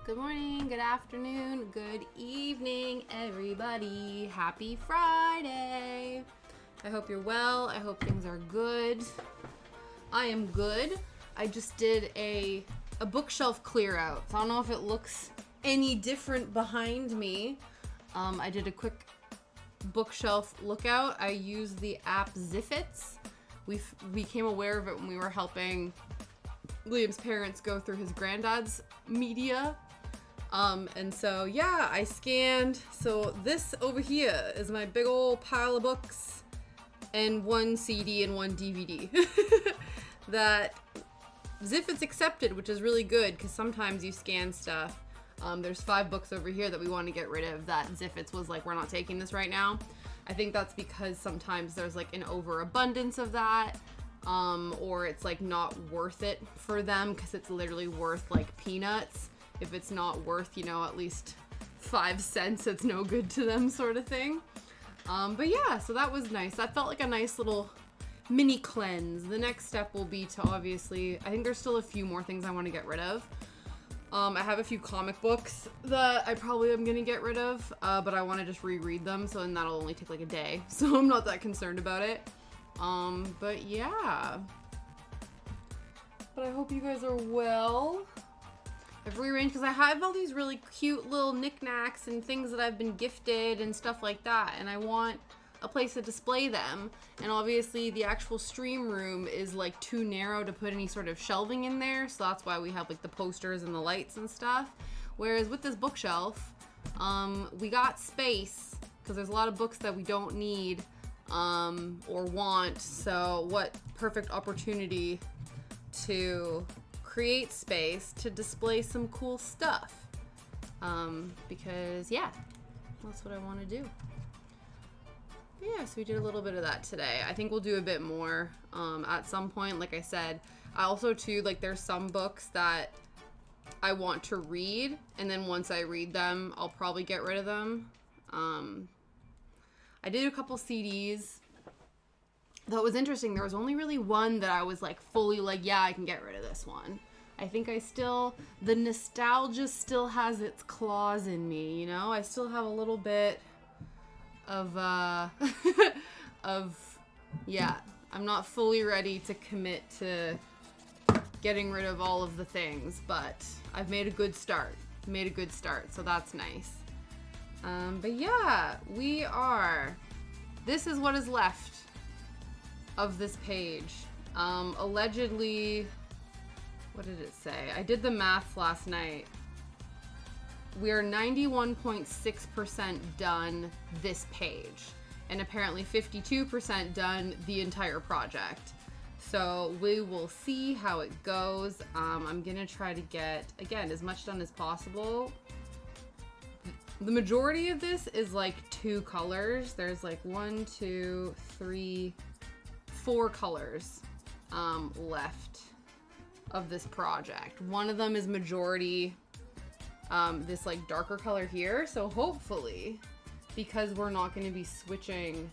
Good morning, good afternoon, good evening, everybody. Happy Friday. I hope you're well. I hope things are good. I am good. I just did a bookshelf clear out. So I don't know if it looks any different behind me. I did a quick bookshelf lookout. I used the app Ziffits. We became aware of it when we were helping Liam's parents go through his granddad's media. And so, yeah, I scanned. So this over here is my big old pile of books and one CD and one DVD that Ziffits accepted, which is really good because sometimes you scan stuff. There's 5 books over here that we want to get rid of that Ziffits was like, we're not taking this right now. I think that's because sometimes there's like an overabundance of that, or it's like not worth it for them because it's literally worth like peanuts. If it's not worth, at least 5 cents, it's no good to them sort of thing. But yeah, so that was nice. That felt like a nice little mini cleanse. The next step will be to obviously, I think there's still a few more things I want to get rid of. I have a few comic books that I probably am going to get rid of, but I want to just reread them, so then that'll only take like a day. So I'm not that concerned about it. But yeah. But I hope you guys are well. I've rearranged because I have all these really cute little knickknacks and things that I've been gifted and stuff like that, and I want a place to display them. And obviously the actual stream room is like too narrow to put any sort of shelving in there, so that's why we have like the posters and the lights and stuff. Whereas with this bookshelf, we got space because there's a lot of books that we don't need or want. So what perfect opportunity to create space to display some cool stuff, because yeah, that's what I want to do. But yeah, so we did a little bit of that today. I think we'll do a bit more at some point. Like I said, I also too, like, there's some books that I want to read, and then once I read them, I'll probably get rid of them. I did a couple CDs. That was interesting. There was only really one that I was like fully like, yeah, I can get rid of this one. I think the nostalgia still has its claws in me, I still have a little bit of, yeah, I'm not fully ready to commit to getting rid of all of the things, but I've made a good start, so that's nice. But yeah, this is what is left of this page. Allegedly, what did it say? I did the math last night. we are 91.6% done this page, and apparently 52% done the entire project. So we will see how it goes. I'm gonna try to get, again, as much done as possible. The majority of this is like 2 colors. There's like 1, 2, 3, 4 colors left of this project. One of them is majority this like darker color here. So hopefully, because we're not going to be switching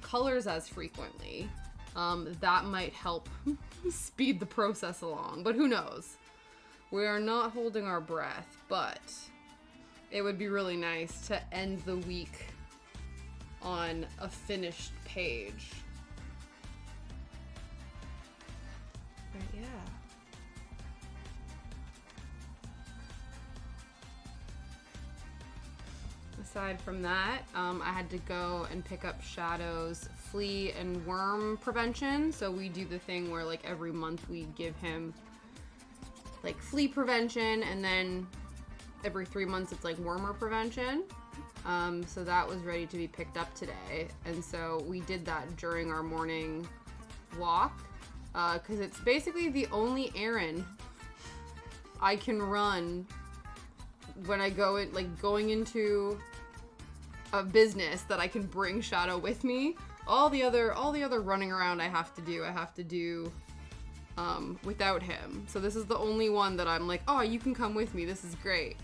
colors as frequently, that might help speed the process along. But who knows? We are not holding our breath, but it would be really nice to end the week on a finished page. But yeah. Aside from that, I had to go and pick up Shadow's flea and worm prevention. So we do the thing where like every month we give him like flea prevention, and then every 3 months it's like wormer prevention. So that was ready to be picked up today. And so we did that during our morning walk, because it's basically the only errand I can run when I go in, like going into a business that I can bring Shadow with me. All the other running around I have to do without him. So this is the only one that I'm like, oh, you can come with me, this is great.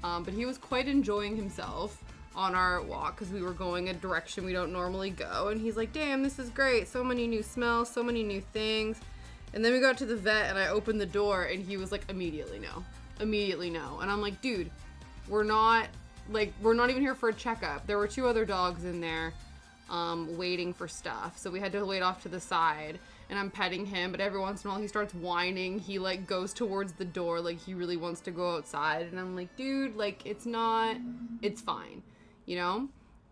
But he was quite enjoying himself on our walk because we were going a direction we don't normally go, and he's like, damn, this is great, so many new smells, so many new things. And then we got to the vet and I opened the door and he was like, immediately no. And I'm like, dude, we're not even here for a checkup. There were 2 other dogs in there waiting for stuff, so we had to wait off to the side. And I'm petting him, but every once in a while he starts whining. He like goes towards the door like he really wants to go outside, and I'm like, dude, like it's fine, you know?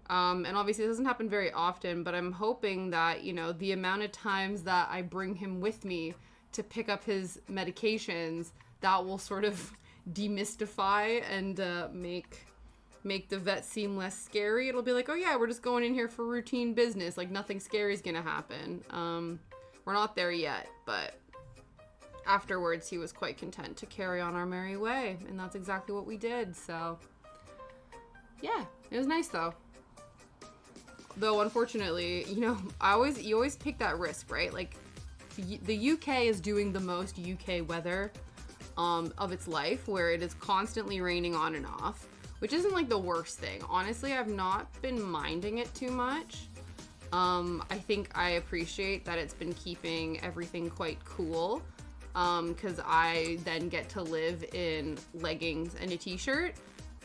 And obviously it doesn't happen very often, but I'm hoping that, you know, the amount of times that I bring him with me to pick up his medications, that will sort of demystify and make the vet seem less scary. It'll be like, oh yeah, we're just going in here for routine business, like nothing scary is gonna happen. We're not there yet, but afterwards he was quite content to carry on our merry way, and that's exactly what we did. So yeah, it was nice though. Though unfortunately, you know, you always take that risk, right? Like the UK is doing the most UK weather of its life, where it is constantly raining on and off, which isn't like the worst thing. Honestly, I've not been minding it too much. I think I appreciate that it's been keeping everything quite cool, because I then get to live in leggings and a t-shirt,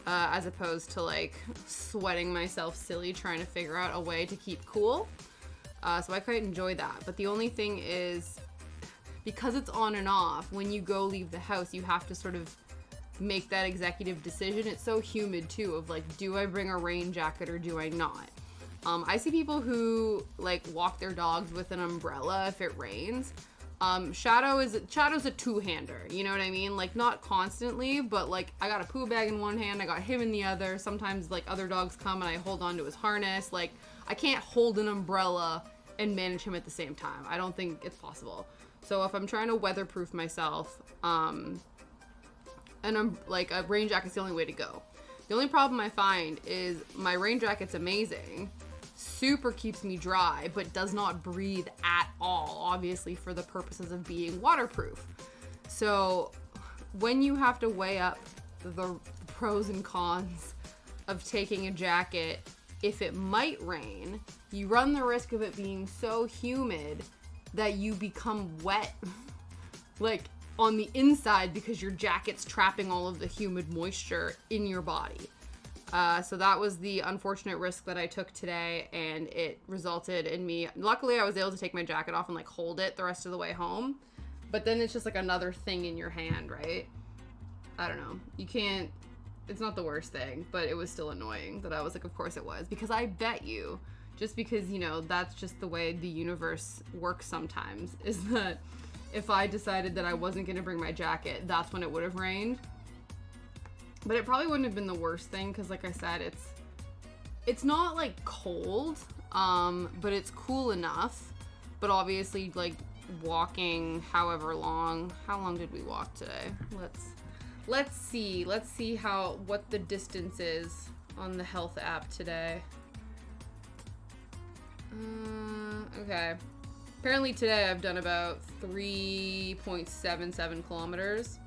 as opposed to like sweating myself silly trying to figure out a way to keep cool. So I quite enjoy that. But the only thing is, because it's on and off, when you go leave the house, you have to sort of make that executive decision. It's so humid too, of like, do I bring a rain jacket or do I not? I see people who like walk their dogs with an umbrella if it rains. Shadow's a two-hander, you know what I mean? Like, not constantly, but like I got a poo bag in one hand, I got him in the other. Sometimes like other dogs come and I hold on to his harness. Like, I can't hold an umbrella and manage him at the same time. I don't think it's possible. So if I'm trying to weatherproof myself, and I'm like, a rain jacket's the only way to go. The only problem I find is my rain jacket's amazing, super keeps me dry, but does not breathe at all, obviously for the purposes of being waterproof. So when you have to weigh up the pros and cons of taking a jacket, if it might rain, you run the risk of it being so humid that you become wet, like on the inside, because your jacket's trapping all of the humid moisture in your body. So that was the unfortunate risk that I took today, and it resulted in me, luckily I was able to take my jacket off and like hold it the rest of the way home, but then it's just like another thing in your hand, right? I don't know. You can't, it's not the worst thing, but it was still annoying that I was like, of course it was, because I bet you, just because, you know, that's just the way the universe works sometimes, is that if I decided that I wasn't going to bring my jacket, that's when it would have rained. But it probably wouldn't have been the worst thing because, like I said, it's not like cold, but it's cool enough. But obviously, like walking however long. How long did we walk today? Let's see what the distance is on the health app today. Okay. Apparently today I've done about 3.77 kilometers.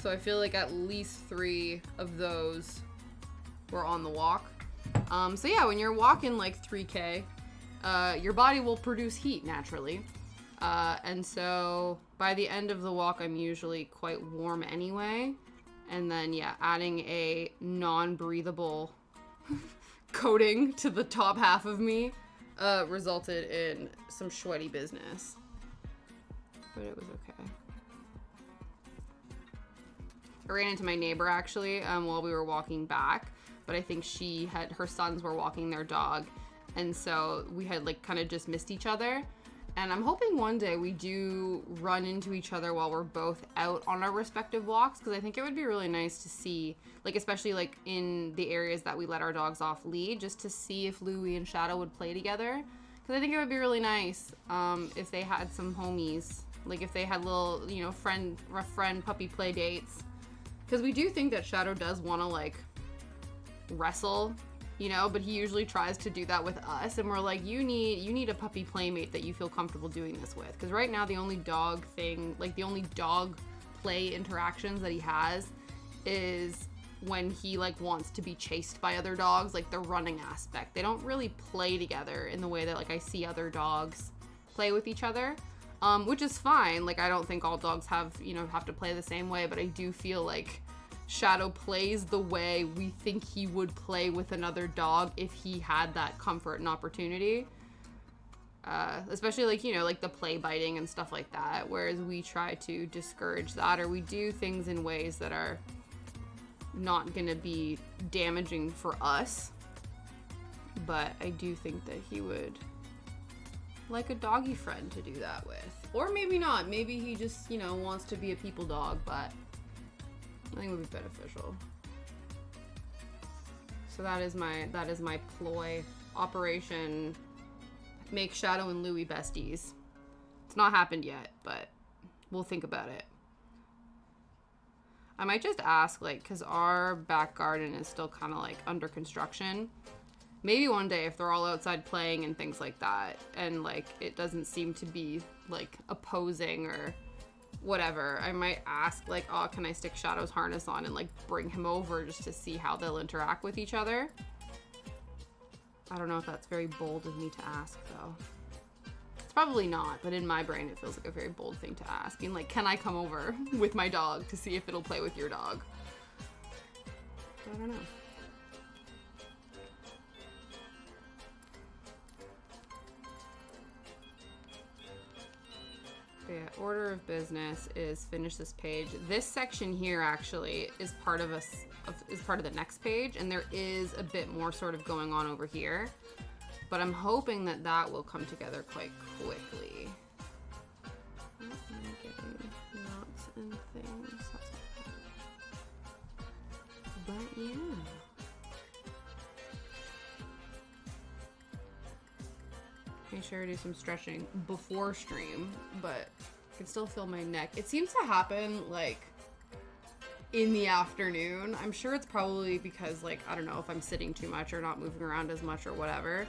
So I feel like at least 3 of those were on the walk. So yeah, when you're walking like 3K, your body will produce heat naturally. And so by the end of the walk, I'm usually quite warm anyway. And then yeah, adding a non-breathable coating to the top half of me resulted in some sweaty business. But it was okay. I ran into my neighbor actually while we were walking back, but I think her sons were walking their dog, and so we had like kind of just missed each other. And I'm hoping one day we do run into each other while we're both out on our respective walks, because I think it would be really nice to see, like especially like in the areas that we let our dogs off lead, just to see if Louie and Shadow would play together. Because I think it would be really nice if they had some homies, like if they had little, you know, friend puppy play dates. Because we do think that Shadow does want to like wrestle, you know, but he usually tries to do that with us, and we're like, you need a puppy playmate that you feel comfortable doing this with. Because right now the only dog play interactions that he has is when he like wants to be chased by other dogs, like the running aspect. They don't really play together in the way that like I see other dogs play with each other, which is fine. Like I don't think all dogs have to play the same way, but I do feel like Shadow plays the way we think he would play with another dog if he had that comfort and opportunity. Especially like, you know, like the play biting and stuff like that, whereas we try to discourage that, or we do things in ways that are not gonna be damaging for us. But I do think that he would like a doggy friend to do that with. Or maybe not. Maybe he just, you know, wants to be a people dog, but I think it would be beneficial. So that is my ploy. Operation make Shadow and Louie besties. It's not happened yet, but we'll think about it. I might just ask, like, because our back garden is still kind of like under construction. Maybe one day if they're all outside playing and things like that, and like it doesn't seem to be like opposing or whatever, I might ask like, oh, can I stick Shadow's harness on and like bring him over just to see how they'll interact with each other. I don't know if that's very bold of me to ask though. It's probably not, but in my brain it feels like a very bold thing to ask, being like, can I come over with my dog to see if it'll play with your dog? I don't know. Yeah, order of business is finish this page. This section here actually is part of the next page, and there is a bit more sort of going on over here, but I'm hoping that that will come together quite quickly. Oh, I'm getting knots and things. But yeah. Make sure to do some stretching before stream, but I can still feel my neck. It seems to happen like in the afternoon. I'm sure it's probably because, like, I don't know if I'm sitting too much or not moving around as much or whatever,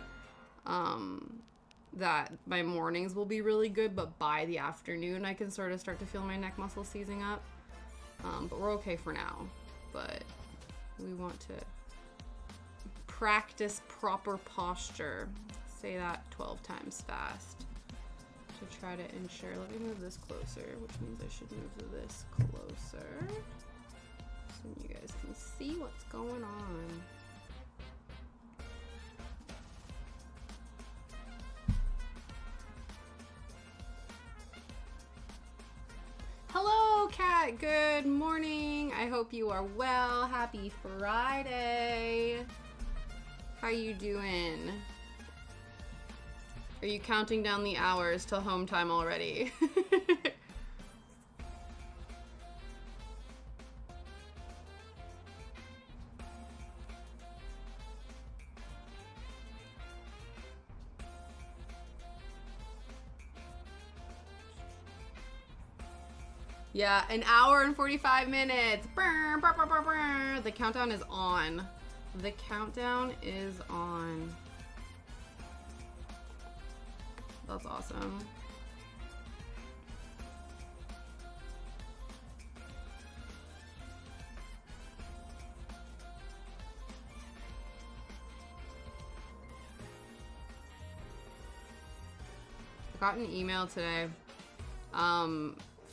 that my mornings will be really good, but by the afternoon I can sort of start to feel my neck muscles seizing up. But we're okay for now. But we want to practice proper posture. Say that 12 times fast to try to ensure. Let me move this closer, which means I should move this closer so you guys can see what's going on. Hello, Kat. Good morning. I hope you are well. Happy Friday. How you doing? Are you counting down the hours till home time already? Yeah, an hour and 45 minutes. Brr, brr, brr, brr, brr. The countdown is on. The countdown is on. That's awesome. I got an email today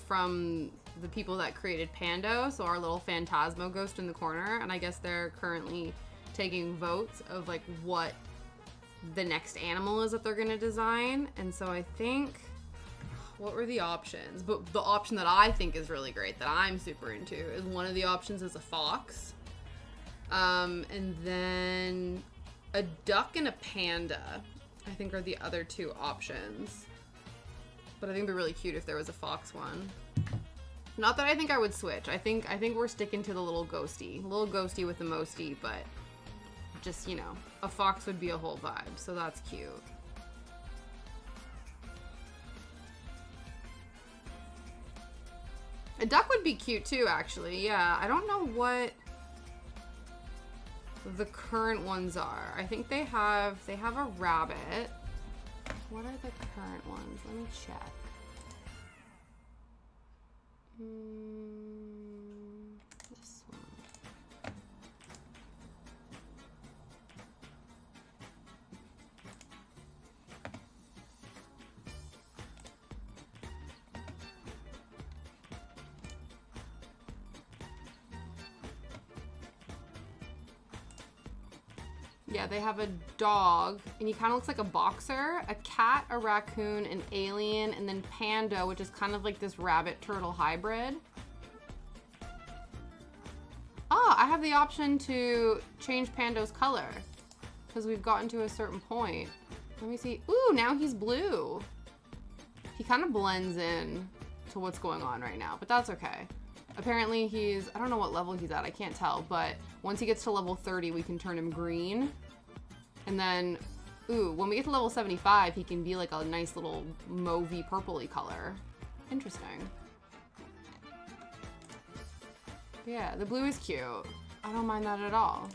from the people that created Pando, so our little Phantasmo ghost in the corner, and I guess they're currently taking votes of like what the next animal is that they're gonna design. And so I think, what were the options? But the option that I think is really great, that I'm super into, is one of the options is a fox, and then a duck and a panda, I think, are the other two options. But I think it'd be really cute if there was a fox one. Not that I think I would switch. I think we're sticking to the little ghosty with the mosty, but just, you know, a fox would be a whole vibe, so that's cute. A duck would be cute too, actually. Yeah, I don't know what the current ones are. I think they have a rabbit. What are the current ones? Let me check. This one. Yeah, they have a dog, and he kind of looks like a boxer, a cat, a raccoon, an alien, and then Panda, which is kind of like this rabbit turtle hybrid. Oh, I have the option to change Pando's color because we've gotten to a certain point. Let me see. Ooh, now he's blue. He kind of blends in to what's going on right now, but that's okay. Apparently he's, I don't know what level he's at, I can't tell, but once he gets to level 30, we can turn him green. And then, ooh, when we get to level 75, he can be like a nice little mauvey purpley color. Interesting. Yeah, the blue is cute. I don't mind that at all.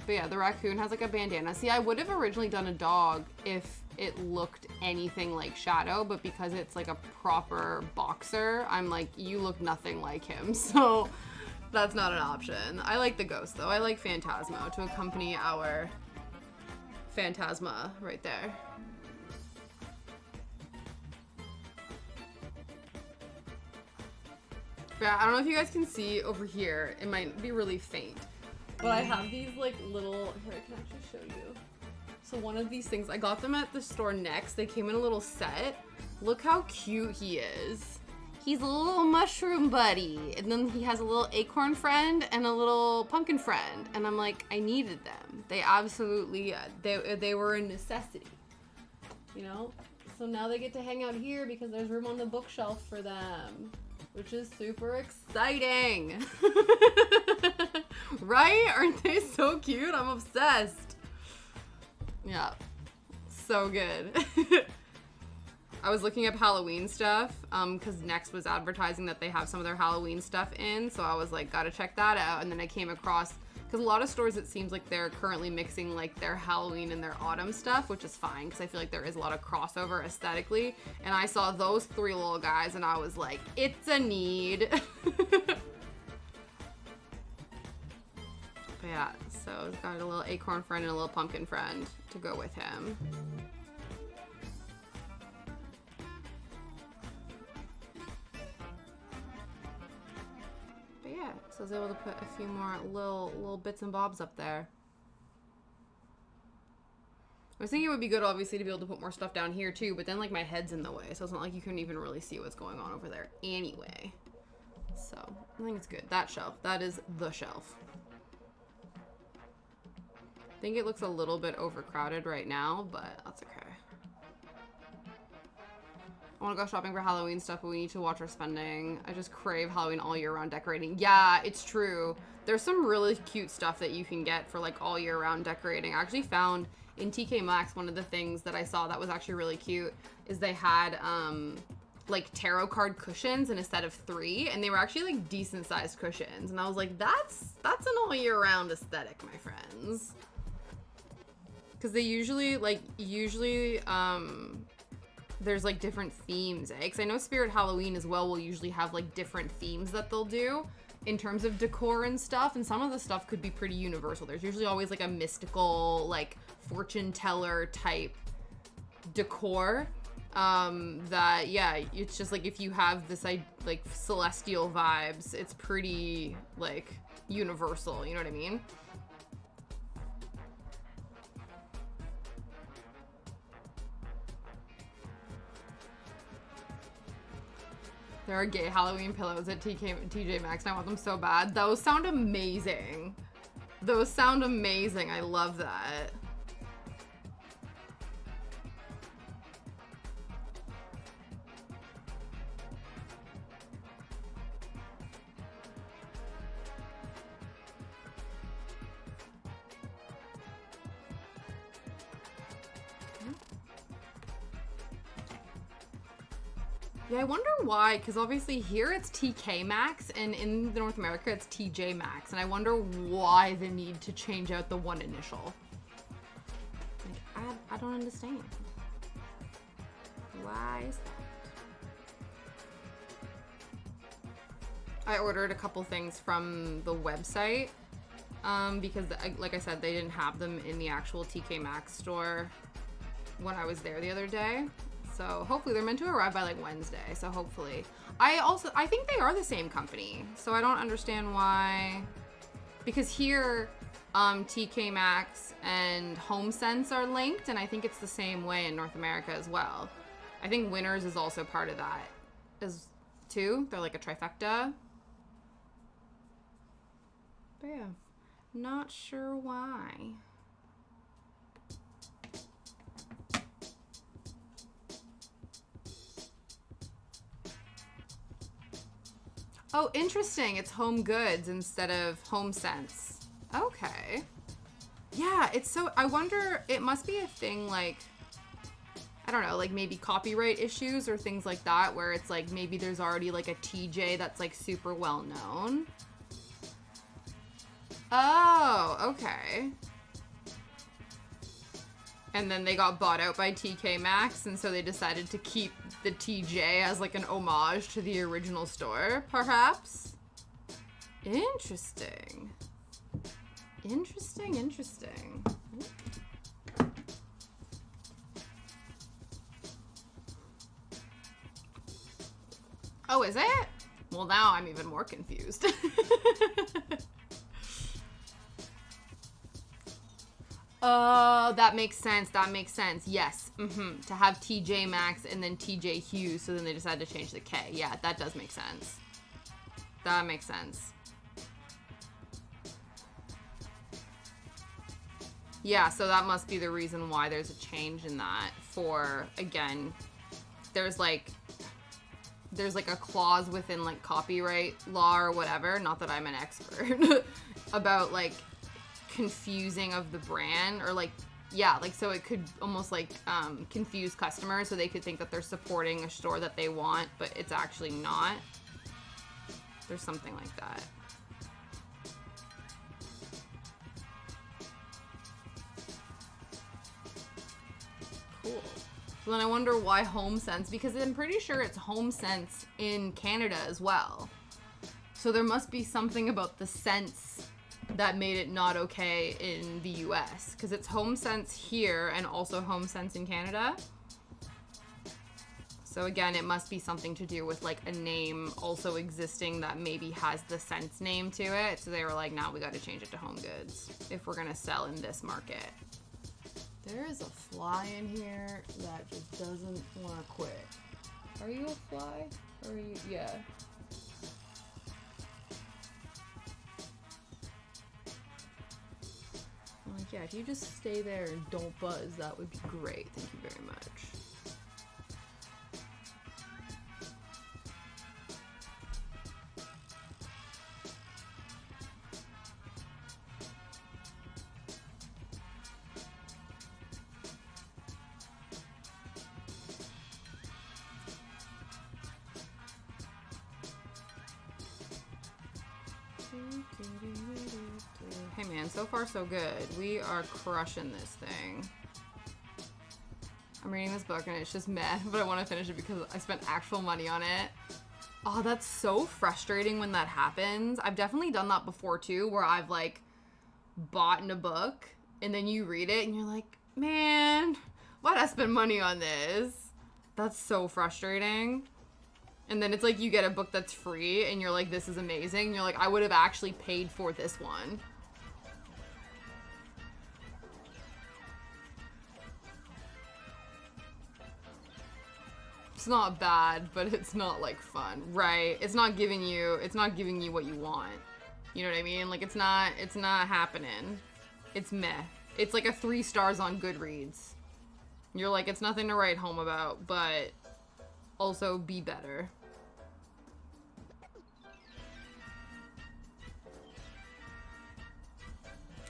But yeah, the raccoon has like a bandana. See, I would have originally done a dog if it looked anything like Shadow, but because it's like a proper boxer, I'm like, you look nothing like him, so that's not an option. I like the ghost though. I like Phantasmo to accompany our Phantasma right there. Yeah, I don't know if you guys can see over here. It might be really faint, but I have these like little, here I can actually show you. So one of these things, I got them at the store next. They came in a little set. Look how cute he is. He's a little mushroom buddy. And then he has a little acorn friend and a little pumpkin friend. And I'm like, I needed them. They absolutely, they were a necessity, you know? So now they get to hang out here because there's room on the bookshelf for them, which is super exciting. Right? Aren't they so cute? I'm obsessed. Yeah, so good. I was looking up Halloween stuff because Next was advertising that they have some of their Halloween stuff in, so I was like, gotta check that out. And then I came across, because a lot of stores, it seems like they're currently mixing like their Halloween and their autumn stuff, which is fine because I feel like there is a lot of crossover aesthetically. And I saw those three little guys and I was like, it's a need. But yeah, so it's got a little acorn friend and a little pumpkin friend to go with him. But yeah, so I was able to put a few more little bits and bobs up there. I was thinking it would be good, obviously, to be able to put more stuff down here too, but then like my head's in the way, so it's not like you couldn't even really see what's going on over there anyway. So I think it's good. That shelf, that is the shelf. I think it looks a little bit overcrowded right now, but that's okay. I want to go shopping for Halloween stuff, but we need to watch our spending. I just crave Halloween all year round decorating. Yeah, it's true. There's some really cute stuff that you can get for like all year round decorating. I actually found in TK Maxx, one of the things that I saw that was actually really cute is they had like tarot card cushions in a set of 3, and they were actually like decent sized cushions, and I was like, that's an all year round aesthetic, my friends. Because they usually there's like different themes, because I know Spirit Halloween as well will usually have like different themes that they'll do in terms of decor and stuff, and some of the stuff could be pretty universal. There's usually always like a mystical, like fortune teller type decor that, yeah, it's just like if you have this like celestial vibes, it's pretty like universal, you know what I mean? There are gay Halloween pillows at TJ Maxx, and I want them so bad. Those sound amazing. Those sound amazing. I love that. Yeah, I wonder why, because obviously here it's TK Maxx, and in North America it's TJ Maxx, and I wonder why the need to change out the one initial. Like, I don't understand. Why is that? I ordered a couple things from the website, because, like I said, they didn't have them in the actual TK Maxx store when I was there the other day. So hopefully they're meant to arrive by like Wednesday. So hopefully. I think they are the same company. So I don't understand why. Because here, TK Maxx and HomeSense are linked, and I think it's the same way in North America as well. I think Winners is also part of that as too. They're like a trifecta. But yeah, not sure why. Oh, interesting. It's Home Goods instead of HomeSense. Okay. Yeah, it's so... I wonder... It must be a thing, like... I don't know, like maybe copyright issues or things like that, where it's like maybe there's already like a TJ that's like super well known. Oh, okay. And then they got bought out by TK Maxx, and so they decided to keep the TJ as like an homage to the original store, perhaps? Interesting. Interesting. Oh, is it? Well, now I'm even more confused. Oh, that makes sense. Yes. To have TJ Maxx and then TJ Hughes, so then they decided to change the K. Yeah, that does make sense. That makes sense. Yeah, so that must be the reason why there's a change in that for, again, there's like a clause within like copyright law or whatever, not that I'm an expert, about like confusing of the brand, or like, yeah, like, so it could almost like confuse customers, so they could think that they're supporting a store that they want, but it's actually not. There's something like that. Cool. So then I wonder why HomeSense, because I'm pretty sure it's HomeSense in Canada as well. So there must be something about the sense that made it not okay in the US, because it's HomeSense here and also HomeSense in Canada. So again, it must be something to do with like a name also existing that maybe has the Sense name to it. So they were like, nah, we got to change it to Home Goods if we're gonna sell in this market. There is a fly in here that just doesn't want to quit. Are you a fly? Or are you? Yeah. Like, yeah, if you just stay there and don't buzz, that would be great. Thank you very much. man, so far so good. We are crushing this thing. I'm reading this book and it's just meh, but I want to finish it because I spent actual money on it. Oh, that's so frustrating when that happens. I've definitely done that before too, where I've like bought in a book and then you read it and you're like, man, why'd I spend money on this? That's so frustrating. And then it's like you get a book that's free and you're like, this is amazing. And you're like, I would have actually paid for this one. It's not bad, but it's not like fun, right? It's not giving you what you want. You know what I mean? Like it's not happening. It's meh. It's like a 3 stars on Goodreads. You're like, it's nothing to write home about, but also be better.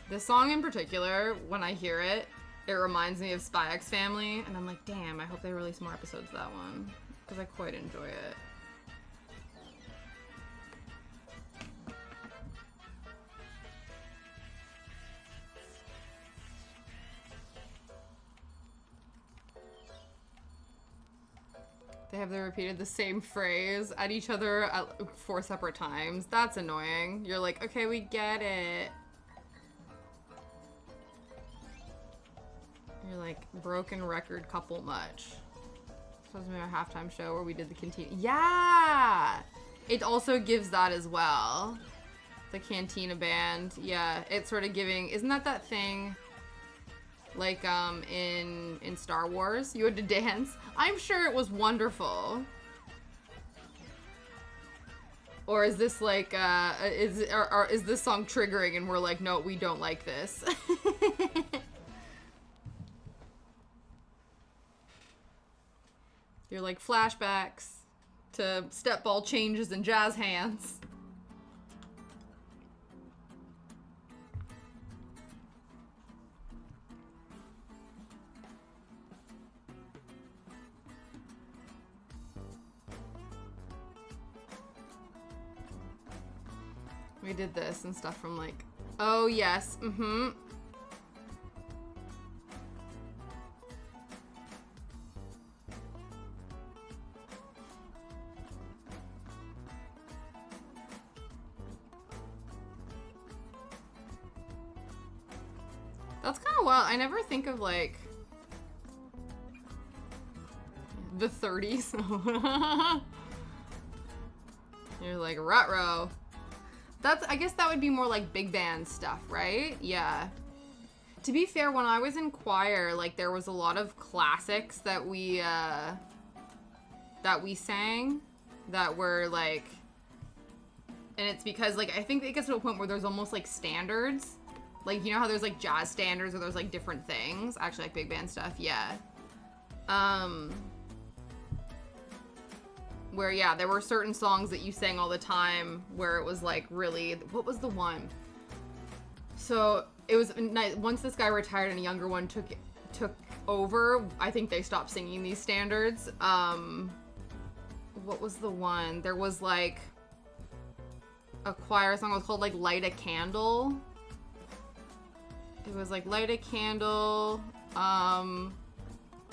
This song in particular, when I hear it, it reminds me of Spy X Family, and I'm like, damn, I hope they release more episodes of that one, because I quite enjoy it. They have repeated the same phrase at each other at 4 separate times. That's annoying. You're like, okay, we get it. You're like, broken record couple much. Supposed to be our halftime show where we did the cantina. Yeah! It also gives that as well. The Cantina Band. Yeah, it's sort of giving... Isn't that thing... Like, in Star Wars? You had to dance? I'm sure it was wonderful. Or is this like, is this song triggering and we're like, no, we don't like this? You're like flashbacks to step ball changes and jazz hands. We did this and stuff from like, oh yes, mm-hmm. That's kind of wild. I never think of like the 30s. You're like, ruh-roh. That's, I guess that would be more like big band stuff, right? Yeah. To be fair, when I was in choir, like there was a lot of classics that we sang that were like, and it's because like, I think it gets to a point where there's almost like standards. Like, you know how there's like jazz standards or there's like different things? Actually, like big band stuff, yeah. Where, yeah, there were certain songs that you sang all the time where it was like really, what was the one? So it was, once this guy retired and a younger one took over, I think they stopped singing these standards. What was the one? There was like a choir song, it was called like Light a Candle. It was like light a candle,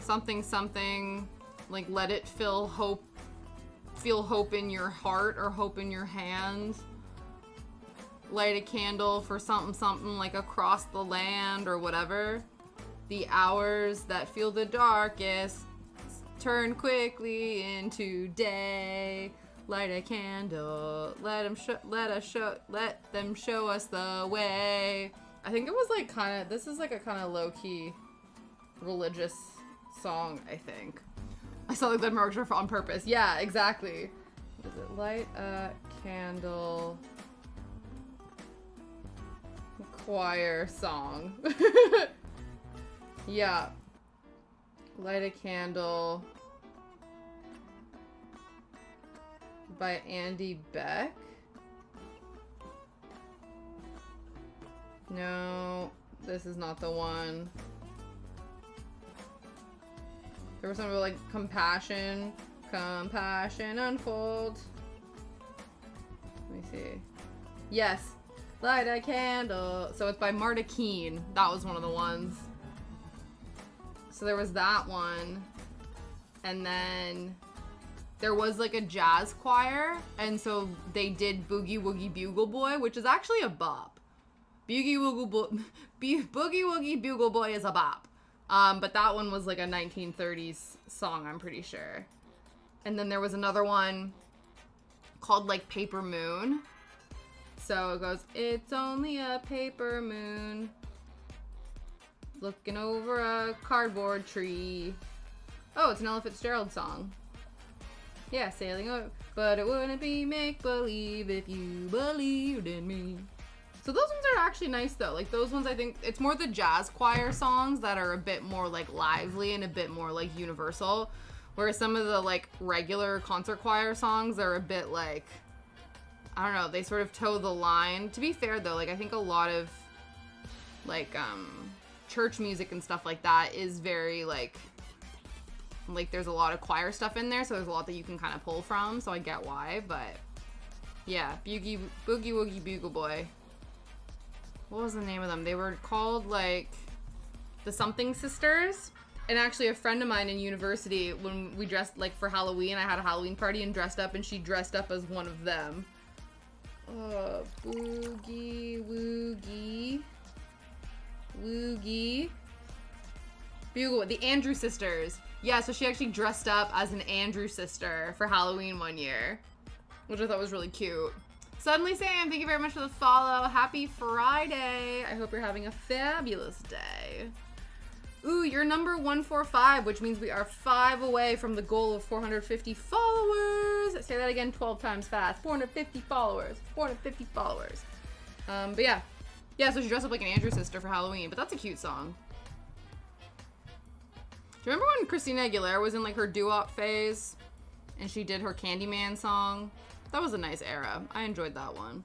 something, like let it feel hope in your heart or hope in your hand. Light a candle for something like across the land or whatever. The hours that feel the darkest turn quickly into day. Light a candle, let them show us the way. I think it was like kind of, this is like a kind of low-key religious song, I think. I saw the Glenn Morgan on purpose. Yeah, exactly. What is it? Light a candle. Choir song. Yeah. Light a Candle by Andy Beck. No, this is not the one. There was something like compassion unfold. Let me see. Yes, Light a candle. So it's by Marta Keene. That was one of the ones. So there was that one. And then there was like a jazz choir. And so they did Boogie Woogie Bugle Boy, which is actually a bop. Boogie Woogie Bugle Boy is a bop. But that one was like a 1930s song, I'm pretty sure. And then there was another one called like Paper Moon. So it goes, it's only a paper moon looking over a cardboard tree. Oh, it's an Ella Fitzgerald song. Yeah, sailing over. But it wouldn't be make-believe if you believed in me. So those ones are actually nice though. Like those ones, I think it's more the jazz choir songs that are a bit more like lively and a bit more like universal. Whereas some of the like regular concert choir songs are a bit like, I don't know, they sort of toe the line. To be fair though, like I think a lot of like church music and stuff like that is very like there's a lot of choir stuff in there, so there's a lot that you can kind of pull from, so I get why. But yeah, Boogie Woogie Bugle Boy. What was the name of them? They were called like the Something Sisters. And actually a friend of mine in university, when we dressed like for Halloween, I had a Halloween party and dressed up, and she dressed up as one of them. Boogie Woogie Bugle, the Andrew Sisters. Yeah, so she actually dressed up as an Andrew sister for Halloween one year, which I thought was really cute. Suddenly Sam, thank you very much for the follow. Happy Friday. I hope you're having a fabulous day. Ooh, you're number 145, which means we are 5 away from the goal of 450 followers. Say that again 12 times fast. 450 followers. 450 followers. But yeah. Yeah, so she dressed up like an Andrew sister for Halloween, but that's a cute song. Do you remember when Christina Aguilera was in like her doo-wop phase and she did her Candyman song? That was a nice era. I enjoyed that one.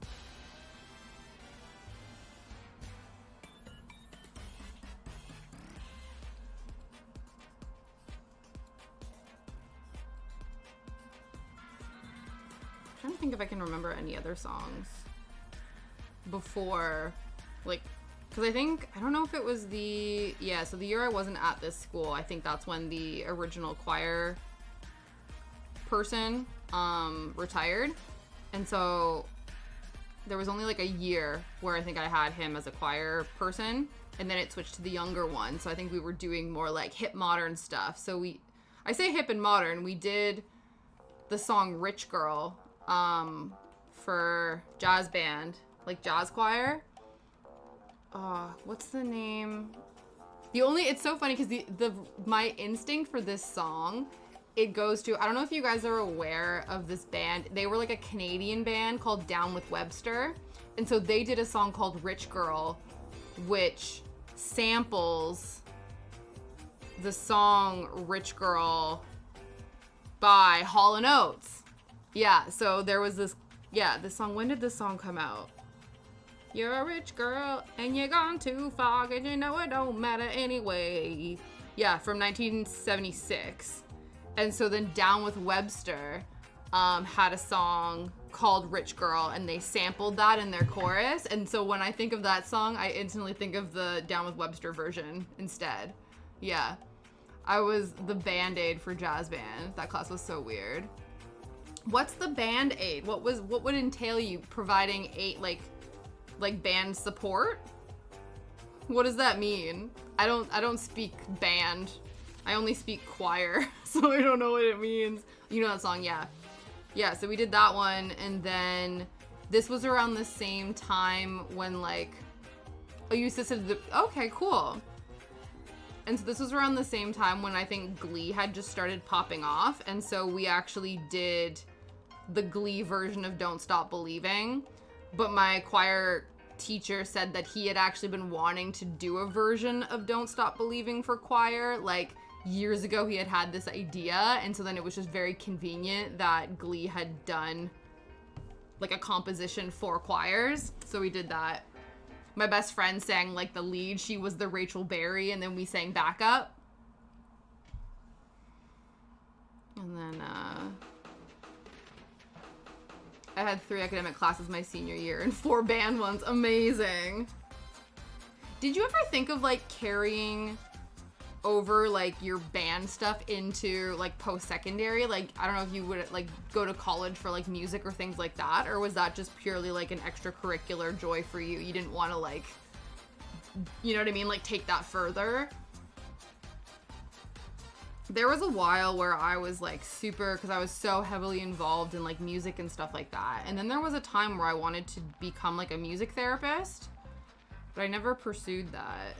I'm trying to think if I can remember any other songs before, like, because I don't know if it was so the year I wasn't at this school, I think that's when the original choir person retired, and so there was only like a year where I think I had him as a choir person, and then it switched to the younger one, so I think we were doing more like hip modern stuff. So I say hip and modern, we did the song Rich Girl for jazz band, like jazz choir. What's the name? It's so funny because my instinct for this song, it goes to, I don't know if you guys are aware of this band. They were like a Canadian band called Down with Webster. And so they did a song called Rich Girl, which samples the song Rich Girl by Hall & Oates. Yeah, so there was this song. When did this song come out? You're a rich girl and you're gone too far, and you know it don't matter anyway. Yeah, from 1976. And so then Down with Webster had a song called Rich Girl, and they sampled that in their chorus. And so when I think of that song, I instantly think of the Down with Webster version instead. Yeah. I was the Band-Aid for jazz band. That class was so weird. What's the Band-Aid? What would entail you providing like band support? What does that mean? I don't speak band. I only speak choir, so I don't know what it means. You know that song, yeah. Yeah, so we did that one, and then this was around the same time when you assisted okay, cool. And so this was around the same time when I think Glee had just started popping off, and so we actually did the Glee version of Don't Stop Believing, but my choir teacher said that he had actually been wanting to do a version of Don't Stop Believing for choir, like years ago. He had this idea, and so then it was just very convenient that Glee had done like a composition for choirs, so we did that. My best friend sang like the lead. She was the Rachel Berry, and then we sang backup. And then I had 3 academic classes my senior year and 4 band ones. Amazing. Did you ever think of, like, carrying over, like, your band stuff into, like, post-secondary? Like, I don't know if you would, like, go to college for, like, music or things like that, or was that just purely, like, an extracurricular joy for you? You didn't want to, like, you know what I mean? Like, take that further? There was a while where I was, like, super, because I was so heavily involved in, like, music and stuff like that. And then there was a time where I wanted to become, like, a music therapist, but I never pursued that.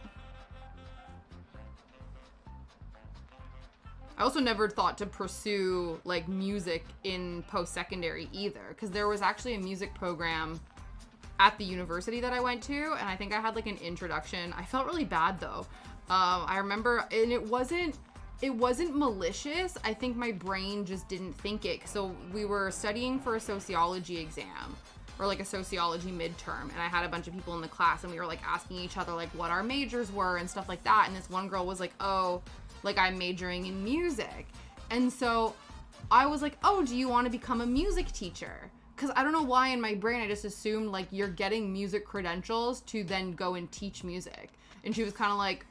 I also never thought to pursue, like, music in post-secondary either, because there was actually a music program at the university that I went to, and I think I had, like, an introduction. I felt really bad, though. I remember, and it wasn't malicious. I think my brain just didn't think it. So we were studying for a sociology exam, or, like, a sociology midterm, and I had a bunch of people in the class, and we were, like, asking each other, like, what our majors were and stuff like that, and this one girl was like, oh, like, I'm majoring in music. And so I was like, oh, do you want to become a music teacher? Because I don't know why in my brain I just assumed, like, you're getting music credentials to then go and teach music. And she was kind of like,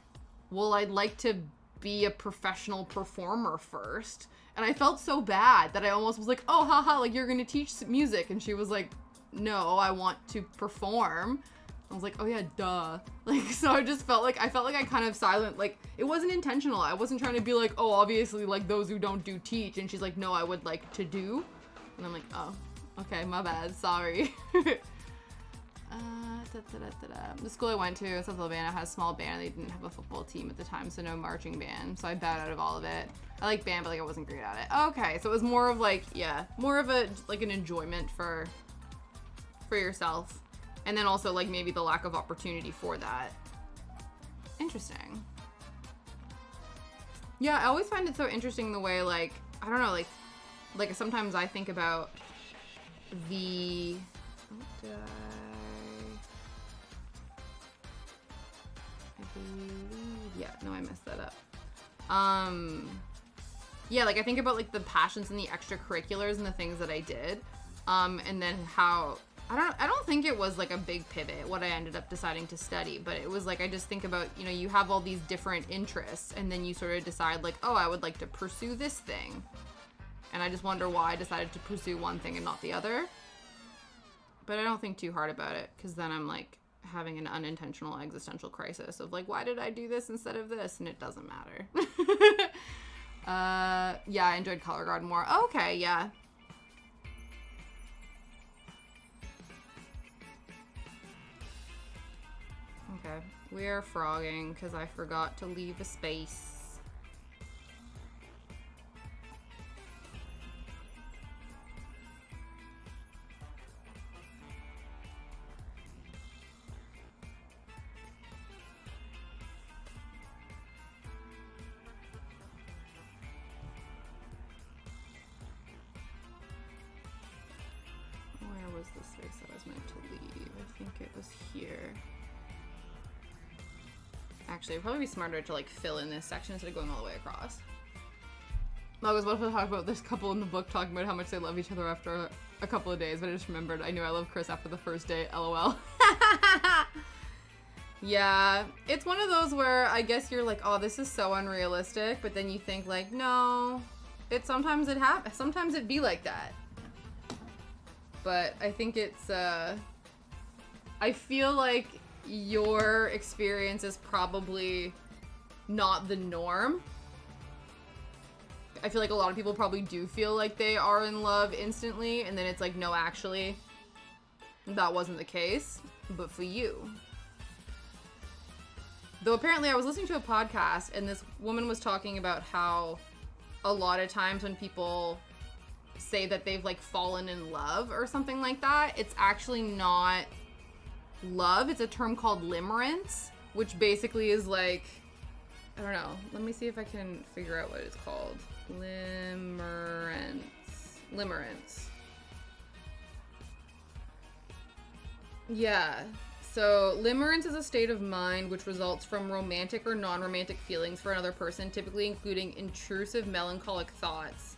well, I'd like to be a professional performer first. And I felt so bad that I almost was like, oh, haha, like, you're going to teach music. And she was like, no, I want to perform. I was like, oh yeah, duh. Like, so I just felt like I kind of silent, like, it wasn't intentional. I wasn't trying to be like, oh, obviously, like, those who don't do teach. And she's like, no, I would like to do. And I'm like, oh, okay, my bad, sorry. The school I went to, South Alabama, had a small band. They didn't have a football team at the time, so no marching band. So I bowed out of all of it. I like band, but, like, I wasn't great at it. Okay, so it was more of, like, yeah, more of a, like, an enjoyment for yourself. And then also, like, maybe the lack of opportunity for that. Interesting. Yeah, I always find it so interesting the way, like, I don't know, like sometimes I think about the... I believe... Yeah, no, I messed that up. Yeah, like, I think about, like, the passions and the extracurriculars and the things that I did. And then how... I don't think it was, like, a big pivot, what I ended up deciding to study, but it was, like, I just think about, you know, you have all these different interests, and then you sort of decide, like, oh, I would like to pursue this thing. And I just wonder why I decided to pursue one thing and not the other. But I don't think too hard about it, because then I'm, like, having an unintentional existential crisis of, like, why did I do this instead of this? And it doesn't matter. Yeah, I enjoyed Color Guard more. Okay, yeah. Okay, we are frogging because I forgot to leave a space. Where was the space that I was meant to leave? I think it was here. Actually, it'd probably be smarter to, like, fill in this section instead of going all the way across. I was about to talk about this couple in the book talking about how much they love each other after a couple of days, but I just remembered I knew I loved Chris after the first date, lol. Yeah, it's one of those where I guess you're like, oh, this is so unrealistic, but then you think, like, no, sometimes it be like that. But I think it's, I feel like your experience is probably not the norm. I feel like a lot of people probably do feel like they are in love instantly, and then it's like, no, actually, that wasn't the case, but for you. Though apparently I was listening to a podcast, and this woman was talking about how a lot of times when people say that they've, like, fallen in love or something like that, it's actually not love. It's a term called limerence, which basically is like, I don't know, let me see if I can figure out what it's called. Limerence. Yeah, so limerence is a state of mind which results from romantic or non-romantic feelings for another person, typically including intrusive melancholic thoughts.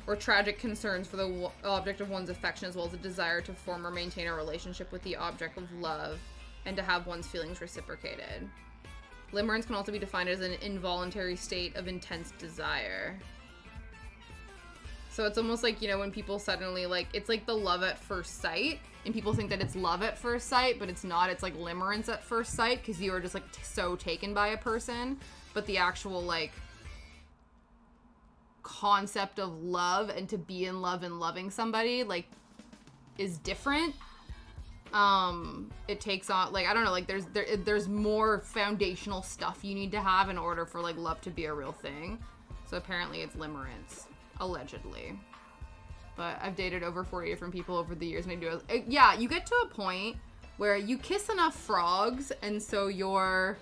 or tragic concerns for the object of one's affection, as well as a desire to form or maintain a relationship with the object of love and to have one's feelings reciprocated. Limerence can also be defined as an involuntary state of intense desire. So it's almost like, you know, when people suddenly, like, it's like the love at first sight, and people think that it's love at first sight, but it's not. It's like limerence at first sight, because you are just, like, so taken by a person. But the actual, like, concept of love and to be in love and loving somebody, like, is different. It takes on, like, I don't know, like, there's more foundational stuff you need to have in order for, like, love to be a real thing. So apparently it's limerence. Allegedly. But I've dated over 40 different people over the years, and I do. Yeah, you get to a point where you kiss enough frogs, and so your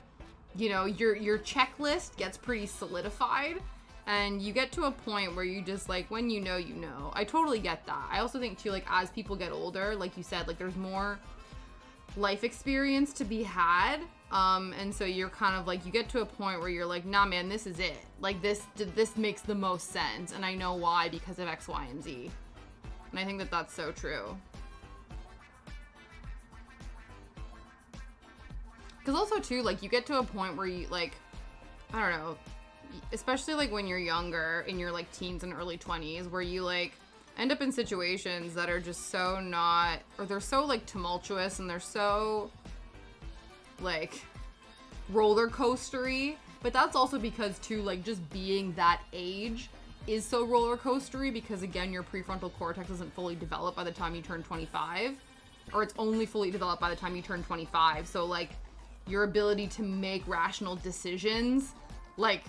checklist gets pretty solidified, and you get to a point where you just, like, when you know, you know. I totally get that. I also think, too, like, as people get older, like you said, like, there's more life experience to be had. And so you're kind of like, you get to a point where you're like, nah, man, this is it. Like, this makes the most sense. And I know why, because of X, Y, and Z. And I think that that's so true. Because also, too, like, you get to a point where you, like, I don't know, especially, like, when you're younger, in your, like, teens and early 20s, where you, like, end up in situations that are just so not, or they're so, like, tumultuous, and they're so, like, roller coastery. But that's also because, too, like, just being that age is so roller coastery, because, again, your prefrontal cortex isn't fully developed by the time you turn 25, or it's only fully developed by the time you turn 25. So, like, your ability to make rational decisions, like,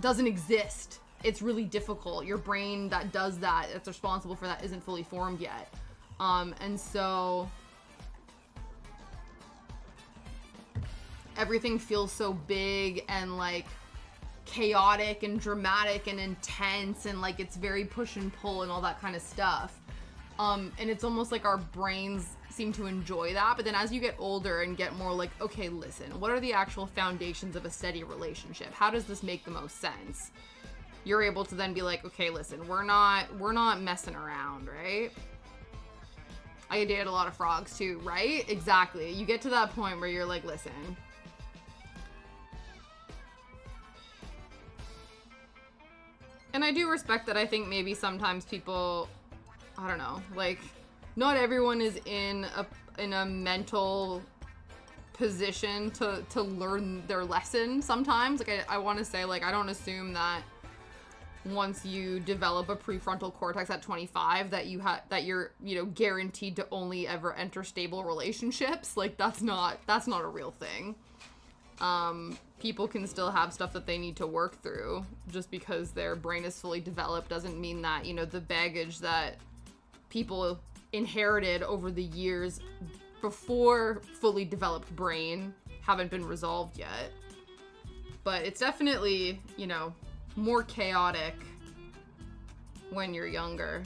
doesn't exist. It's really difficult. Your brain that does that, that's responsible for that, isn't fully formed yet. And so everything feels so big and, like, chaotic and dramatic and intense, and, like, it's very push and pull and all that kind of stuff. And it's almost like our brains seem to enjoy that. But then as you get older and get more like, okay, listen, what are the actual foundations of a steady relationship? How does this make the most sense? You're able to then be like, okay, listen, we're not messing around, right? I dated a lot of frogs too, right? Exactly. You get to that point where you're like, listen, and I do respect that. I think maybe sometimes people, I don't know, like, not everyone is in a mental position to learn their lesson sometimes. Like, I want to say, like, I don't assume that once you develop a prefrontal cortex at 25 that you're, you know, guaranteed to only ever enter stable relationships. Like, that's not a real thing. People can still have stuff that they need to work through. Just because their brain is fully developed doesn't mean that, you know, the baggage that people inherited over the years before fully developed brain haven't been resolved yet. But it's definitely, you know, more chaotic when you're younger.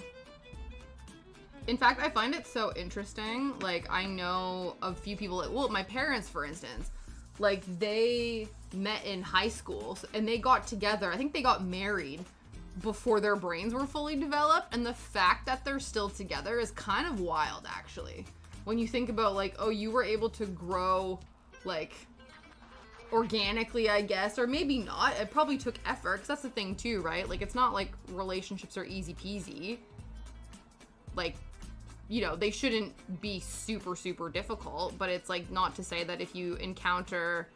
In fact, I find it so interesting. Like, I know a few people, well, my parents, for instance, like, they met in high school and they got together. I think they got married before their brains were fully developed. And the fact that they're still together is kind of wild, actually. When you think about, like, oh, you were able to grow, like, organically, I guess, or maybe not. It probably took effort, because that's the thing too, right? Like, it's not like relationships are easy peasy. Like, you know, they shouldn't be super, super difficult, but it's, like, not to say that if you encounter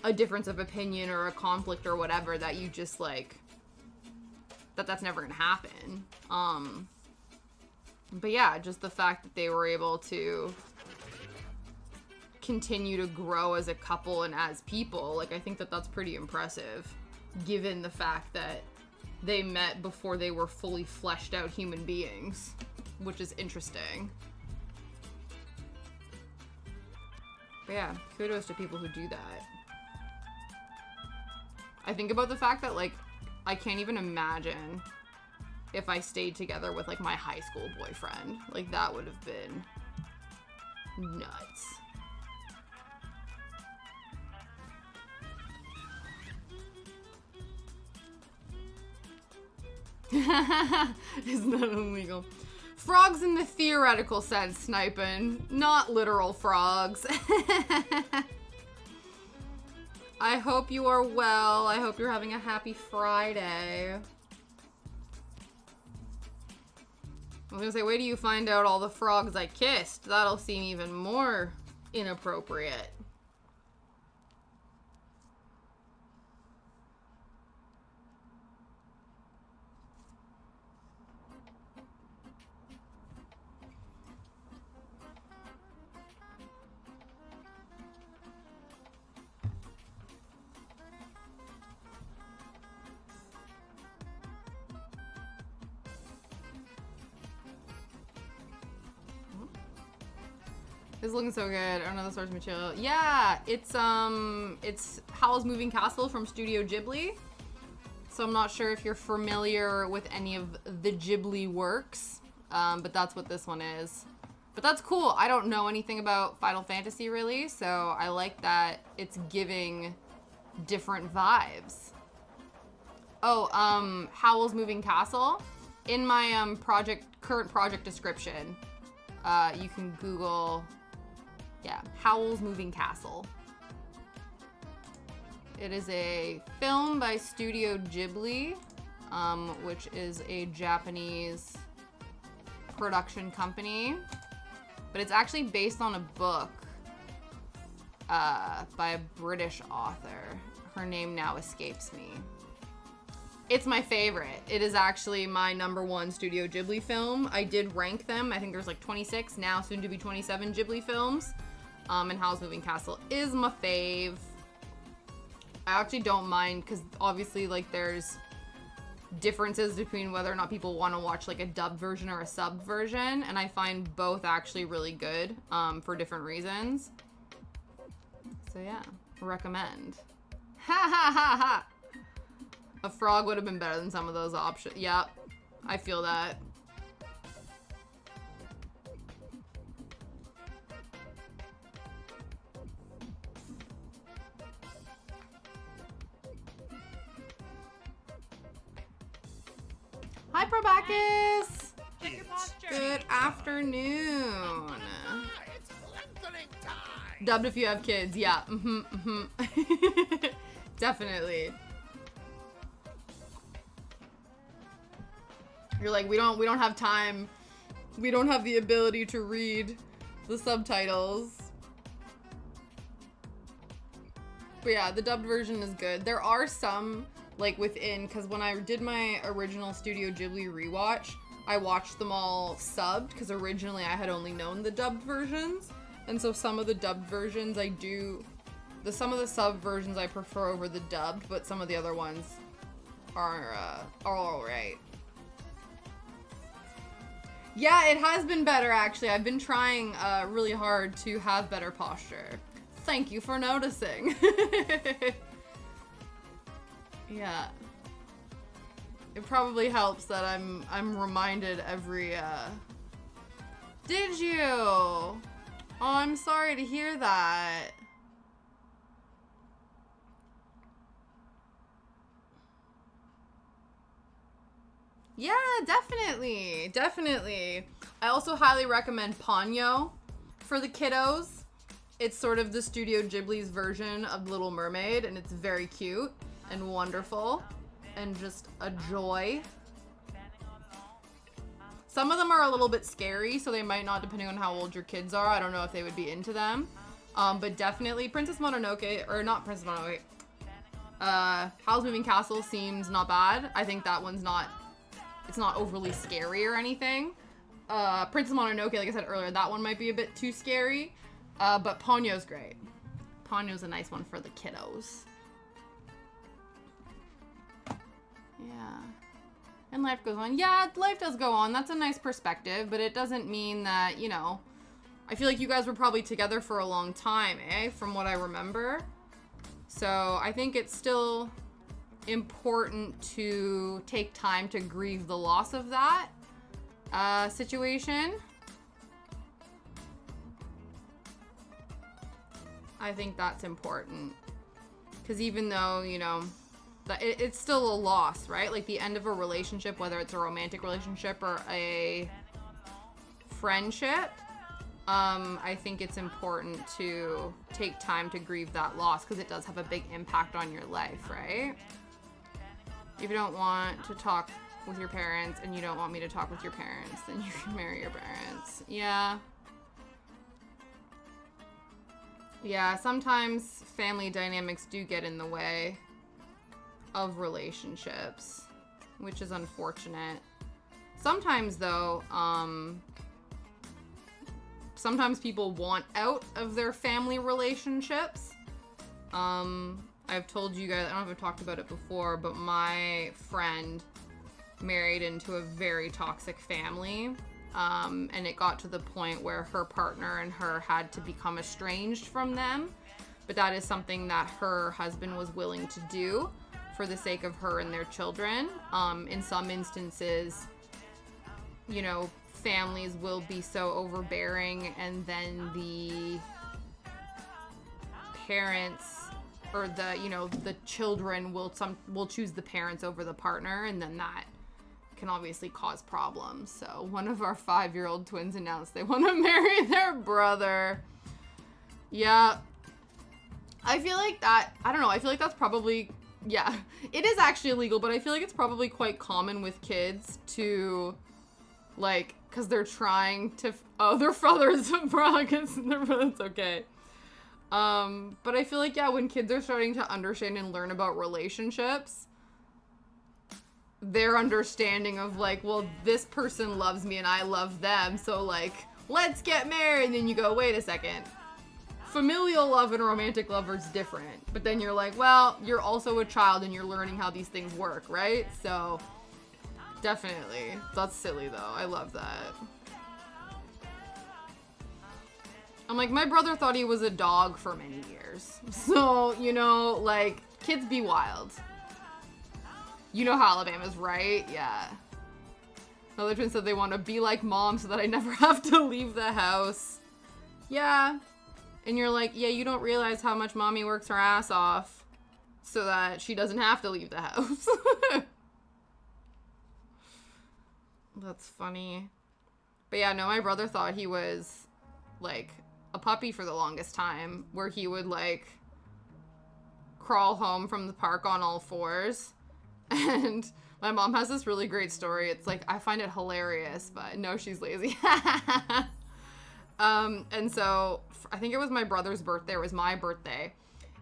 a difference of opinion or a conflict or whatever, that you just, like, that's never gonna happen. But yeah, just the fact that they were able to continue to grow as a couple and as people, like, I think that that's pretty impressive, given the fact that they met before they were fully fleshed out human beings, which is interesting. But yeah, kudos to people who do that. I think about the fact that, like, I can't even imagine if I stayed together with, like, my high school boyfriend. Like, that would have been nuts. Isn't that illegal? Frogs in the theoretical sense, sniping, not literal frogs. I hope you are well. I hope you're having a happy Friday. I was gonna say, wait till you find out all the frogs I kissed. That'll seem even more inappropriate. It's looking so good. I don't know the source material. Yeah, it's Howl's Moving Castle from Studio Ghibli. So I'm not sure if you're familiar with any of the Ghibli works, but that's what this one is. But that's cool. I don't know anything about Final Fantasy really, so I like that it's giving different vibes. Oh, Howl's Moving Castle. In my current project description, you can Google, yeah, Howl's Moving Castle. It is a film by Studio Ghibli, which is a Japanese production company. But it's actually based on a book by a British author. Her name now escapes me. It's my favorite. It is actually my #1 Studio Ghibli film. I did rank them. I think there's like 26, now soon to be 27 Ghibli films. And Howl's Moving Castle is my fave. I actually don't mind because obviously like there's differences between whether or not people want to watch like a dubbed version or a sub version, and I find both actually really good for different reasons. So yeah, recommend. Ha ha ha ha. A frog would have been better than some of those options. Yep, I feel that. Hi, Probacus! Good afternoon. It's lengthening time. Dubbed if you have kids, yeah. Definitely. You're like, we don't have time. We don't have the ability to read the subtitles. But yeah, the dubbed version is good. There are some, like, within, because when I did my original Studio Ghibli rewatch, I watched them all subbed, because originally I had only known the dubbed versions. And so some of the dubbed versions I do, some of the sub versions I prefer over the dubbed, but some of the other ones are alright. Yeah, it has been better, actually. I've been trying really hard to have better posture. Thank you for noticing. Yeah. It probably helps that I'm reminded every, Did you? Oh, I'm sorry to hear that. Yeah, definitely. Definitely. I also highly recommend Ponyo for the kiddos. It's sort of the Studio Ghibli's version of Little Mermaid, and it's very cute and wonderful and just a joy. Some of them are a little bit scary, so they might not, depending on how old your kids are. I don't know if they would be into them. But definitely Princess Mononoke, or not Princess Mononoke, Howl's Moving Castle seems not bad. I think that one's not, it's not overly scary or anything. Princess Mononoke, like I said earlier, that one might be a bit too scary. But Ponyo's great. Ponyo's a nice one for the kiddos. Yeah. And life goes on. Yeah, life does go on. That's a nice perspective, but it doesn't mean that, you know, I feel like you guys were probably together for a long time, from what I remember. So I think it's still important to take time to grieve the loss of that situation. I think that's important. Because even though, you know, it's still a loss, right? Like the end of a relationship, whether it's a romantic relationship or a friendship, I think it's important to take time to grieve that loss because it does have a big impact on your life, right? If you don't want to talk with your parents and you don't want me to talk with your parents, then you can marry your parents. Yeah. Yeah, sometimes family dynamics do get in the way of relationships, which is unfortunate. Sometimes, though, sometimes people want out of their family relationships. I've told you guys, I don't know if I've talked about it before, but my friend married into a very toxic family. And it got to the point where her partner and her had to become estranged from them. But that is something that her husband was willing to do for the sake of her and their children. In some instances, you know, families will be so overbearing and then the parents or the children will choose the parents over the partner, and then that can obviously cause problems. So one of our 5-year-old twins announced they want to marry their brother. Yeah. I feel like that's probably, yeah, it is actually illegal, but I feel like it's probably quite common with kids to, like, because they're trying to, their father's a frog, it's okay. But I feel like, yeah, when kids are starting to understand and learn about relationships, their understanding of, like, well, this person loves me and I love them, so, like, let's get married. And then you go, wait a second. Familial love and romantic love are different. But then you're like, well, you're also a child and you're learning how these things work, right? So, definitely. That's silly, though. I love that. I'm like, my brother thought he was a dog for many years. So, you know, like, kids be wild. You know how Alabama's right? Yeah. Another twin said they want to be like mom so that I never have to leave the house. Yeah. And you're like, yeah, you don't realize how much mommy works her ass off so that she doesn't have to leave the house. That's funny. But yeah, no, my brother thought he was, like, a puppy for the longest time, where he would, like, crawl home from the park on all fours. And my mom has this really great story. It's like, I find it hilarious, but no, she's lazy. And so I think it was my brother's birthday. It was my birthday.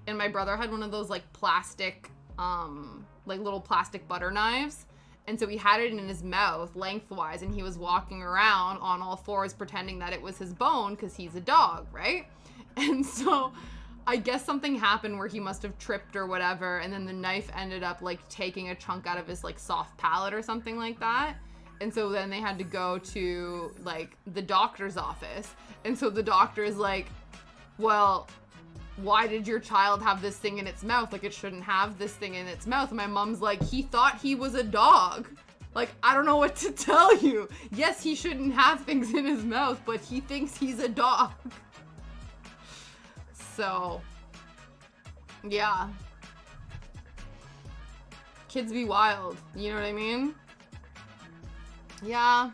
And my brother had one of those, like, plastic, like, little plastic butter knives. And so he had it in his mouth lengthwise, and he was walking around on all fours pretending that it was his bone because he's a dog, right? And so I guess something happened where he must have tripped or whatever, and then the knife ended up, like, taking a chunk out of his, like, soft palate or something like that. And so then they had to go to, like, the doctor's office. And so the doctor is like, well, why did your child have this thing in its mouth? Like, it shouldn't have this thing in its mouth. And my mom's like, he thought he was a dog. Like, I don't know what to tell you. Yes, he shouldn't have things in his mouth, but he thinks he's a dog. So, yeah. Kids be wild. You know what I mean? Yeah.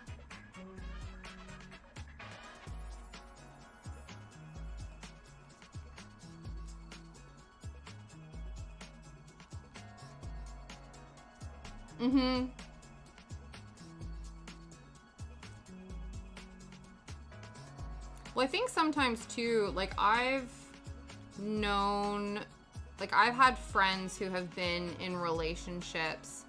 Mm-hmm. Well, I think sometimes too, like, I've had friends who have been in relationships,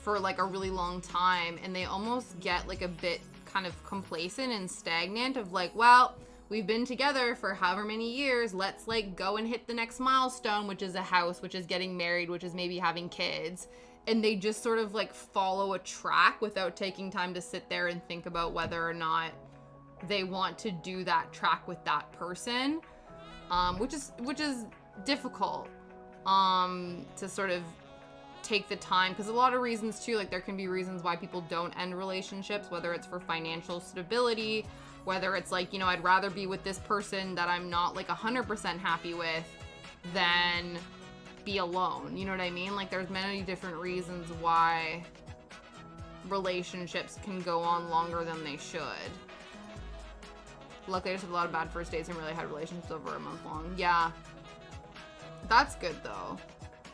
for, like, a really long time, and they almost get, like, a bit kind of complacent and stagnant of, like, well, we've been together for however many years, let's, like, go and hit the next milestone, which is a house, which is getting married, which is maybe having kids. And they just sort of, like, follow a track without taking time to sit there and think about whether or not they want to do that track with that person, which is difficult, to sort of take the time, because a lot of reasons too, like, there can be reasons why people don't end relationships, whether it's for financial stability, whether it's like, you know, I'd rather be with this person that I'm not, like, 100% happy with than be alone. You know what I mean? Like, there's many different reasons why relationships can go on longer than they should. Luckily, I just had a lot of bad first dates and really had relationships over a month long. Yeah. That's good, though.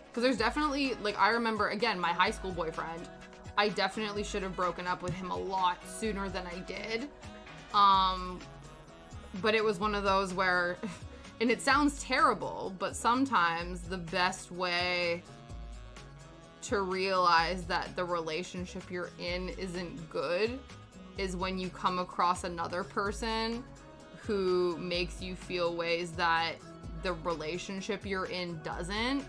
Because there's definitely, like, I remember, again, my high school boyfriend, I definitely should have broken up with him a lot sooner than I did. But it was one of those where, and it sounds terrible, but sometimes the best way to realize that the relationship you're in isn't good is when you come across another person who makes you feel ways that the relationship you're in doesn't.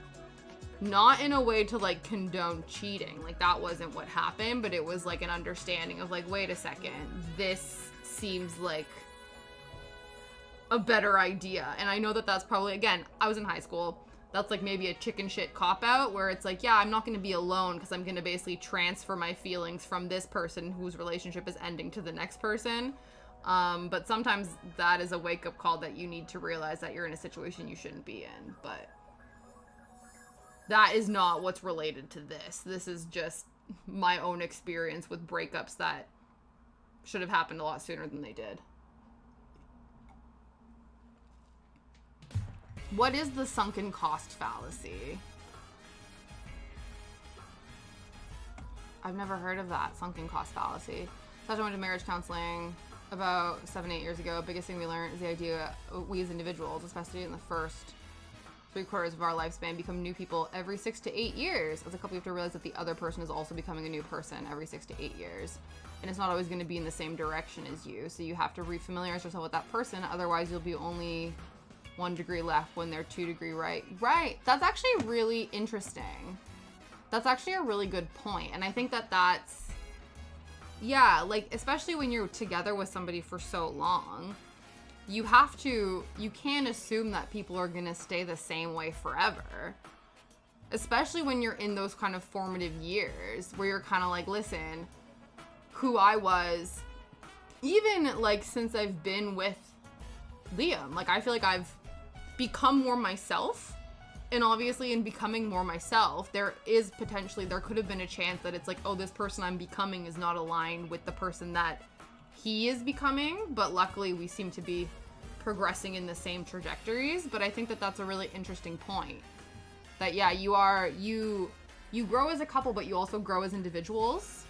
Not in a way to, like, condone cheating. Like, that wasn't what happened, but it was, like, an understanding of, like, wait a second, this seems like a better idea. And I know that that's probably, again, I was in high school. That's, like, maybe a chicken shit cop-out where it's like, yeah, I'm not going to be alone because I'm going to basically transfer my feelings from this person whose relationship is ending to the next person. But sometimes that is a wake-up call that you need to realize that you're in a situation you shouldn't be in. But that is not what's related to this. This is just my own experience with breakups that should have happened a lot sooner than they did. What is the sunken cost fallacy? I've never heard of that, sunken cost fallacy. So I went to marriage counseling about 7-8 years ago. Biggest thing we learned is the idea we as individuals, especially in the first 3/4 of our lifespan, become new people every 6 to 8 years. As a couple, you have to realize that the other person is also becoming a new person every 6 to 8 years. And it's not always going to be in the same direction as you. So you have to refamiliarize yourself with that person. Otherwise, you'll be only 1 degree left when they're 2 degree right. Right. That's actually really interesting. That's actually a really good point. And I think that that's, yeah, like, especially when you're together with somebody for so long, you can't assume that people are going to stay the same way forever. Especially when you're in those kind of formative years where you're kind of like, listen, who I was, even, like, since I've been with Liam, like, I feel like I've become more myself. And obviously in becoming more myself, there could have been a chance that it's like, oh, this person I'm becoming is not aligned with the person that he is becoming. But luckily we seem to be progressing in the same trajectories. But I think that that's a really interesting point. That, yeah, you grow as a couple, but you also grow as individuals.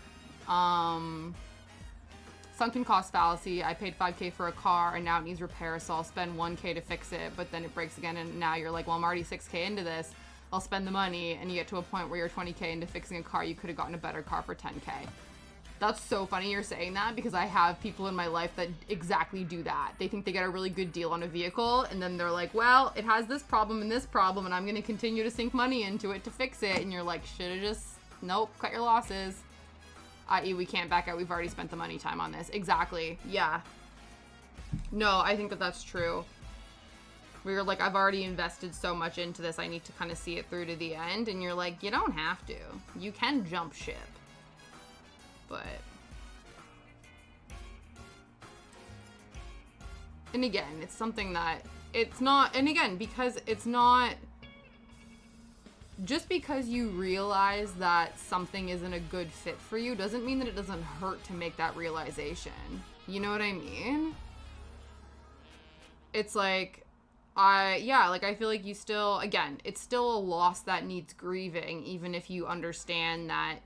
Sunken cost fallacy. I paid $5,000 for a car and now it needs repair, so I'll spend $1,000 to fix it, but then it breaks again and now you're like, well, I'm already $6,000 into this. I'll spend the money, and you get to a point where you're $20,000 into fixing a car. You could have gotten a better car for $10,000. That's so funny you're saying that, because I have people in my life that exactly do that. They think they get a really good deal on a vehicle, and then they're like, well, it has this problem and this problem, and I'm going to continue to sink money into it to fix it. And you're like, should've just, nope, cut your losses. I.e., we can't back out. We've already spent the money time on this. Exactly. Yeah. No, I think that that's true. We were like, I've already invested so much into this. I need to kind of see it through to the end. And you're like, you don't have to. You can jump ship. But. And again, it's something that it's not. And again, because it's not. Just because you realize that something isn't a good fit for you doesn't mean that it doesn't hurt to make that realization. You know what I mean? It's like, I feel like you still, again, it's still a loss that needs grieving, even if you understand that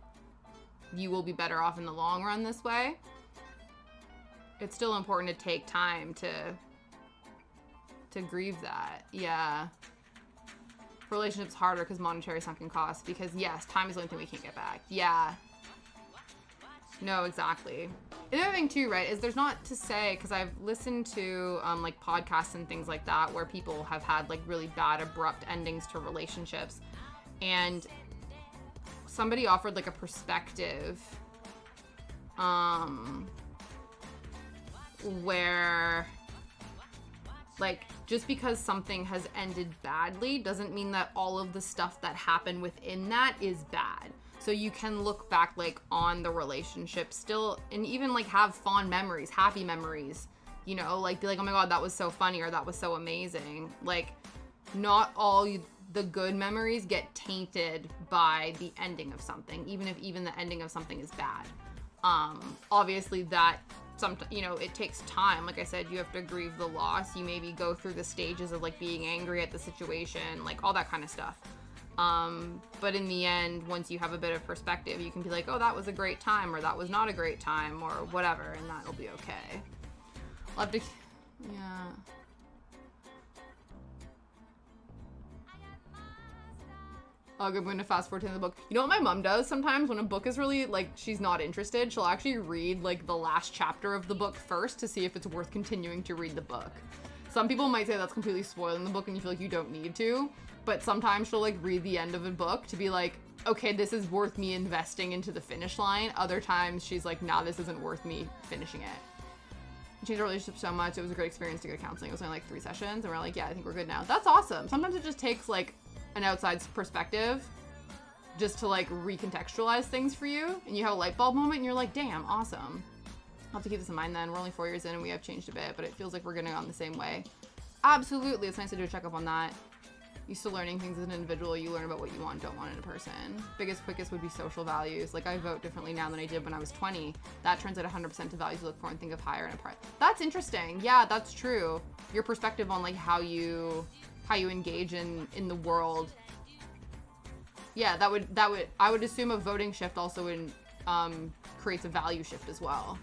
you will be better off in the long run this way. It's still important to take time to grieve that. Yeah. Relationships harder because monetary sunken costs, because yes, time is the only thing we can't get back. Yeah. No, exactly. The other thing too, right, is there's not to say, because I've listened to like podcasts and things like that where people have had like really bad abrupt endings to relationships, and somebody offered like a perspective where, like, just because something has ended badly doesn't mean that all of the stuff that happened within that is bad. So you can look back, like, on the relationship still, and even, like, have fond memories, happy memories, like, be like, oh my god, that was so funny, or that was so amazing. Like, not all the good memories get tainted by the ending of something, even if even the ending of something is bad. Obviously that it takes time. Like I said, you have to grieve the loss. You maybe go through the stages of like being angry at the situation, like all that kind of stuff. But in the end, once you have a bit of perspective, you can be like, oh, that was a great time, or that was not a great time, or whatever, and that'll be okay. I'll have to, yeah. I'm going to fast forward to the book. You know what my mom does sometimes when a book is really, like, she's not interested? She'll actually read, like, the last chapter of the book first to see if it's worth continuing to read the book. Some people might say that's completely spoiling the book and you feel like you don't need to, but sometimes she'll, like, read the end of a book to be like, okay, this is worth me investing into the finish line. Other times she's like, nah, this isn't worth me finishing it. She changed our relationship so much. It was a great experience to go to counseling. It was only, like, 3 sessions, and we're like, yeah, I think we're good now. That's awesome. Sometimes it just takes, like, an outside perspective just to like recontextualize things for you, and you have a light bulb moment and you're like, damn, awesome. I'll have to keep this in mind then. We're only 4 years in and we have changed a bit, but it feels like we're getting on the same way. Absolutely. It's nice to do a checkup on that. You're still learning things as an individual. You learn about what you want and don't want in a person. Biggest, quickest would be social values. Like, I vote differently now than I did when I was 20. That translates 100% to values you look for and think of higher and apart. That's interesting. Yeah, that's true. Your perspective on like how you engage in the world. Yeah, I would assume a voting shift also creates a value shift as well.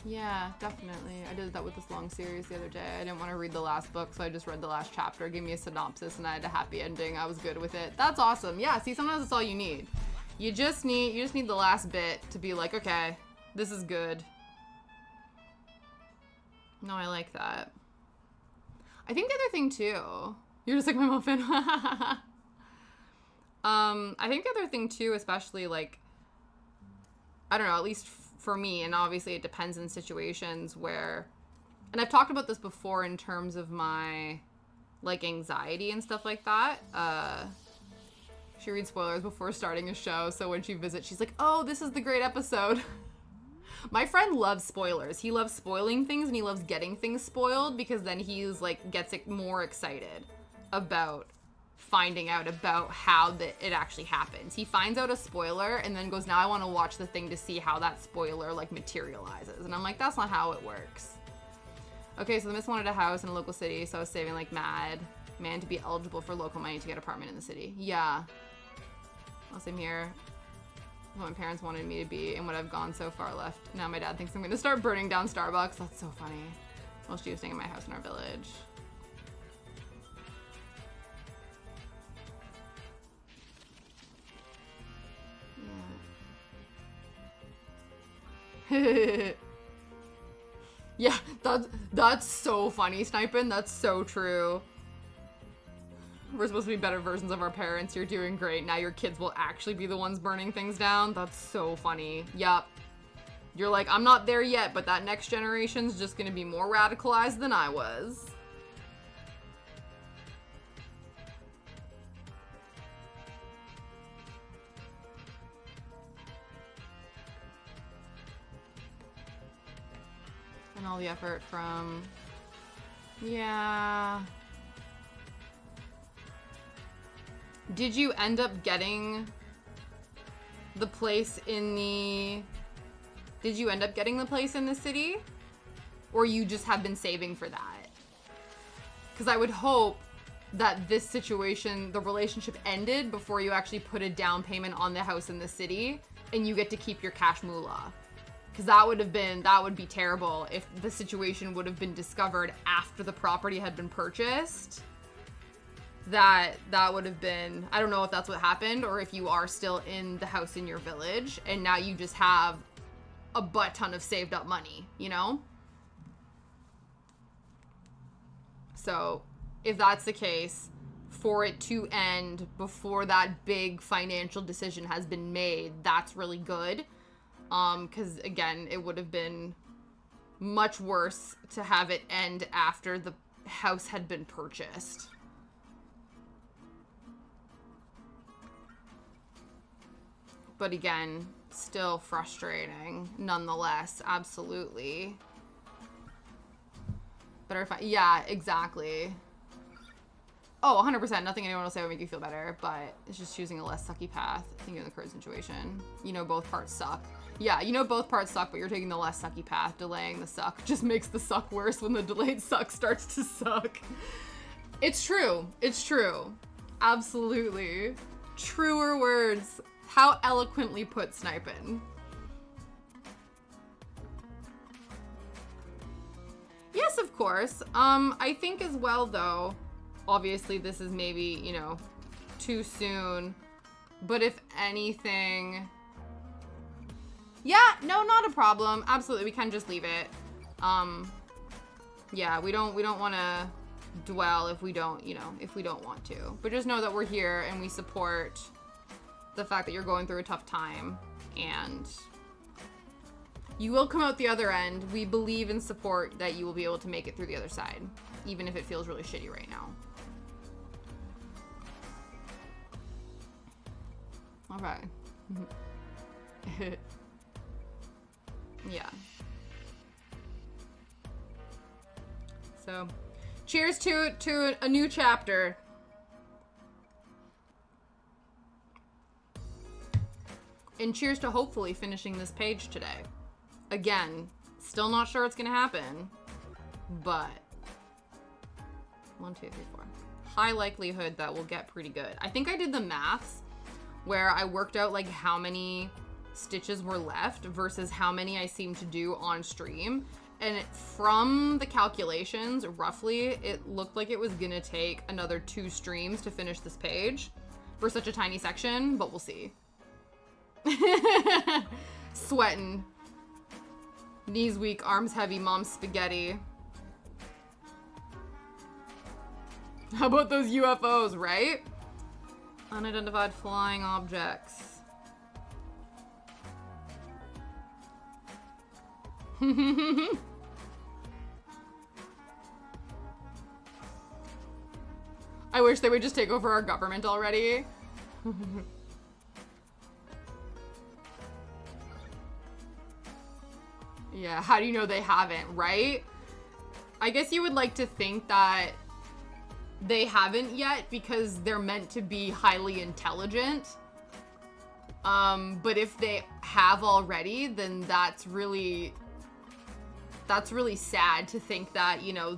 Yeah, definitely. I did that with this long series the other day. I didn't want to read the last book, so I just read the last chapter, gave me a synopsis, and I had a happy ending. I was good with it. That's awesome. Yeah, see, sometimes that's all you need. You just need the last bit to be like, okay, this is good. No, I like that. I think the other thing too, you're just like my muffin. I think the other thing too, especially like, I don't know, at least for me, and obviously it depends in situations where, and I've talked about this before in terms of my like anxiety and stuff like that. She reads spoilers before starting a show, so when she visits, she's like, oh, this is the great episode. My friend loves spoilers. He loves spoiling things and he loves getting things spoiled because then he's like gets more excited about finding out about how it actually happens. He finds out a spoiler and then goes, now I want to watch the thing to see how that spoiler like materializes. And I'm like, that's not how it works. Okay, so the miss wanted a house in a local city, so I was saving like mad man to be eligible for local money to get an apartment in the city. Yeah. Well, same here. What my parents wanted me to be and what I've gone so far left. Now my dad thinks I'm going to start burning down Starbucks. That's so funny. Well, she was staying in my house in our village. Yeah. Yeah, that's so funny, Snipin'. That's so true. We're supposed to be better versions of our parents. You're doing great. Now your kids will actually be the ones burning things down. That's so funny. Yup. You're like, I'm not there yet, but that next generation's just gonna be more radicalized than I was. And all the effort from... Yeah... Did you end up getting the place in the... Did you end up getting the place in the city? Or you just have been saving for that? Because I would hope that this situation, the relationship ended before you actually put a down payment on the house in the city and you get to keep your cash moolah. Because that would be terrible if the situation would have been discovered after the property had been purchased. That would have been, I don't know if that's what happened or if you are still in the house in your village and now you just have a butt ton of saved up money, you know? So if that's the case, for it to end before that big financial decision has been made, that's really good. Because again, it would have been much worse to have it end after the house had been purchased. But again, still frustrating, nonetheless, absolutely. Better find, yeah, exactly. Oh, 100%. Nothing anyone will say will make you feel better, but it's just choosing a less sucky path. I think in the current situation, you know both parts suck. Yeah, you know both parts suck, but you're taking the less sucky path. Delaying the suck just makes the suck worse when the delayed suck starts to suck. It's true. It's true. Absolutely. Truer words. How eloquently put, Snipin'. Yes, of course. I think as well, though, obviously this is maybe, you know, too soon, but if anything, yeah, no, not a problem. Absolutely, we can just leave it. Yeah, we don't want to dwell if we don't, you know, if we don't want to, but just know that we're here and we support the fact that you're going through a tough time, and you will come out the other end. We believe and support that you will be able to make it through the other side, even if it feels really shitty right now. All right. Yeah. So, cheers to a new chapter. And cheers to hopefully finishing this page today. Again, still not sure it's gonna happen, but 1, 2, 3, 4. High likelihood that we'll get pretty good. I think I did the maths where I worked out like how many stitches were left versus how many I seem to do on stream. And from the calculations, roughly, it looked like it was gonna take another 2 streams to finish this page for such a tiny section, but we'll see. Sweating. Knees weak, arms heavy, mom's spaghetti. How about those UFOs, right? Unidentified flying objects. I wish they would just take over our government already. Yeah, how do you know they haven't, right? I guess you would like to think that they haven't yet because they're meant to be highly intelligent. But if they have already, then that's really sad to think that, you know,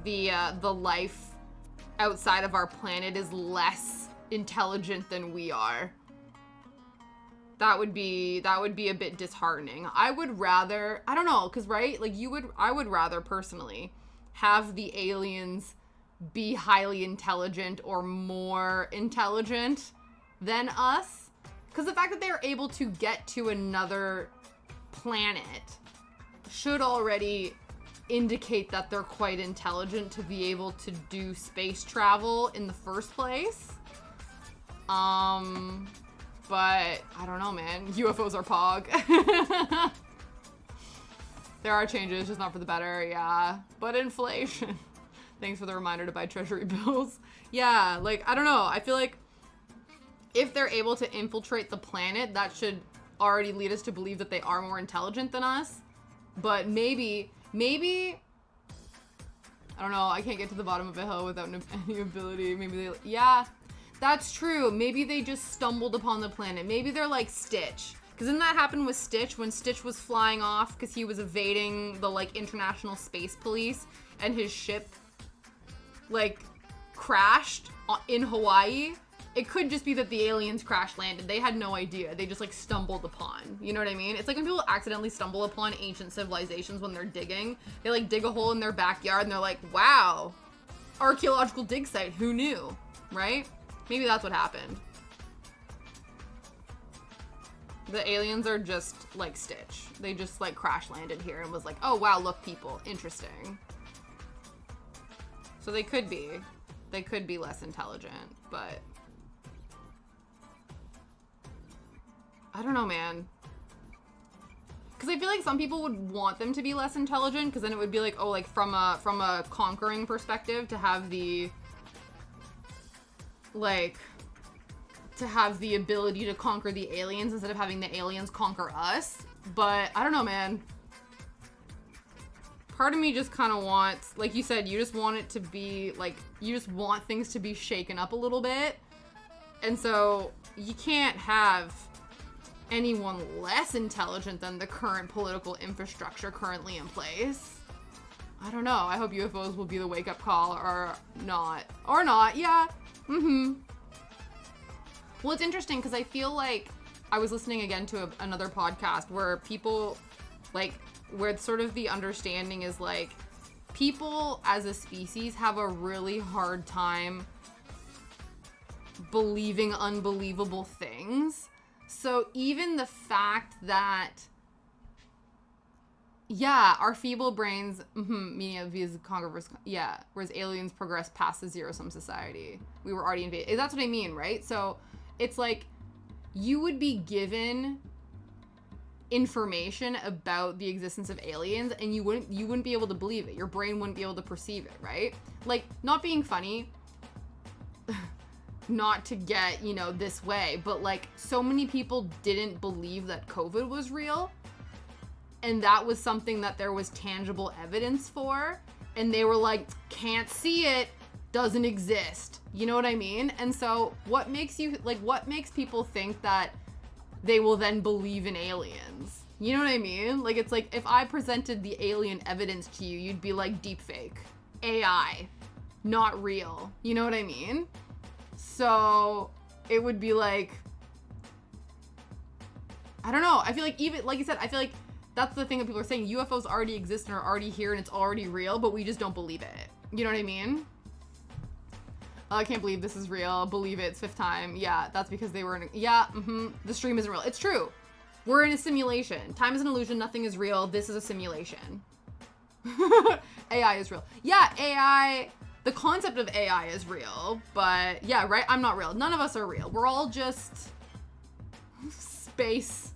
the life outside of our planet is less intelligent than we are. That would be a bit disheartening. I would rather, I don't know, cause right, like I would rather personally have the aliens be highly intelligent or more intelligent than us. Cause the fact that they're able to get to another planet should already indicate that they're quite intelligent to be able to do space travel in the first place. But I don't know, man. UFOs are pog. There are changes, just not for the better, yeah. But inflation. Thanks for the reminder to buy treasury bills. Yeah, like, I don't know. I feel like if they're able to infiltrate the planet, that should already lead us to believe that they are more intelligent than us. But maybe, I don't know. I can't get to the bottom of a hill without any ability. Maybe they, yeah. That's true. Maybe they just stumbled upon the planet. Maybe they're like Stitch. Because didn't that happen with Stitch when Stitch was flying off because he was evading the like international space police and his ship like crashed in Hawaii? It could just be that the aliens crash landed. They had no idea. They just like stumbled upon. You know what I mean? It's like when people accidentally stumble upon ancient civilizations when they're digging. They like dig a hole in their backyard and they're like, wow, archaeological dig site. Who knew? Right? Maybe that's what happened. The aliens are just like Stitch. They just like crash landed here and was like, oh wow, look people, interesting. So they could be less intelligent, but I don't know, man. Because I feel like some people would want them to be less intelligent because then it would be like, oh, like from a conquering perspective to have the like to have the ability to conquer the aliens instead of having the aliens conquer us. But I don't know, man. part of me just kind of wants, like you said, you just want it to be, like, you just want things to be shaken up a little bit. And so you can't have anyone less intelligent than the current political infrastructure currently in place. I don't know. I hope UFOs will be the wake-up call or not. Or not, yeah. Mm-hmm. Well, it's interesting because I feel like I was listening again to another podcast where people, like, where sort of the understanding is, like, people as a species have a really hard time believing unbelievable things. So even the fact that, yeah, our feeble brains, meaning of views of Congress, yeah, whereas aliens progress past the zero-sum society. We were already invaded. That's what I mean, right? So it's like you would be given information about the existence of aliens and you wouldn't be able to believe it. Your brain wouldn't be able to perceive it, right? Like, not being funny, not to get, you know, this way, but like so many people didn't believe that COVID was real. And that was something that there was tangible evidence for. And they were like, can't see it, doesn't exist. You know what I mean? And so what makes people think that they will then believe in aliens? You know what I mean? Like, it's like if I presented the alien evidence to you, you'd be like, deepfake, AI, not real. You know what I mean? So it would be like, I don't know. I feel like even, like you said, I feel like that's the thing that people are saying. UFOs already exist and are already here and it's already real, but we just don't believe it. You know what I mean? Oh, I can't believe this is real. Believe it. It's fifth time. Yeah, that's because they were in the stream isn't real. It's true. We're in a simulation. Time is an illusion. Nothing is real. This is a simulation. AI is real. Yeah, AI, the concept of AI is real, but yeah, right? I'm not real. None of us are real. We're all just space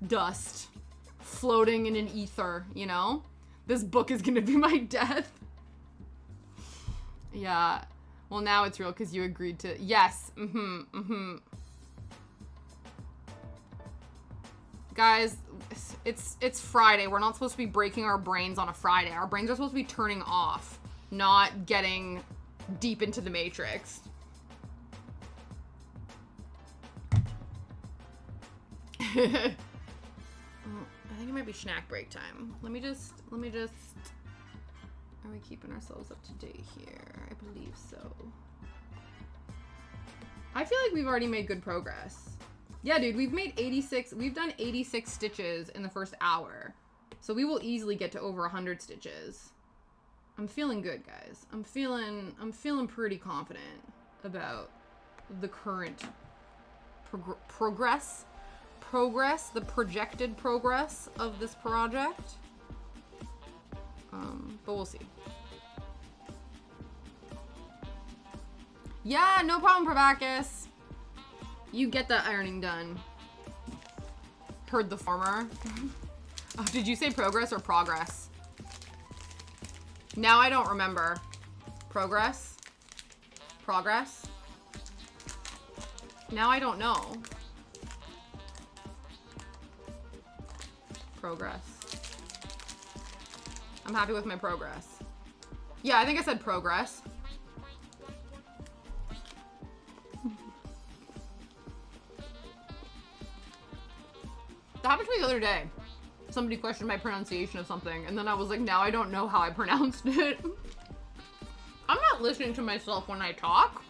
dust floating in an ether, you know? This book is gonna be my death. Yeah. Well, now it's real because you agreed to... Yes. Guys, it's Friday. We're not supposed to be breaking our brains on a Friday. Our brains are supposed to be turning off, not getting deep into the Matrix. I think it might be snack break time. Let me just... Are we keeping ourselves up to date here? I believe so. I feel like we've already made good progress. Yeah, dude, we've done 86 stitches in the first hour. So we will easily get to over 100 stitches. I'm feeling good, guys. I'm feeling pretty confident about the current progress, the projected progress of this project. But we'll see. Yeah, no problem, Pravakis. You get the ironing done. Heard the former. Oh, did you say progress or progress? Now I don't remember. Progress? Progress? Now I don't know. Progress. I'm happy with my progress. Yeah, I think I said progress. That happened to me the other day. Somebody questioned my pronunciation of something, and then I was like, now I don't know how I pronounced it. I'm not listening to myself when I talk.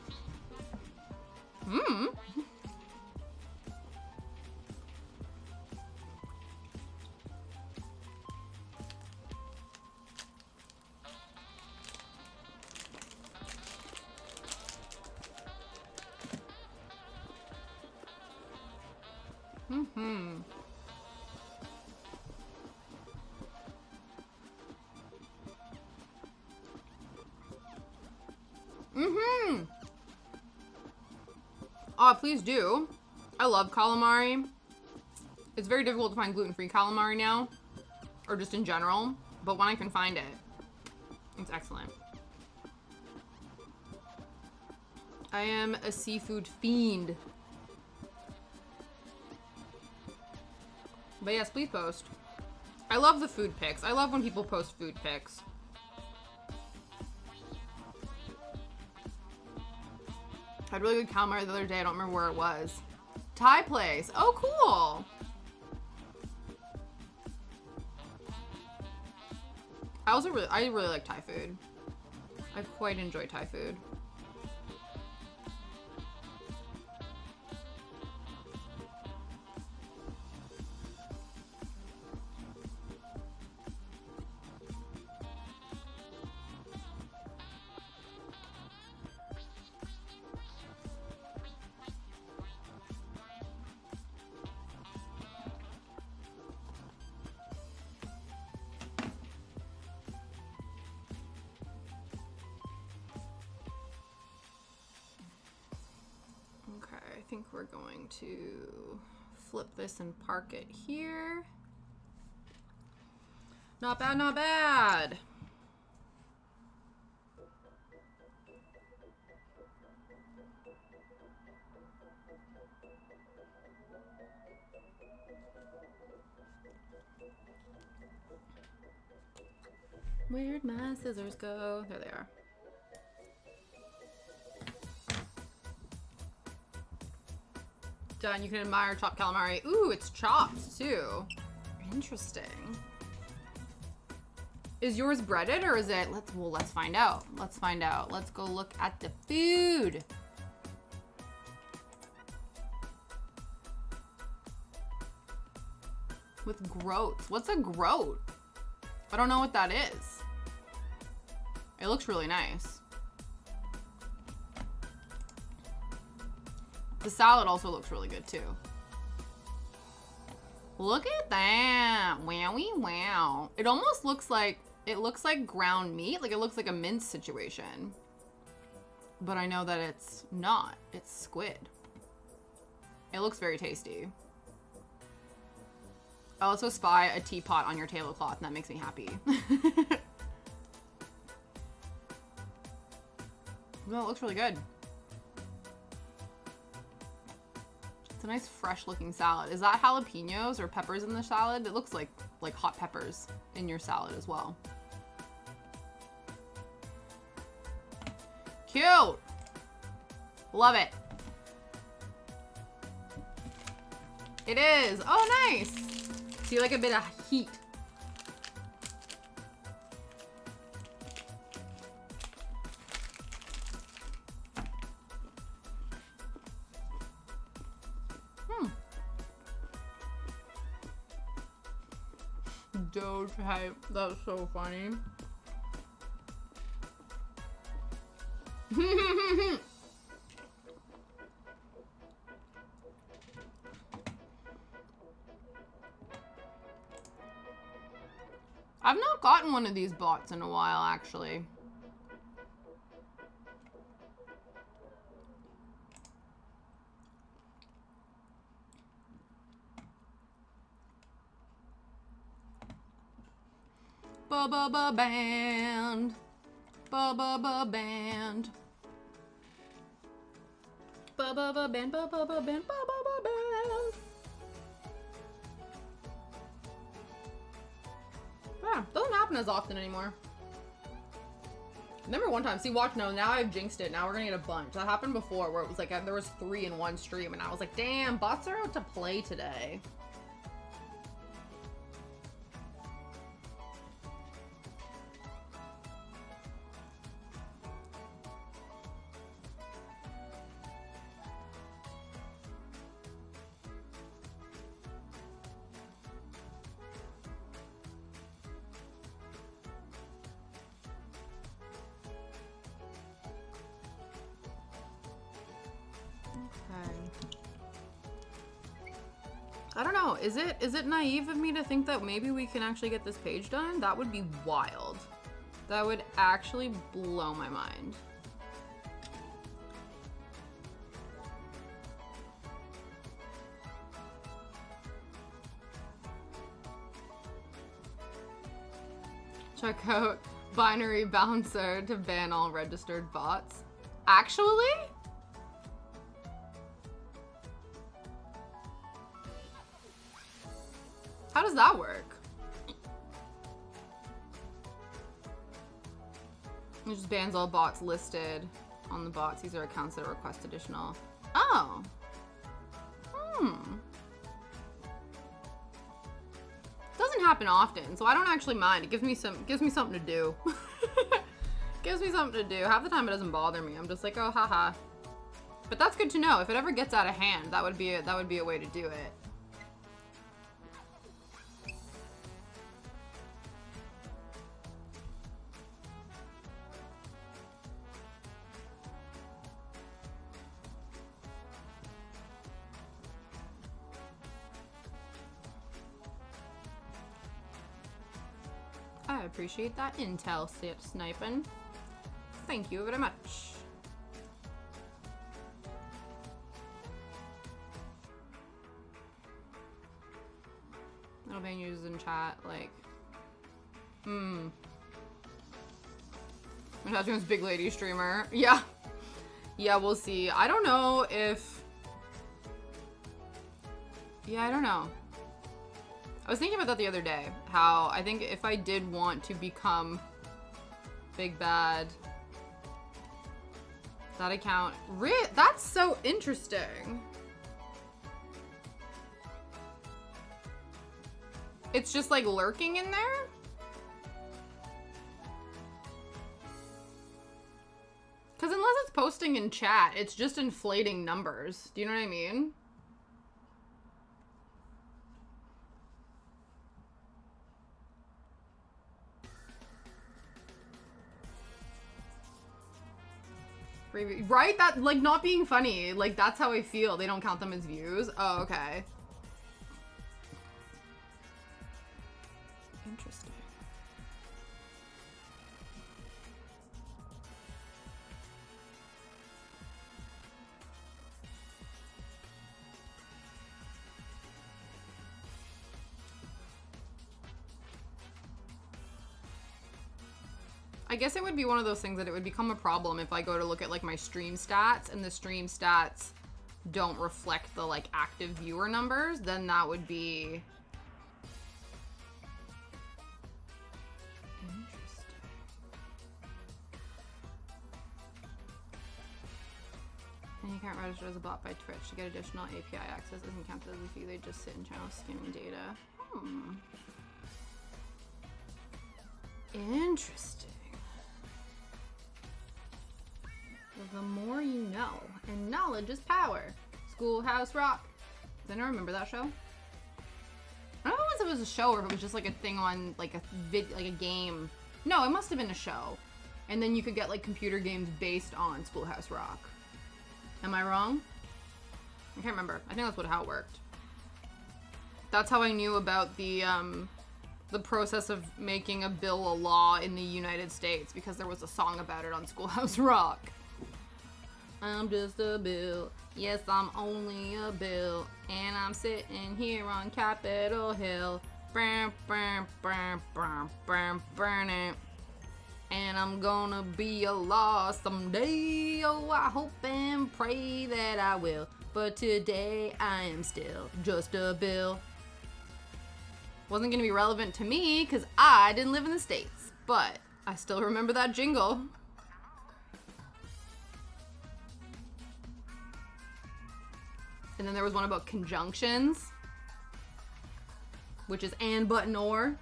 Please do. I love calamari. It's very difficult to find gluten-free calamari now, or just in general, but when I can find it, it's excellent. I am a seafood fiend. But yes, please post. I love the food pics. I love when people post food pics. I had really good calamari the other day. I don't remember where it was. Thai place. Oh, cool. I really like Thai food. I quite enjoy Thai food. I think we're going to flip this and park it here. Not bad, not bad. Where'd my scissors go? There they are. Done. You can admire chopped calamari. Ooh, it's chopped too. Interesting. Is yours breaded or is it? Let's find out. Let's find out. Let's go look at the food. With groats. What's a groat? I don't know what that is. It looks really nice. The salad also looks really good too. Look at that. Wowie wow. It almost looks like, ground meat. Like it looks like a mince situation. But I know that it's not. It's squid. It looks very tasty. I also spy a teapot on your tablecloth and that makes me happy. No, it looks really good. It's a nice fresh looking salad. Is that jalapenos or peppers in the salad? It looks like hot peppers in your salad as well. Cute. Love it. It is. Oh, nice. So you like a bit of heat. Doge hype. That's so funny. I've not gotten one of these bots in a while, actually. Ba-ba-ba band. Ba-ba-ba band. Ba-ba-ba band, ba-ba-ba band, ba-ba-ba band. Yeah, doesn't happen as often anymore. Remember one time, see, watch, no, now I've jinxed it. Now we're gonna get a bunch. That happened before where it was like, there was 3 in one stream and I was like, damn, bots are out to play today. I don't know, is it naive of me to think that maybe we can actually get this page done? That would be wild. That would actually blow my mind. Check out Binary Bouncer to ban all registered bots. Actually? How does that work? It just bans all bots listed on the bots. These are accounts that request additional. Oh. Doesn't happen often, so I don't actually mind. It gives me something to do. Gives me something to do. Half the time it doesn't bother me. I'm just like, oh, haha. But that's good to know. If it ever gets out of hand, that would be a way to do it. I appreciate that intel, sniping. Thank you very much. It'll be used in chat, like, Attachment's big lady streamer. Yeah. Yeah, we'll see. I don't know if... Yeah, I don't know. I was thinking about that the other day, how I think if I did want to become Big Bad, that account, that's so interesting. It's just like lurking in there? Because unless it's posting in chat, it's just inflating numbers. Do you know what I mean? Right? That, like, not being funny. Like, that's how I feel. They don't count them as views. Oh, okay. Interesting. I guess it would be one of those things that it would become a problem if I go to look at like my stream stats and the stream stats don't reflect the like active viewer numbers, then that would be interesting. And you can't register as a bot by Twitch to get additional API access. Isn't counted as a fee. They just sit in channel skimming data. Interesting. The more you know, and knowledge is power. Schoolhouse Rock. Does anyone remember that show? I don't know if it was a show or if it was just like a thing on like a game. No, it must have been a show. And then you could get like computer games based on Schoolhouse Rock. Am I wrong? I can't remember. I think that's how it worked. That's how I knew about the process of making a bill a law in the United States, because there was a song about it on Schoolhouse Rock. I'm just a bill. Yes, I'm only a bill. And I'm sitting here on Capitol Hill. Burn, burn, burn, burn, burn, burn it. And I'm gonna be a law someday. Oh, I hope and pray that I will. But today I am still just a bill. Wasn't gonna be relevant to me because I didn't live in the States. But I still remember that jingle. And then there was one about conjunctions, which is and, but, nor.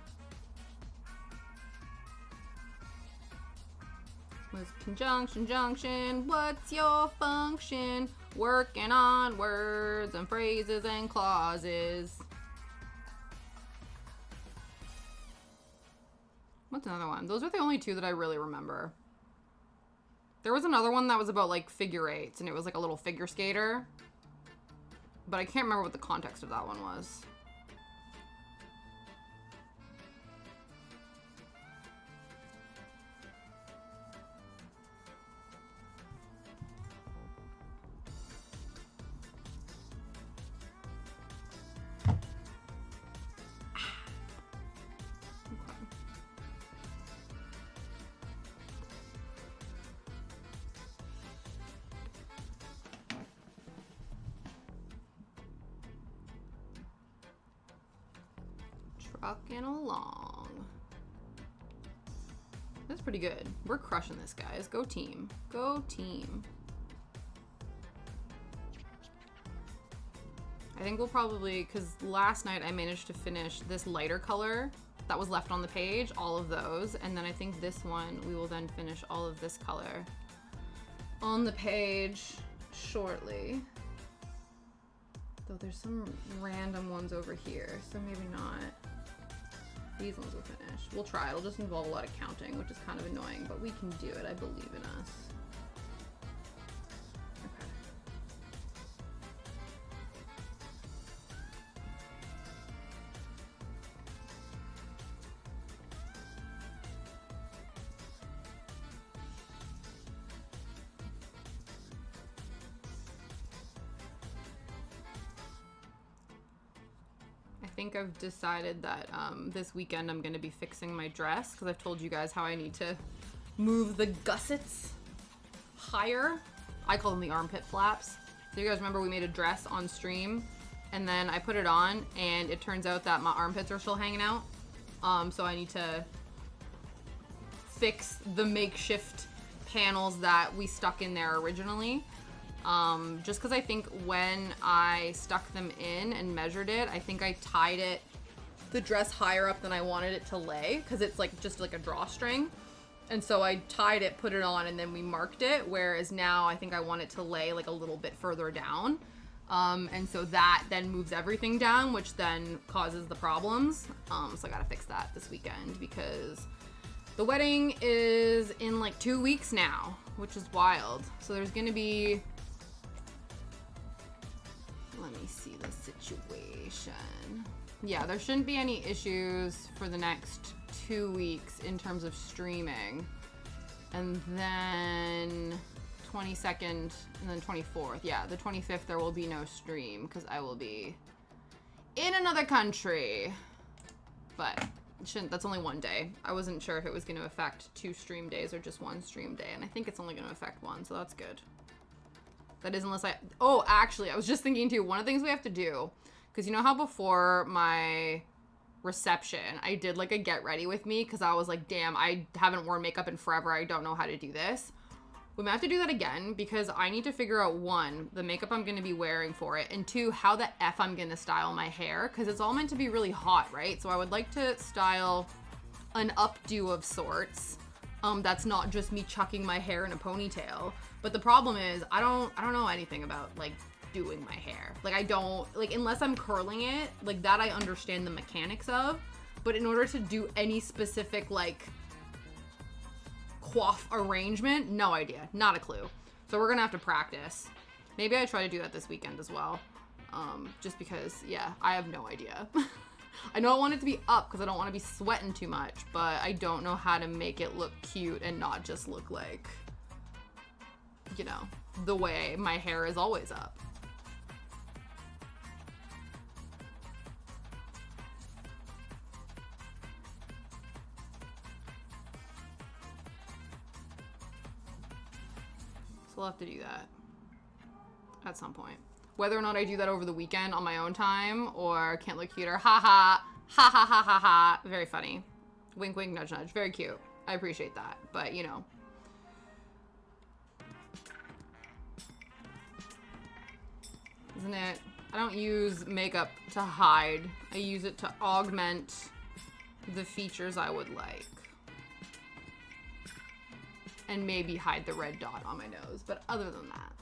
Was conjunction, junction, what's your function? Working on words and phrases and clauses. What's another one? Those are the only two that I really remember. There was another one that was about like figure eights, and it was like a little figure skater. But I can't remember what the context of that one was. Trucking along. That's pretty good. We're crushing this, guys. Go team. Go team. I think we'll probably, because last night I managed to finish this lighter color that was left on the page, all of those, and then I think this one we will then finish all of this color on the page shortly. Though there's some random ones over here, so maybe not. These ones will finish. We'll try. It'll just involve a lot of counting, which is kind of annoying, but we can do it. I believe in us. I think I've decided that this weekend I'm going to be fixing my dress because I've told you guys how I need to move the gussets higher. I call them the armpit flaps. So you guys remember we made a dress on stream and then I put it on and it turns out that my armpits are still hanging out. So I need to fix the makeshift panels that we stuck in there originally. Just because I think when I stuck them in and measured it, I think I tied the dress higher up than I wanted it to lay because it's like just like a drawstring. And so I tied it, put it on, and then we marked it. Whereas now I think I want it to lay like a little bit further down. And so that then moves everything down, which then causes the problems. So I gotta fix that this weekend because the wedding is in like 2 weeks now, which is wild. So there's gonna be, let me see the situation. Yeah, there shouldn't be any issues for the next 2 weeks in terms of streaming. And then 22nd and then 24th. Yeah, the 25th there will be no stream because I will be in another country. But it shouldn't, that's only one day. I wasn't sure if it was going to affect 2 stream days or just 1 stream day. And I think it's only going to affect 1, so that's good. That is unless oh, actually, I was just thinking too, one of the things we have to do, because you know how before my reception, I did like a get ready with me, because I was like, damn, I haven't worn makeup in forever, I don't know how to do this. We might have to do that again, because I need to figure out, 1, the makeup I'm going to be wearing for it, and 2, how the F I'm going to style my hair, because it's all meant to be really hot, right? So I would like to style an updo of sorts. That's not just me chucking my hair in a ponytail. But the problem is, I don't know anything about, like, doing my hair. Like, I don't, like, unless I'm curling it, like, that I understand the mechanics of. But in order to do any specific, like, coif arrangement, no idea. Not a clue. So we're gonna have to practice. Maybe I try to do that this weekend as well. Just because, yeah, I have no idea. I know I want it to be up because I don't want to be sweating too much, but I don't know how to make it look cute and not just look like, you know, the way my hair is always up. So we'll have to do that at some point. Whether or not I do that over the weekend on my own time or can't look cuter, ha ha, ha ha ha ha ha. Very funny. Wink wink, nudge nudge. Very cute. I appreciate that. But, you know. Isn't it? I don't use makeup to hide. I use it to augment the features I would like. And maybe hide the red dot on my nose. But other than that.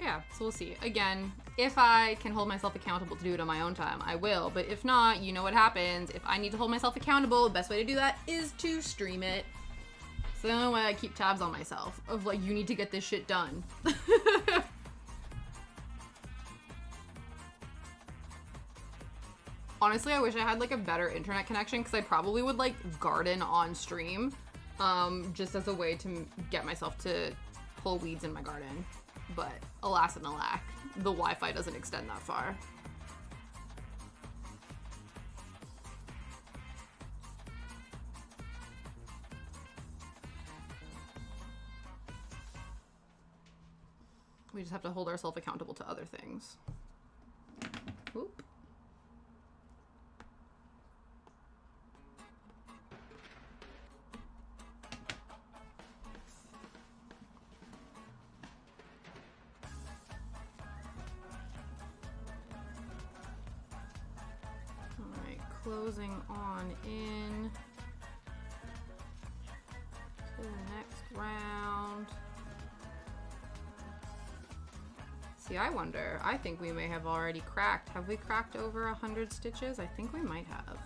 Yeah, so we'll see. Again, if I can hold myself accountable to do it on my own time, I will. But if not, you know what happens. If I need to hold myself accountable, the best way to do that is to stream it. So the only way I keep tabs on myself of like, you need to get this shit done. Honestly, I wish I had like a better internet connection because I probably would like garden on stream just as a way to get myself to pull weeds in my garden. But alas and alack, the Wi-Fi doesn't extend that far. We just have to hold ourselves accountable to other things. Oop. Alright, closing on in to the next round. See, I wonder. I think we may have already cracked. Have we cracked over 100 stitches? I think we might have.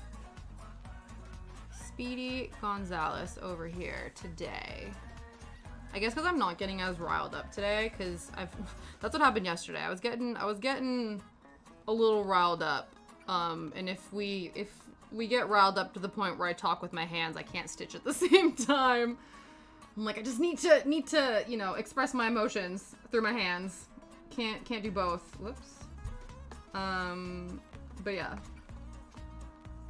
Speedy Gonzalez over here today. I guess because I'm not getting as riled up today, because that's what happened yesterday. I was getting a little riled up. And if we get riled up to the point where I talk with my hands, I can't stitch at the same time. I'm like, I just need to, you know, express my emotions through my hands. Can't do both. Whoops. But yeah.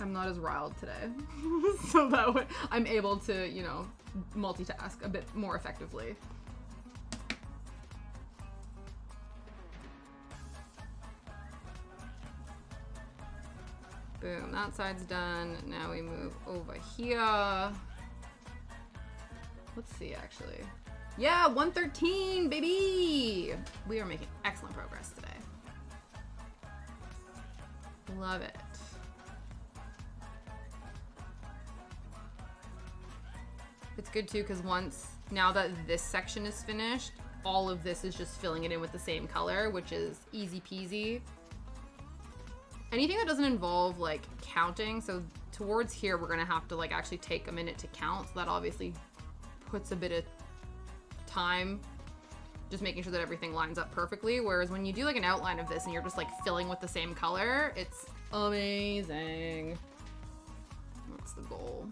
I'm not as riled today. So that way I'm able to, you know, multitask a bit more effectively. Boom, that side's done. Now we move over here. Let's see, actually. Yeah, 113, baby! We are making excellent progress today. Love it. It's good too, because now that this section is finished, all of this is just filling it in with the same color, which is easy peasy. Anything that doesn't involve like counting, so towards here we're gonna have to like actually take a minute to count, so that obviously puts a bit of time just making sure that everything lines up perfectly, whereas when you do like an outline of this and you're just like filling with the same color, it's amazing. That's the goal.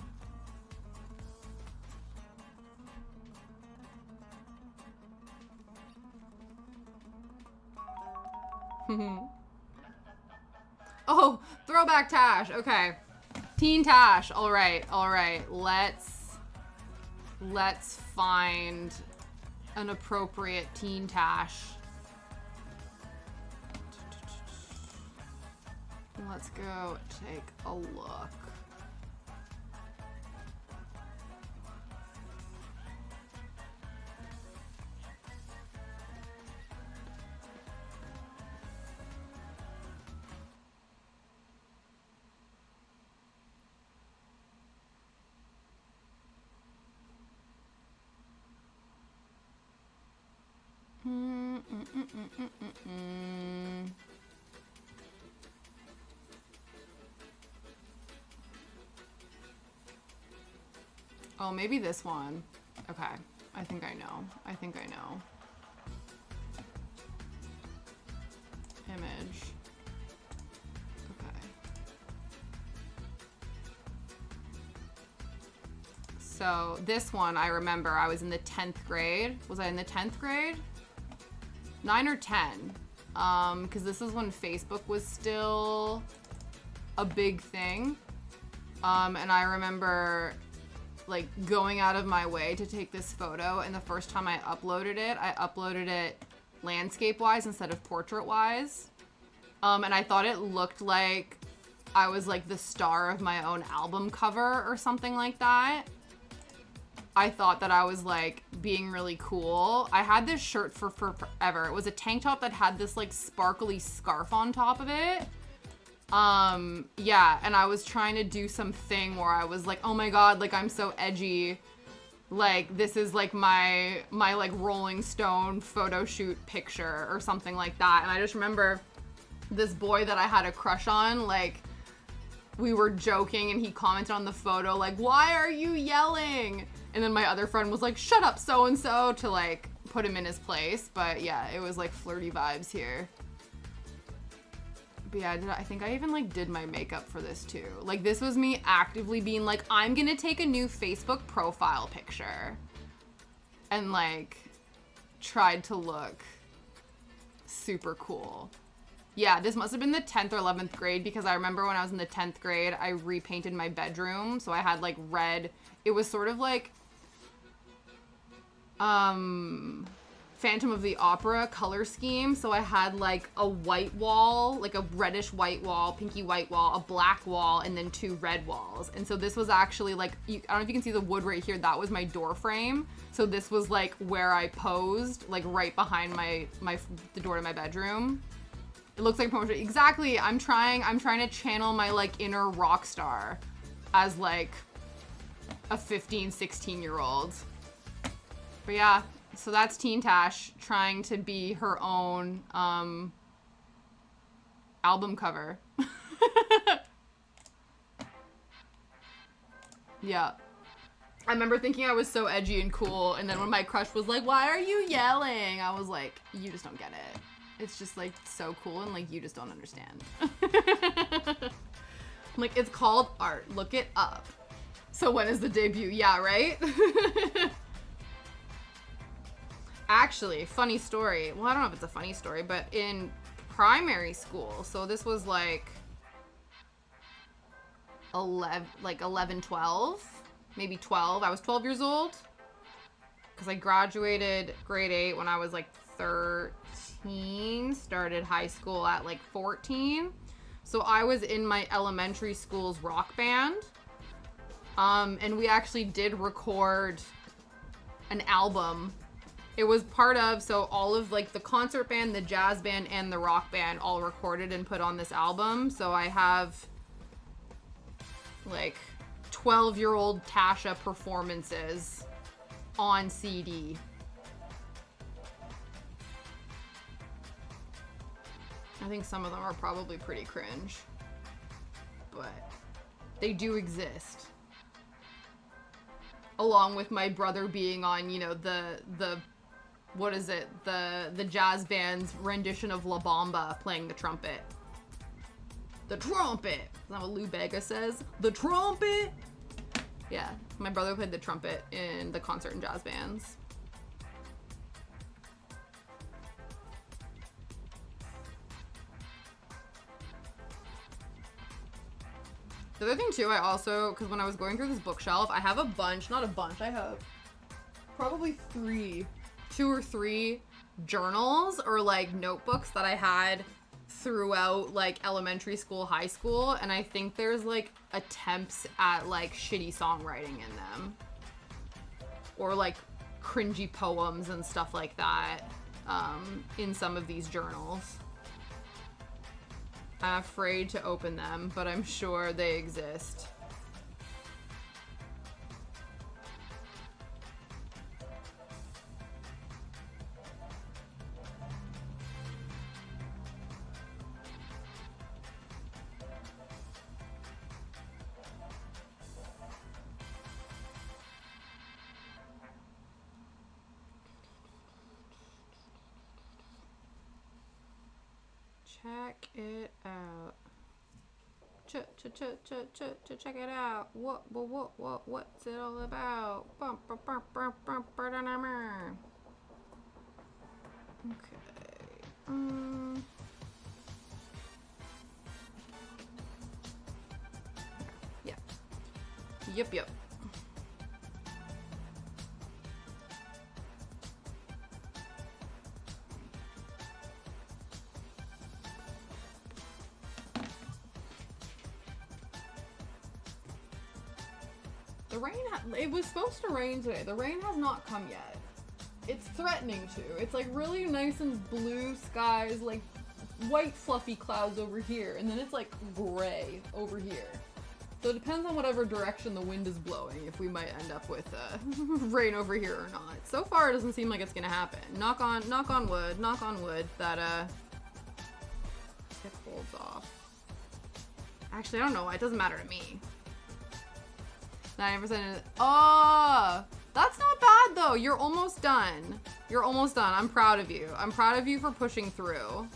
Oh, throwback Tash. Okay. Teen Tash. All right. Let's find an appropriate Teen Tash. Let's go take a look. Oh, maybe this one. Okay, I think I know. Image. Okay. So this one, I remember I was in the 10th grade. Was I in the 10th grade? 9 or 10. Because this is when Facebook was still a big thing. And I remember like going out of my way to take this photo, and the first time I uploaded it landscape wise instead of portrait wise. And I thought it looked like I was like the star of my own album cover or something like that. I thought that I was like being really cool. I had this shirt for forever. It was a tank top that had this like sparkly scarf on top of it. Yeah, and I was trying to do something where I was like, oh my god, like I'm so edgy. Like this is like my like Rolling Stone photo shoot picture or something like that. And I just remember this boy that I had a crush on, like we were joking and he commented on the photo like, why are you yelling? And then my other friend was like, shut up so-and-so, to like put him in his place. But yeah, it was like flirty vibes here. But yeah, I think I even like did my makeup for this too. Like this was me actively being like, I'm gonna take a new Facebook profile picture. And like tried to look super cool. Yeah, this must have been the 10th or 11th grade, because I remember when I was in the 10th grade, I repainted my bedroom. So I had like red, it was sort of like, Phantom of the Opera color scheme. So I had like a white wall, like a reddish white wall, pinky white wall, a black wall, and then 2 red walls. And so this was actually like, I don't know if you can see the wood right here, that was my door frame. So this was like where I posed, like right behind the door to my bedroom. It looks like promotion. Exactly. I'm trying to channel my like inner rock star as like a 15, 16-year-old. But yeah, so that's Teen Tash trying to be her own album cover. Yeah. I remember thinking I was so edgy and cool, and then when my crush was like, "Why are you yelling?" I was like, "You just don't get it. It's just like so cool, and like you just don't understand." I'm like, "It's called art. Look it up." So when is the debut? Yeah, right? Actually, funny story. Well, I don't know if it's a funny story, but in primary school, so this was like 11, 12, maybe 12. I was 12 years old because I graduated grade 8 when I was like 13, started high school at like 14. So I was in my elementary school's rock band. And we actually did record an album. It was part of, so all of like the concert band, the jazz band, and the rock band all recorded and put on this album. So I have like 12-year-old Tasha performances on CD. I think some of them are probably pretty cringe, but they do exist. Along with my brother being on, you know, the what is it? The jazz band's rendition of La Bamba playing the trumpet. The trumpet! Is that what Lou Bega says? The trumpet! Yeah, my brother played the trumpet in the concert and jazz bands. The other thing too, I also, because when I was going through this bookshelf, I have a bunch, not a bunch, I have probably 2 or 3 journals or like notebooks that I had throughout like elementary school, high school, and I think there's like attempts at like shitty songwriting in them. Or like cringy poems and stuff like that in some of these journals. I'm afraid to open them, but I'm sure they exist. Check it out. Check it out. What's it all about? Okay. Yeah. Yep. The rain, it was supposed to rain today. The rain has not come yet. It's threatening to. It's like really nice and blue skies, like white fluffy clouds over here, and then it's like gray over here. So it depends on whatever direction the wind is blowing if we might end up with rain over here or not. So far it doesn't seem like it's gonna happen. Knock on wood that it holds off. Actually, I don't know. It doesn't matter to me. 90%. Oh, that's not bad though. You're almost done. I'm proud of you. I'm proud of you for pushing through.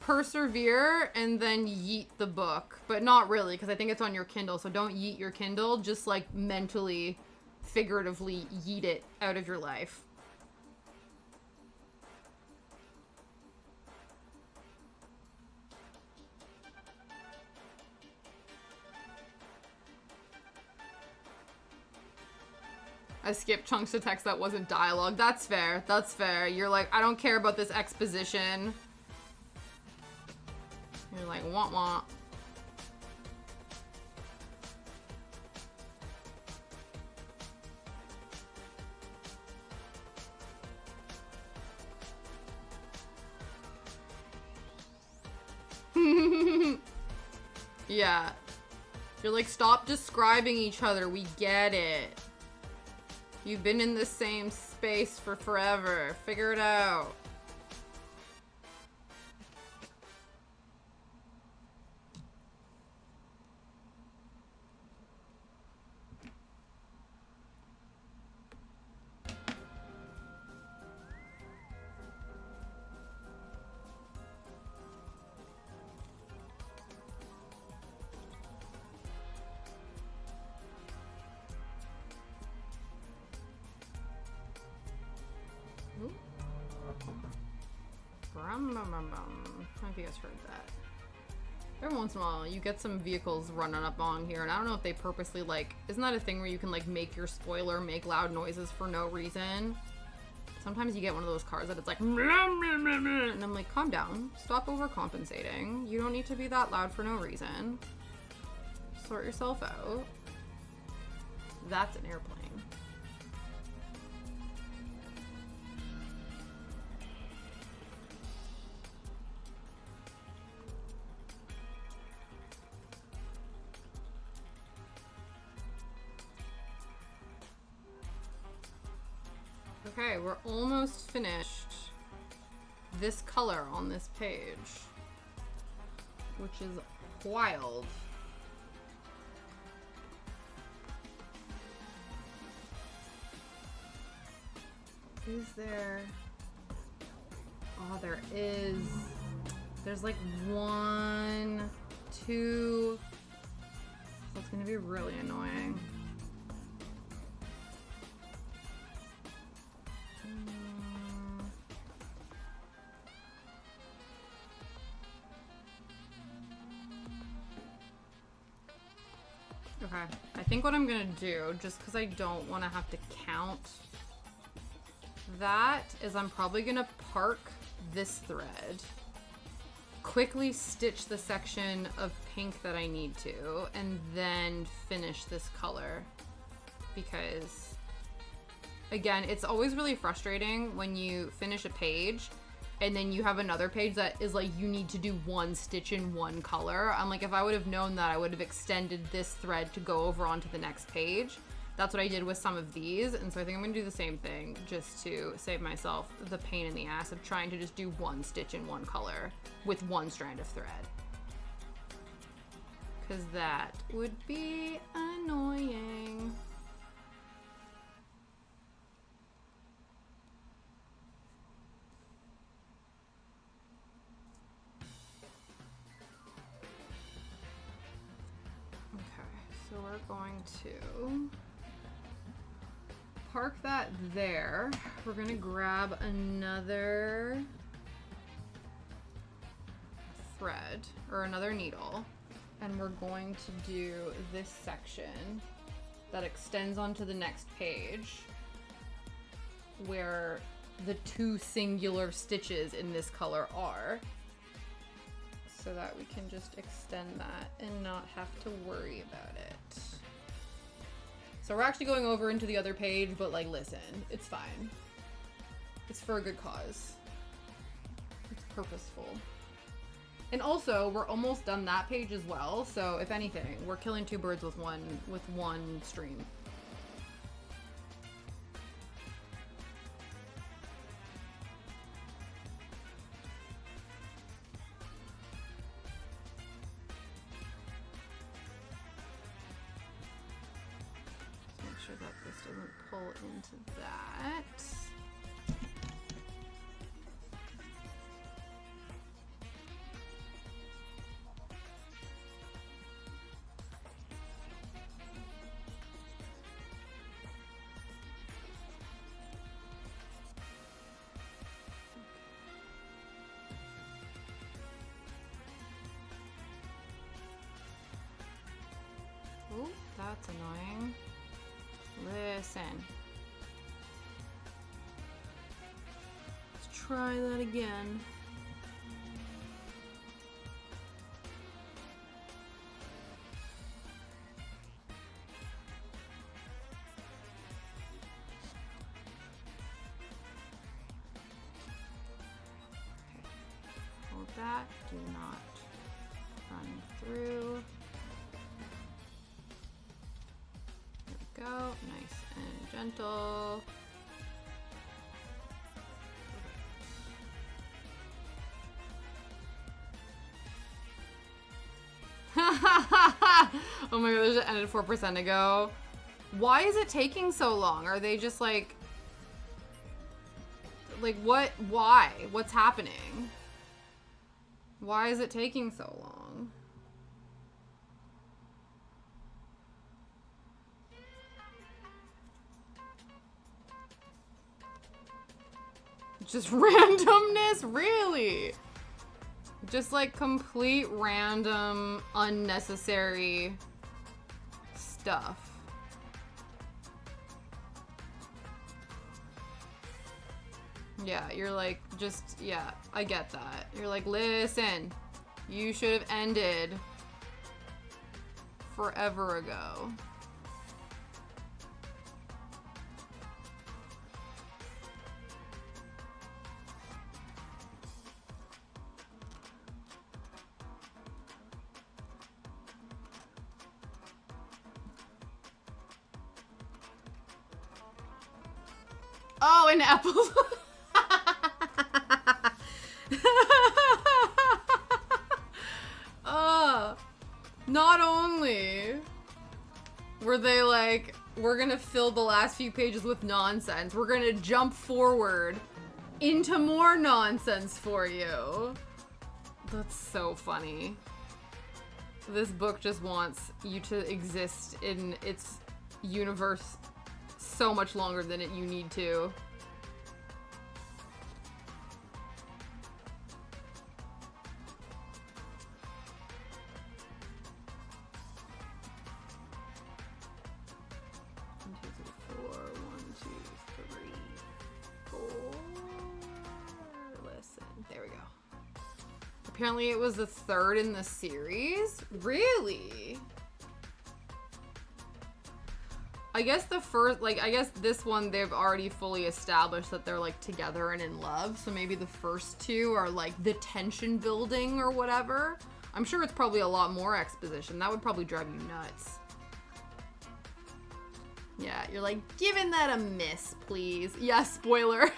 Persevere and then yeet the book, but not really, because I think it's on your Kindle. So don't yeet your Kindle. Just like mentally, figuratively yeet it out of your life. I skipped chunks of text that wasn't dialogue. That's fair. That's fair. You're like, I don't care about this exposition. You're like, wah wah. Yeah. You're like, stop describing each other. We get it. You've been in the same space for forever. Figure it out. I don't know if you guys heard that. Every once in a while, you get some vehicles running up on here, and I don't know if they purposely, like, isn't that a thing where you can, like, make your spoiler make loud noises for no reason? Sometimes you get one of those cars that it's like, and I'm like, calm down. Stop overcompensating. You don't need to be that loud for no reason. Sort yourself out. That's an airplane. Okay, we're almost finished this color on this page, which is wild. Is there... Oh, there is. There's like 1, 2... That's gonna be really annoying. Okay, I think what I'm gonna do, just because I don't want to have to count that, is I'm probably gonna park this thread, quickly stitch the section of pink that I need to, and then finish this color. Because, again, it's always really frustrating when you finish a page and then you have another page that is like, you need to do one stitch in one color. I'm like, if I would have known that, I would have extended this thread to go over onto the next page. That's what I did with some of these, and so I think I'm gonna do the same thing just to save myself the pain in the ass of trying to just do one stitch in one color with one strand of thread. Because that would be annoying. So we're going to park that there. We're gonna grab another thread or another needle, and we're going to do this section that extends onto the next page where the 2 singular stitches in this color are, so that we can just extend that and not have to worry about it. So we're actually going over into the other page, but like, listen, it's fine. It's for a good cause. It's purposeful. And also, we're almost done that page as well, so if anything, we're killing 2 birds with one stream. Sure that this doesn't pull into that. Oh, that's annoying. Listen, try that again. Hold that. Do not run through. There we go. Nice and gentle. Oh my god, there's an ended 4% ago. Why is it taking so long? Are they just like what? Why? What's happening? Why is it taking so long? Just randomness? Really? Just like complete random, unnecessary stuff. Yeah, you're like, just, yeah, I get that. You're like, listen, you should have ended forever ago. Oh, an apple. Not only were they like, we're gonna fill the last few pages with nonsense, we're gonna jump forward into more nonsense for you. That's so funny. This book just wants you to exist in its universe so much longer than you need to. Apparently it was the third in the series? Really? I guess the first, like, I guess this one they've already fully established that they're, like, together and in love. So maybe the first two are, like, the tension building or whatever. I'm sure it's probably a lot more exposition. That would probably drive you nuts. Yeah, you're like, giving that a miss, please. Yeah, spoiler.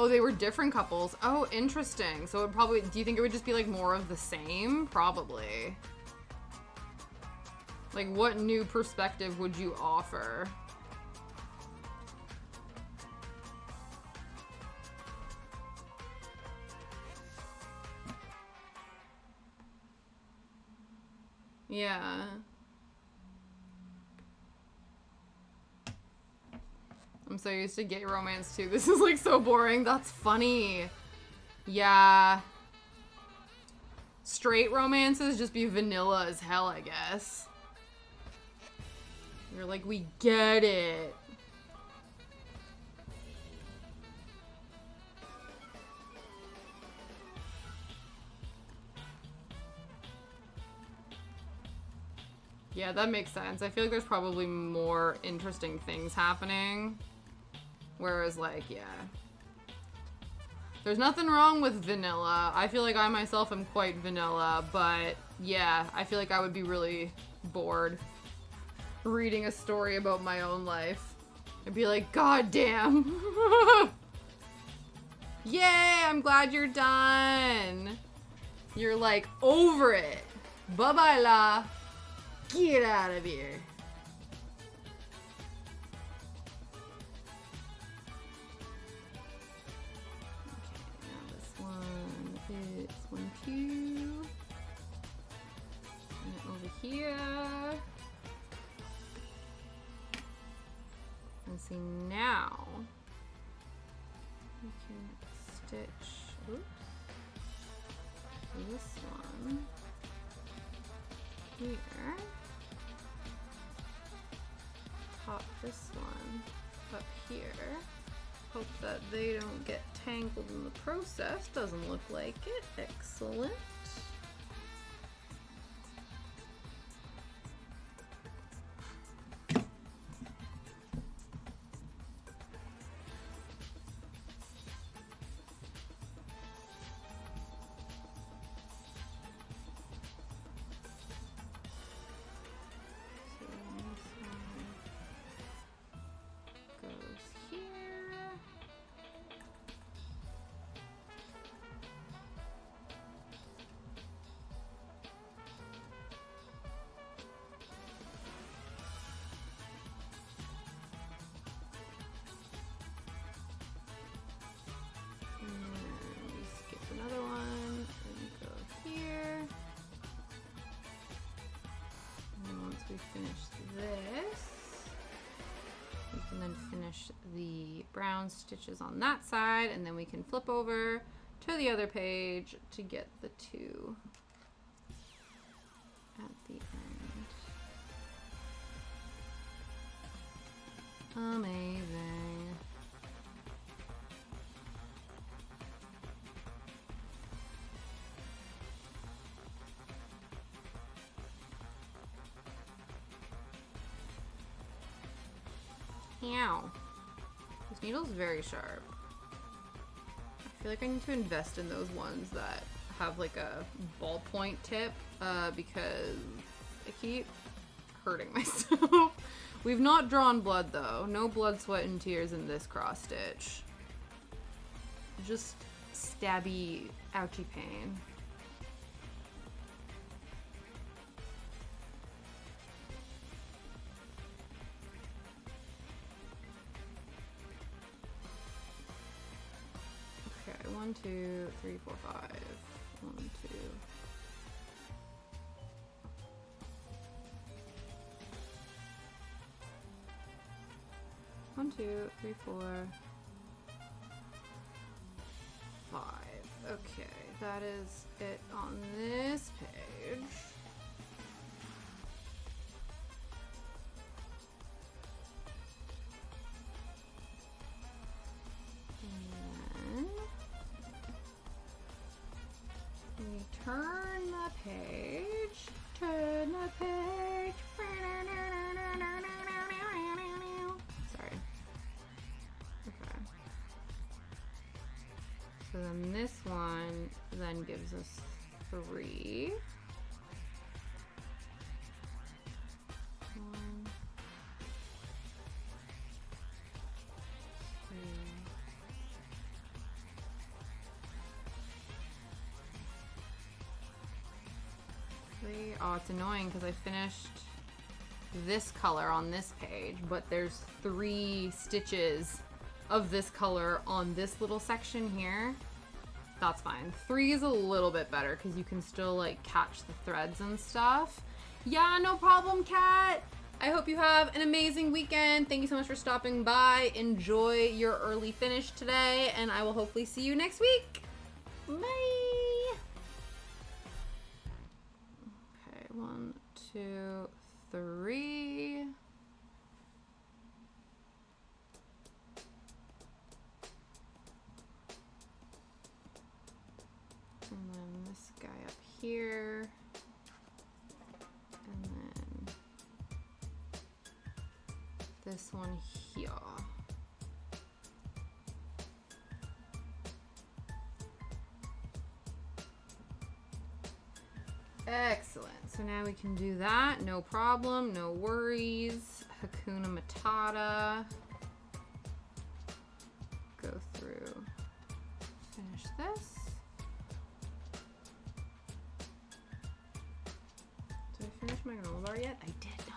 Oh, they were different couples. Oh, interesting. So it would probably, do you think it would just be like more of the same? Probably. Like, what new perspective would you offer? Yeah. I'm so used to gay romance too. This is like so boring. That's funny. Yeah. Straight romances just be vanilla as hell, I guess. You're like, we get it. Yeah, that makes sense. I feel like there's probably more interesting things happening. Whereas, like, yeah. There's nothing wrong with vanilla. I feel like I myself am quite vanilla, but yeah, I feel like I would be really bored reading a story about my own life. I'd be like, God damn. Yay, I'm glad you're done. You're like, over it. Bye-bye, la. Get out of here. It's 1, 2. And over here. And see now. We can stitch. Oops. This one. here. Pop this one up here. Hope that they don't get tangled in the process. Doesn't look like it. Excellent. Another one and go here. And once we finish this, we can then finish the brown stitches on that side, and then we can flip over to the other page to get the two at the end. Amazing. Ow. This needle's very sharp. I feel like I need to invest in those ones that have like a ballpoint tip because I keep hurting myself. We've not drawn blood though. No blood, sweat, and tears in this cross stitch. Just stabby, ouchy pain. Okay, 1, 2, 3, 4, 5. 1, 2. One, 2, 3, 4, 5. Okay, that is it on this page. And then we turn the page. Turn the page. Sorry. Okay. So then this one then gives us 3. 1, 2, 3. Oh, it's annoying because I finished this color on this page, but there's 3 stitches of this color on this little section here. That's fine. 3 is a little bit better because you can still like catch the threads and stuff. Yeah, no problem, Kat. I hope you have an amazing weekend. Thank you so much for stopping by. Enjoy your early finish today, and I will hopefully see you next week. Bye. Okay, 1, 2, 3. And then this guy up here. And then this one here. Excellent. So now we can do that. No problem. No worries. Hakuna Matata. Go through. Finish this. Did I finish my granola bar yet? I did not.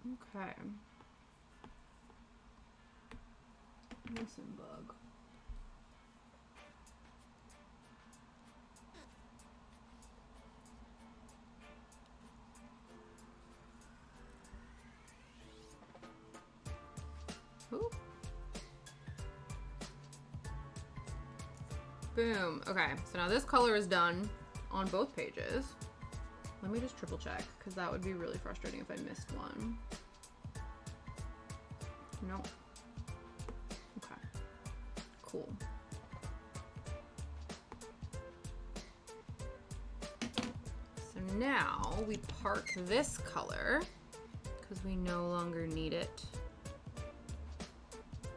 Okay. Listen, bug. Ooh. Boom. Okay, so now this color is done on both pages. Let me just triple check, because that would be really frustrating if I missed one. Nope. Okay. Cool. So now we park this color, because we no longer need it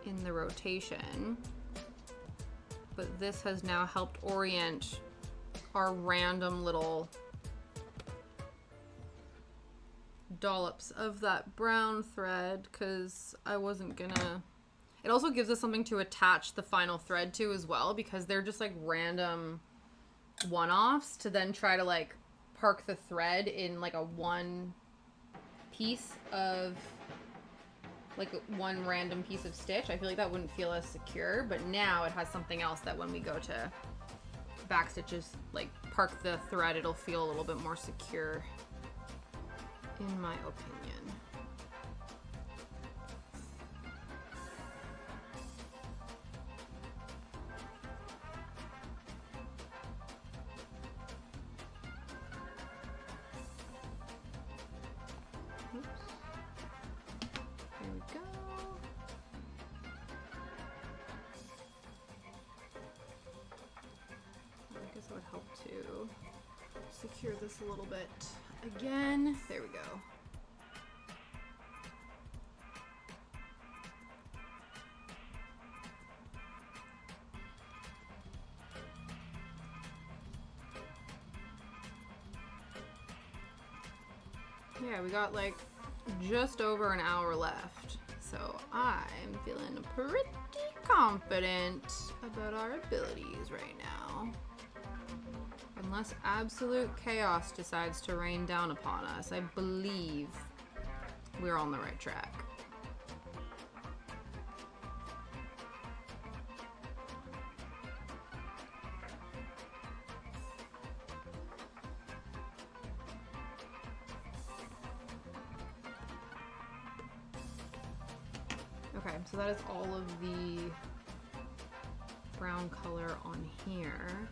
in the rotation. But this has now helped orient our random little dollops of that brown thread, because I wasn't gonna... It also gives us something to attach the final thread to as well, because they're just like random one-offs to then try to like park the thread in like a one piece of like one random piece of stitch. I feel like that wouldn't feel as secure, but now it has something else that when we go to back stitches, like park the thread, it'll feel a little bit more secure, in my opinion. Would help to secure this a little bit again. There we go. Yeah, we got like just over an hour left, so I'm feeling pretty confident about our abilities right now. Unless absolute chaos decides to rain down upon us, I believe we're on the right track. Okay, so that is all of the brown color on here.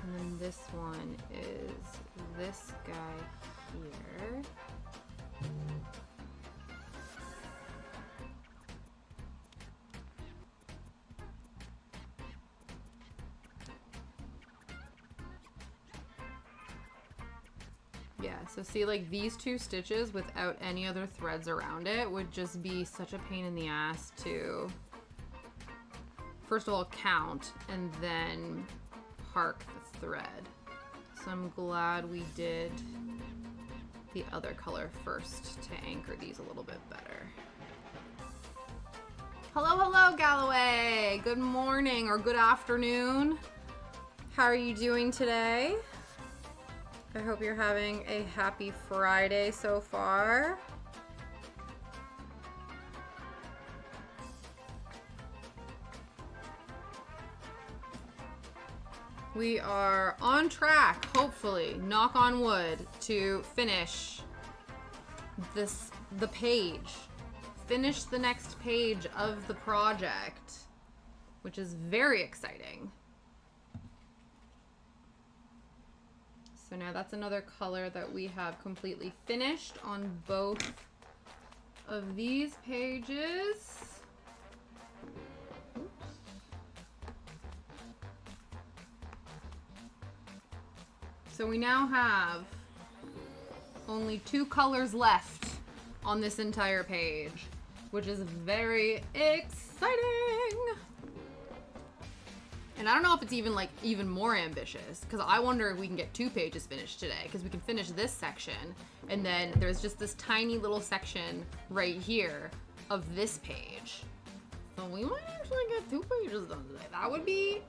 And then this one is this guy here. Yeah, so see, like these two stitches without any other threads around it would just be such a pain in the ass to, first of all, count and then park the thread. So I'm glad we did the other color first to anchor these a little bit better. Hello, hello, Galloway. Good morning or good afternoon. How are you doing today? I hope you're having a happy Friday so far. We are on track, hopefully, knock on wood, to finish the page. Finish the next page of the project, which is very exciting. So now that's another color that we have completely finished on both of these pages. So we now have only 2 colors left on this entire page, which is very exciting. And I don't know if it's even more ambitious, because I wonder if we can get 2 pages finished today, because we can finish this section, and then there's just this tiny little section right here of this page. So we might actually get 2 pages done today. That would be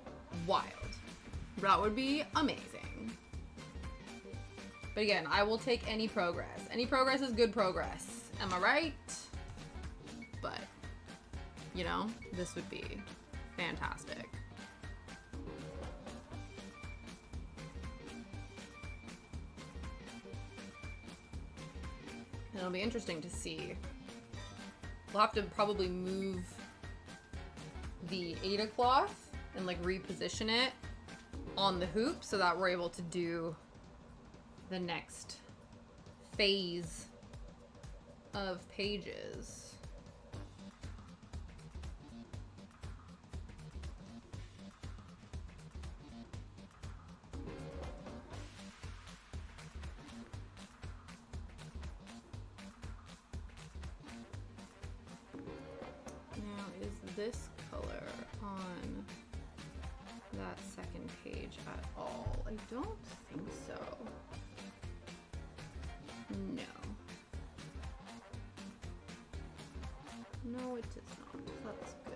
wild. That would be amazing. But again, I will take any progress. Any progress is good progress. Am I right? But, you know, this would be fantastic. And it'll be interesting to see. We'll have to probably move the Ada cloth and like reposition it on the hoop so that we're able to do the next phase of pages. Now, is this color on that second page at all? I don't think so. No. No, it is not. That's good.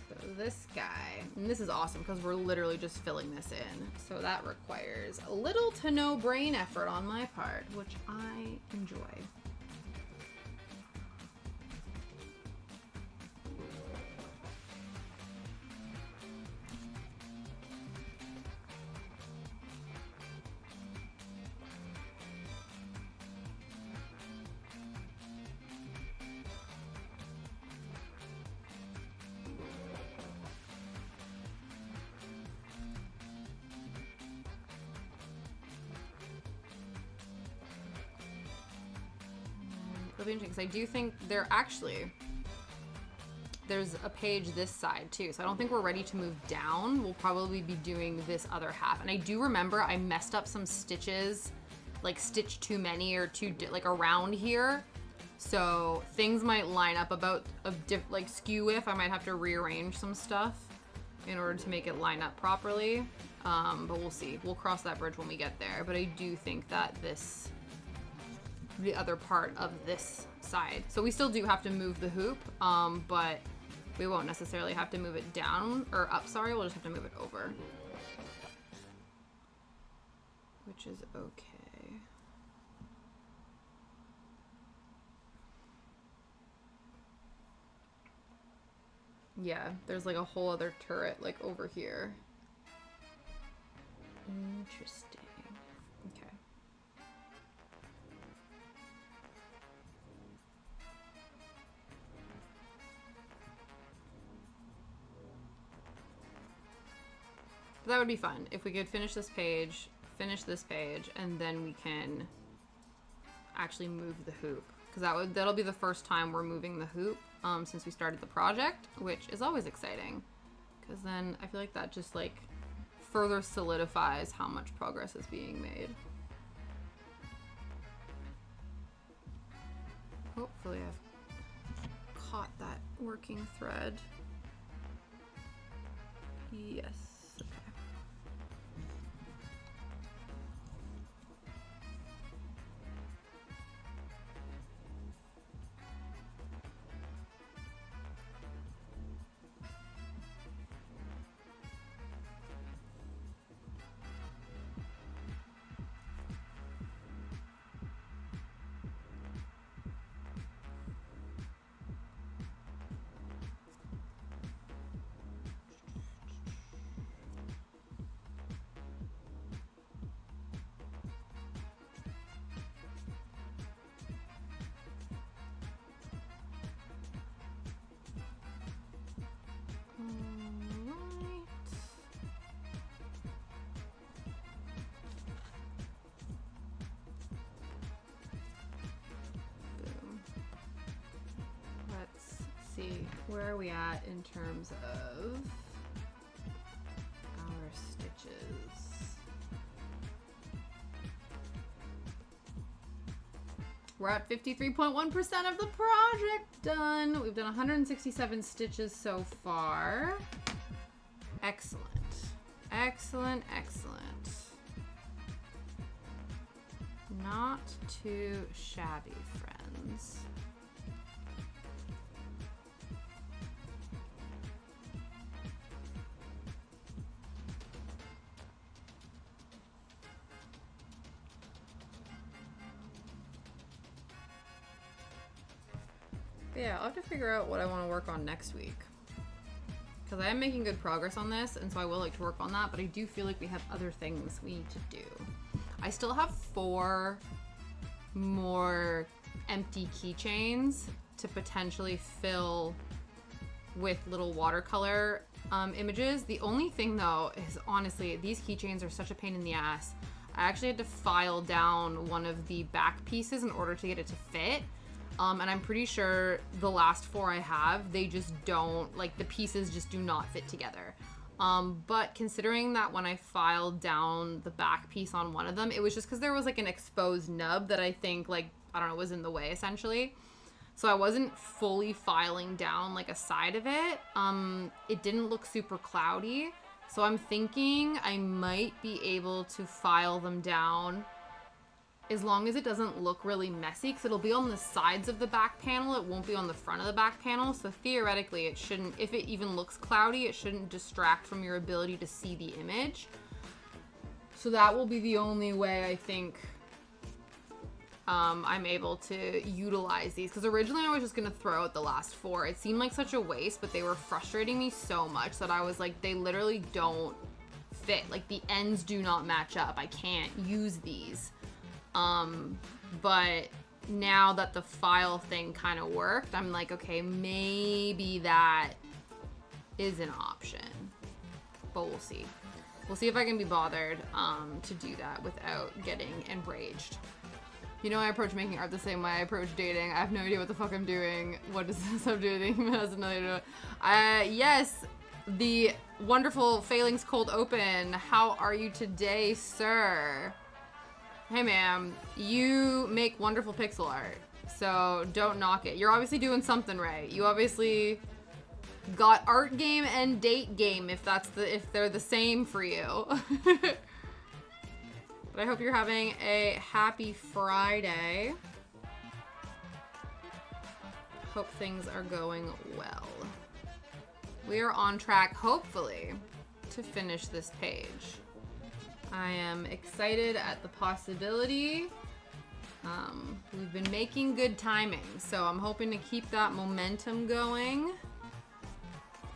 So this guy, and this is awesome because we're literally just filling this in. So that requires a little to no brain effort on my part, which I enjoy. It'll be interesting because I do think there's a page this side too, so I don't think we're ready to move down. We'll probably be doing this other half. And I do remember I messed up some stitches, like stitched too many or like around here, so things might line up about like skew if I might have to rearrange some stuff in order to make it line up properly, but we'll see. We'll cross that bridge when we get there. But I do think that the other part of this side. So we still do have to move the hoop, but we won't necessarily have to move it down or up, sorry, we'll just have to move it over. Which is okay. Yeah, there's like a whole other turret like over here. Interesting. Okay. That would be fun if we could finish this page, and then we can actually move the hoop. Because that'll be the first time we're moving the hoop since we started the project, which is always exciting. Because then I feel like that just like further solidifies how much progress is being made. Hopefully I've caught that working thread. Yes. See, where are we at in terms of our stitches? We're at 53.1% of the project done. We've done 167 stitches so far. Excellent. Excellent, excellent. Not too shabby, friends. But yeah, I'll have to figure out what I want to work on next week. Because I am making good progress on this, and so I will like to work on that, but I do feel like we have other things we need to do. I still have 4 more empty keychains to potentially fill with little watercolor images. The only thing though is honestly, these keychains are such a pain in the ass. I actually had to file down one of the back pieces in order to get it to fit. And I'm pretty sure the last 4 I have, they just don't, like the pieces just do not fit together. But considering that when I filed down the back piece on one of them, it was just because there was like an exposed nub that I think like, I don't know, was in the way essentially. So I wasn't fully filing down like a side of it. It didn't look super cloudy. So I'm thinking I might be able to file them down as long as it doesn't look really messy, because it'll be on the sides of the back panel. It won't be on the front of the back panel. So theoretically it shouldn't, if it even looks cloudy, it shouldn't distract from your ability to see the image. So that will be the only way I think I'm able to utilize these, because originally I was just gonna throw out the last 4. It seemed like such a waste, but they were frustrating me so much that I was like, they literally don't fit. Like the ends do not match up. I can't use these. But now that the file thing kind of worked, I'm like, okay, maybe that is an option, but we'll see. We'll see if I can be bothered to do that without getting enraged. You know, I approach making art the same way I approach dating. I have no idea what the fuck I'm doing. What does this have to do with anything? Has nothing to do. Yes, the wonderful Failings Cold Open. How are you today, sir? Hey, ma'am. You make wonderful pixel art, so don't knock it. You're obviously doing something right. You obviously got art game and date game, if they're the same for you. But I hope you're having a happy Friday. Hope things are going well. We are on track, hopefully, to finish this page. I am excited at the possibility. We've been making good timing, so I'm hoping to keep that momentum going.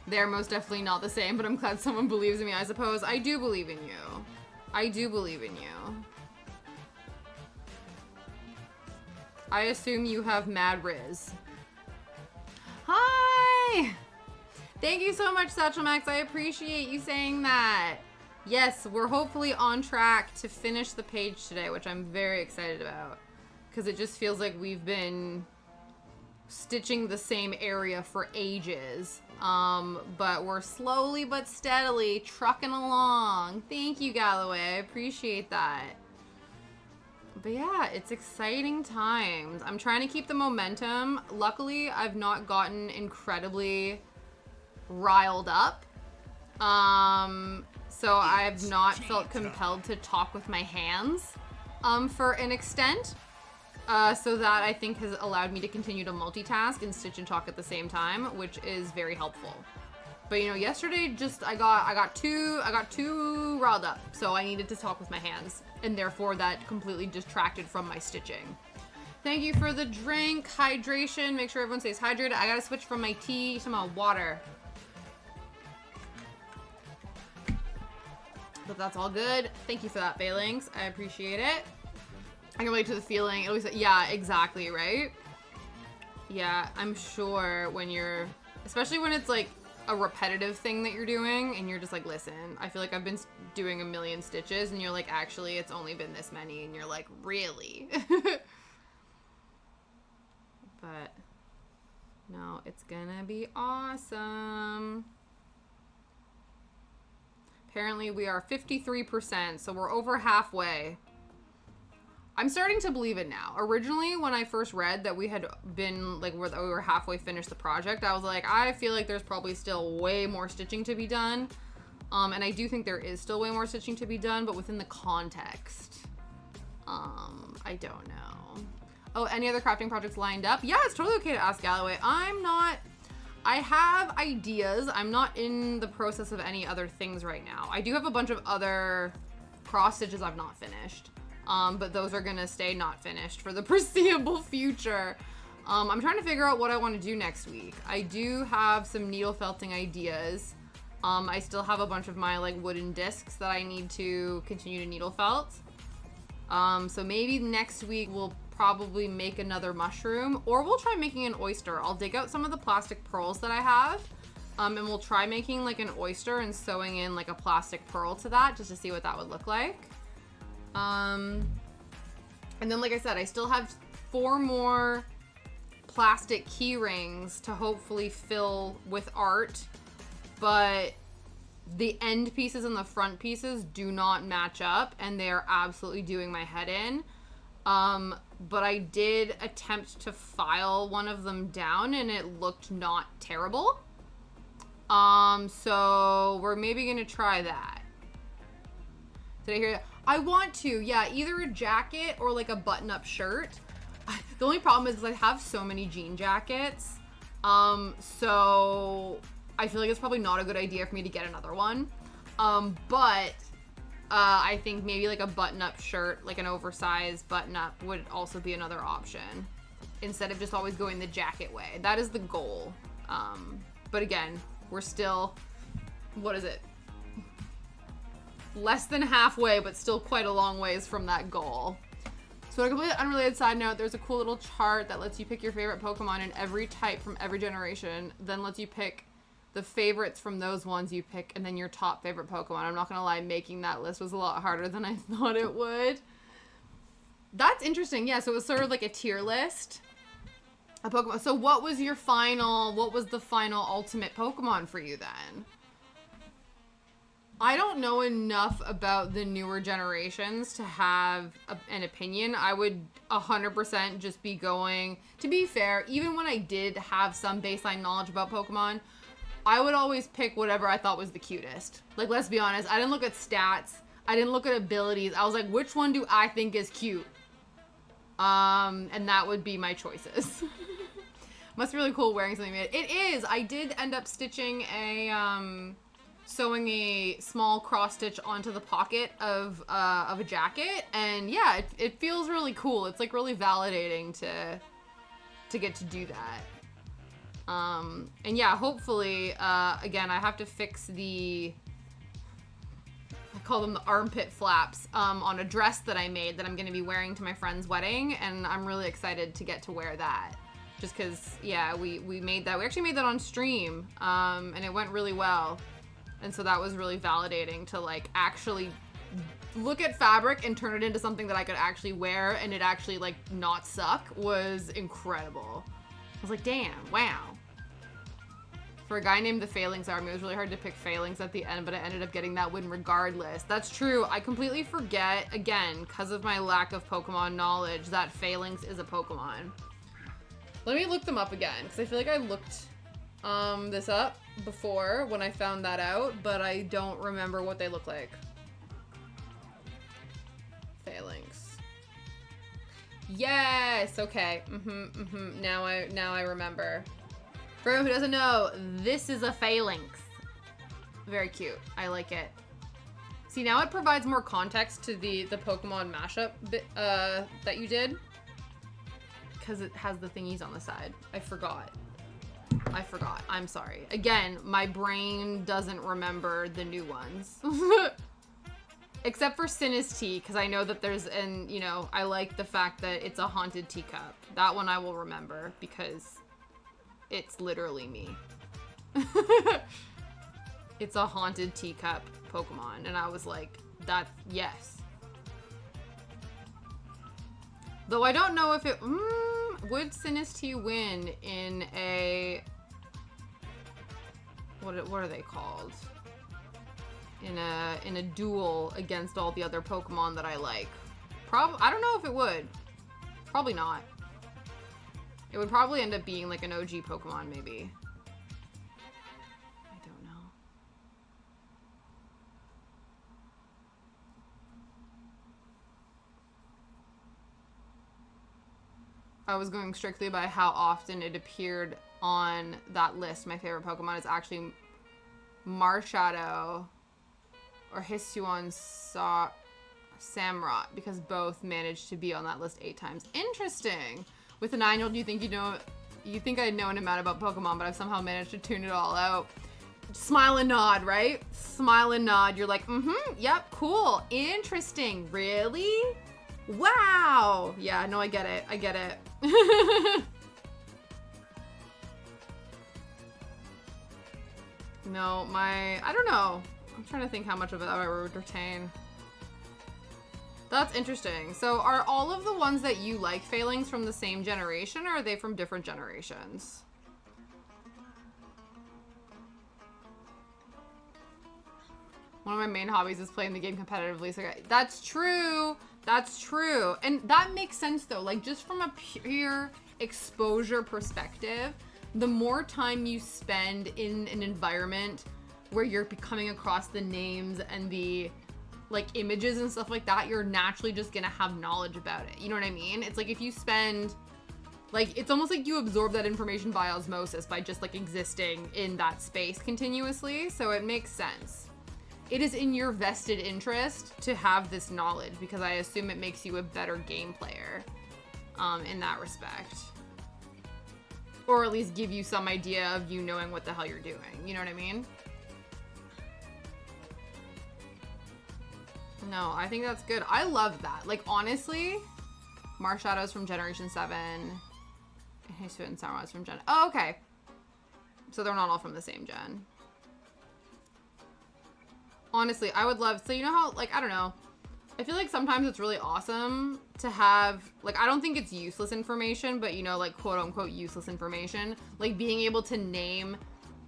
They're most definitely not the same, but I'm glad someone believes in me, I suppose. I do believe in you. I do believe in you. I assume you have mad riz. Hi! Thank you so much, Satchel Max. I appreciate you saying that. Yes, we're hopefully on track to finish the page today, which I'm very excited about. Because it just feels like we've been stitching the same area for ages. But we're slowly but steadily trucking along. Thank you, Galloway. I appreciate that. But yeah, it's exciting times. I'm trying to keep the momentum. Luckily, I've not gotten incredibly riled up. So I've not felt compelled to talk with my hands, for an extent. So that I think has allowed me to continue to multitask and stitch and talk at the same time, which is very helpful. But you know, yesterday just I got too riled up, so I needed to talk with my hands, and therefore that completely distracted from my stitching. Thank you for the drink, hydration. Make sure everyone stays hydrated. I gotta switch from my tea to my water. But that's all good. Thank you for that, Failings. I appreciate it. I can relate to the feeling. At least, yeah, exactly, right? Yeah, I'm sure when you're, especially when it's like a repetitive thing that you're doing and you're just like, listen, I feel like I've been doing a million stitches, and you're like, actually, it's only been this many, and you're like, really? But no, it's gonna be awesome. Apparently we are 53%, so we're over halfway. I'm starting to believe it now. Originally, when I first read that we had been, like, we were halfway finished the project, I was like, I feel like there's probably still way more stitching to be done. And I do think there is still way more stitching to be done, but within the context, I don't know. Oh, any other crafting projects lined up? Yeah, it's totally okay to ask Galloway. I have ideas. I'm not in the process of any other things right now. I do have a bunch of other cross stitches I've not finished. But those are gonna stay not finished for the foreseeable future. I'm trying to figure out what I want to do next week. I do have some needle felting ideas. I still have a bunch of my like wooden discs that I need to continue to needle felt. So maybe next week we'll probably make another mushroom, or we'll try making an oyster. I'll dig out some of the plastic pearls that I have, and we'll try making like an oyster and sewing in like a plastic pearl to that just to see what that would look like. And then like I said, I still have 4 more plastic key rings to hopefully fill with art, but the end pieces and the front pieces do not match up, and they are absolutely doing my head in. But I did attempt to file one of them down, and it looked not terrible. So we're maybe gonna try that. Did I hear that? I want to, yeah, either a jacket or like a button-up shirt. The only problem is I have so many jean jackets. So I feel like it's probably not a good idea for me to get another one. But I think maybe like a button-up shirt, like an oversized button-up, would also be another option instead of just always going the jacket way. That is the goal. But again, we're still, what is it? Less than halfway, but still quite a long ways from that goal. So on a completely unrelated side note, there's a cool little chart that lets you pick your favorite Pokemon in every type from every generation, then lets you pick the favorites from those ones you pick, and then your top favorite Pokemon. I'm not gonna lie, making that list was a lot harder than I thought it would. That's interesting. Yeah, so it was sort of like a tier list of Pokemon. So what was the final ultimate Pokemon for you then? I don't know enough about the newer generations to have an opinion. I would 100% just be going, to be fair, even when I did have some baseline knowledge about Pokemon, I would always pick whatever I thought was the cutest. Like, let's be honest, I didn't look at stats. I didn't look at abilities. I was like, which one do I think is cute? And that would be my choices. Must be really cool wearing something made. It is. I did end up stitching sewing a small cross stitch onto the pocket of a jacket, and yeah, it feels really cool. It's like really validating to get to do that. And yeah, hopefully, again, I have to fix I call them the armpit flaps, on a dress that I made that I'm going to be wearing to my friend's wedding, and I'm really excited to get to wear that. Just because, yeah, we made that. We actually made that on stream, and it went really well. And so that was really validating to like actually look at fabric and turn it into something that I could actually wear and it actually like not suck was incredible. I was like, damn, wow. For a guy named the Phalanx Army, it was really hard to pick Phalanx at the end, but I ended up getting that win regardless. That's true. I completely forget, again, because of my lack of Pokemon knowledge, that Phalanx is a Pokemon. Let me look them up again, because I feel like I looked this up before when I found that out, but I don't remember what they look like. Phalanx. Yes, okay. Now I remember. For anyone who doesn't know, this is a Phalanx. Very cute. I like it. See, now it provides more context to the Pokemon mashup bit, that you did. Because it has the thingies on the side. I forgot. I'm sorry. Again, my brain doesn't remember the new ones. Except for Sinistee, because I know that there's, and, you know, I like the fact that it's a haunted teacup. That one I will remember, because it's literally me. It's a haunted teacup Pokemon, and I was like, that, yes. Though I don't know if it, would Sinistee win in a, what are they called? In a duel against all the other Pokemon that I like. I don't know if it would. Probably not. It would probably end up being like an OG Pokemon, maybe. I don't know. I was going strictly by how often it appeared on that list. My favorite Pokemon is actually Marshadow or Hisuian Samurott, because both managed to be on that list 8 times. Interesting. With a 9-year-old, you think I'd know an amount about Pokemon, but I've somehow managed to tune it all out. Smile and nod, right? Smile and nod. You're like, yep, cool, interesting, really? Wow. Yeah, no, I get it. I get it. No, I don't know. I'm trying to think how much of it I would retain. That's interesting. So are all of the ones that you like failings from the same generation, or are they from different generations? One of my main hobbies is playing the game competitively. So that's true. That's true. And that makes sense though. Like just from a pure exposure perspective, the more time you spend in an environment where you're coming across the names and the like images and stuff like that, you're naturally just gonna have knowledge about it. You know what I mean? It's like if you spend, like, it's almost like you absorb that information by osmosis by just like existing in that space continuously. So it makes sense. It is in your vested interest to have this knowledge because I assume it makes you a better game player in that respect. Or at least give you some idea of you knowing what the hell you're doing. You know what I mean? No, I think that's good. I love that. Like, honestly, Marshadow's from Generation 7. And Hisuian and Samurai's from Gen... Oh, okay. So they're not all from the same gen. Honestly, I would love... So you know how, like, I don't know. I feel like sometimes it's really awesome to have, like, I don't think it's useless information, but, you know, like, quote-unquote useless information. Like, being able to name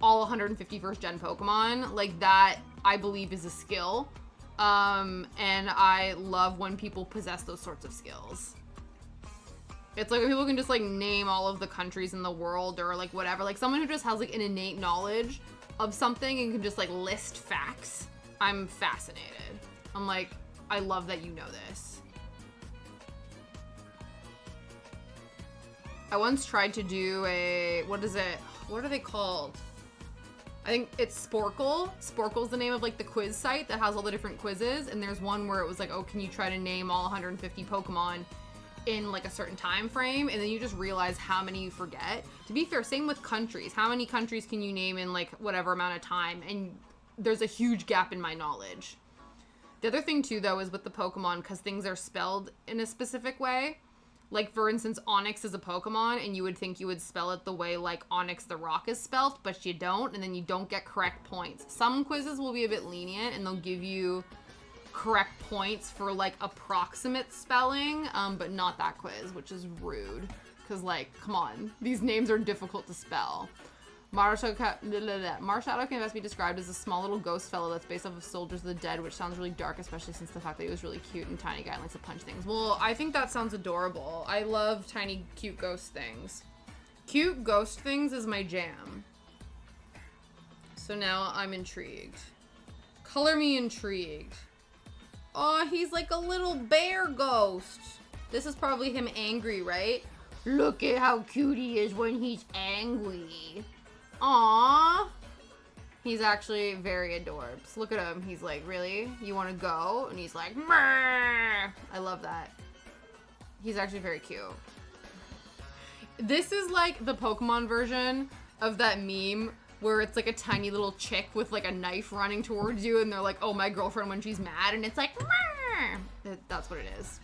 all 151st gen Pokemon, like, that, I believe, is a skill. And I love when people possess those sorts of skills. It's like when people can just, like, name all of the countries in the world or, like, whatever. Like, someone who just has, like, an innate knowledge of something and can just, like, list facts. I'm fascinated. I'm like... I love that you know this. I once tried to do a, what is it? What are they called? I think it's Sporkle. Sporkle's the name of like the quiz site that has all the different quizzes. And there's one where it was like, oh, can you try to name all 150 Pokemon in like a certain time frame? And then you just realize how many you forget. To be fair, same with countries. How many countries can you name in like whatever amount of time? And there's a huge gap in my knowledge. The other thing, too, though, is with the Pokemon, because things are spelled in a specific way. Like, for instance, Onyx is a Pokemon, and you would think you would spell it the way, like, Onyx the Rock is spelled, but you don't, and then you don't get correct points. Some quizzes will be a bit lenient, and they'll give you correct points for, like, approximate spelling, but not that quiz, which is rude. Because, like, come on. These names are difficult to spell. Marshadow can best be described as a small little ghost fellow that's based off of Soldiers of the Dead, which sounds really dark, especially since the fact that he was really cute and tiny guy and likes to punch things. Well, I think that sounds adorable. I love tiny, cute ghost things. Cute ghost things is my jam. So now I'm intrigued. Color me intrigued. Oh, he's like a little bear ghost. This is probably him angry, right? Look at how cute he is when he's angry. Aww. He's actually very adorbs. Look at him. He's like, really? You want to go? And he's like, Murr! I love that. He's actually very cute. This is like the Pokemon version of that meme where it's like a tiny little chick with like a knife running towards you and they're like, oh, my girlfriend when she's mad. And it's like, Murr! That's what it is.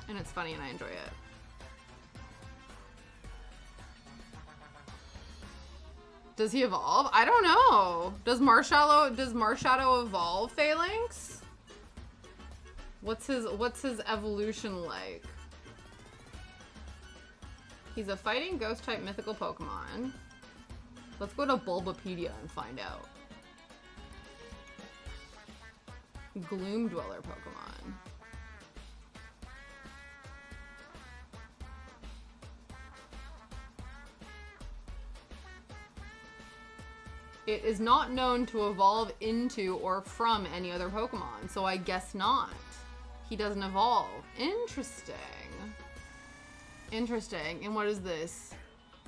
And it's funny and I enjoy it. Does he evolve? I don't know. Does Marshadow evolve, Phalanx? What's his evolution like? He's a fighting ghost type mythical Pokemon. Let's go to Bulbapedia and find out. Gloom Dweller Pokemon. It is not known to evolve into or from any other Pokemon, so I guess not. He doesn't evolve. Interesting. Interesting. And what is this?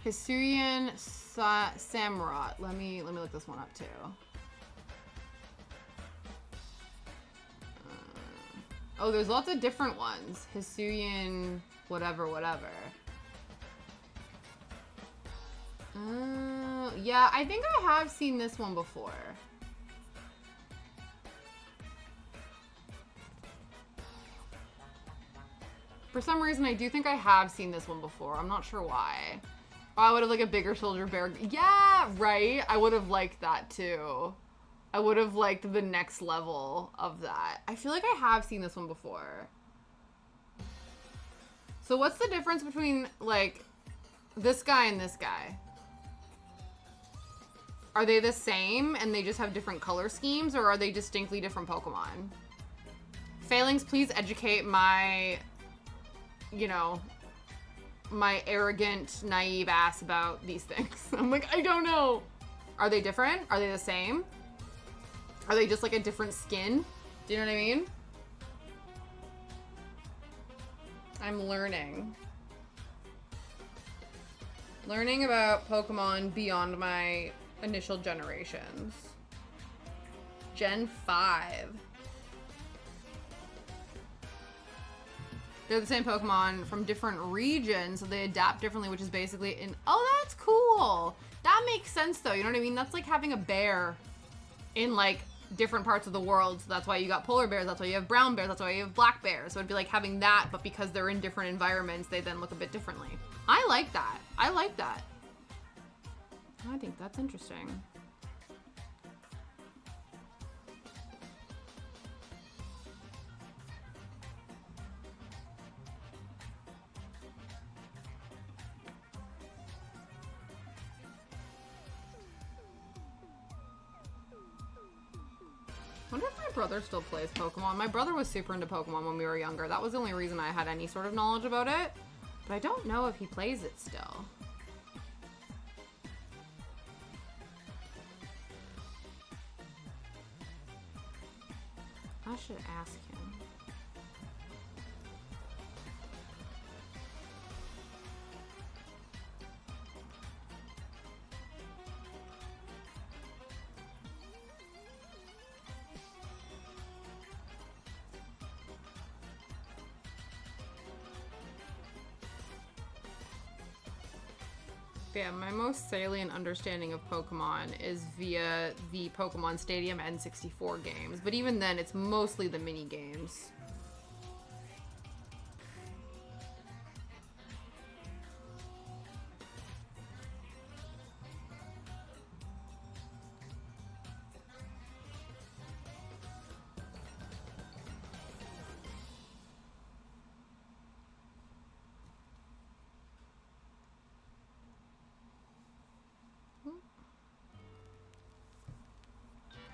Hisuian Samurott. Let me look this one up too. Oh, there's lots of different ones. Hisuian whatever. Yeah, I think I have seen this one before. For some reason, I do think I have seen this one before. I'm not sure why. Oh, I would have like a bigger soldier bear. Yeah, right. I would have liked that too. I would have liked the next level of that. I feel like I have seen this one before. So what's the difference between like this guy and this guy? Are they the same and they just have different color schemes, or are they distinctly different Pokemon? Failings, please educate my, you know, my arrogant, naive ass about these things. I'm like, I don't know. Are they different? Are they the same? Are they just like a different skin? Do you know what I mean? I'm learning. Learning about Pokemon beyond my initial generations. Gen 5. They're the same Pokemon from different regions, so they adapt differently, which is basically in... Oh, that's cool! That makes sense, though. You know what I mean? That's like having a bear in, like, different parts of the world. So that's why you got polar bears. That's why you have brown bears. That's why you have black bears. So it'd be like having that, but because they're in different environments, they then look a bit differently. I like that. I like that. I think that's interesting. I wonder if my brother still plays Pokemon. My brother was super into Pokemon when we were younger. That was the only reason I had any sort of knowledge about it. But I don't know if he plays it still. I should ask him. Yeah, my most salient understanding of Pokemon is via the Pokemon Stadium N64 games, but even then, it's mostly the mini games.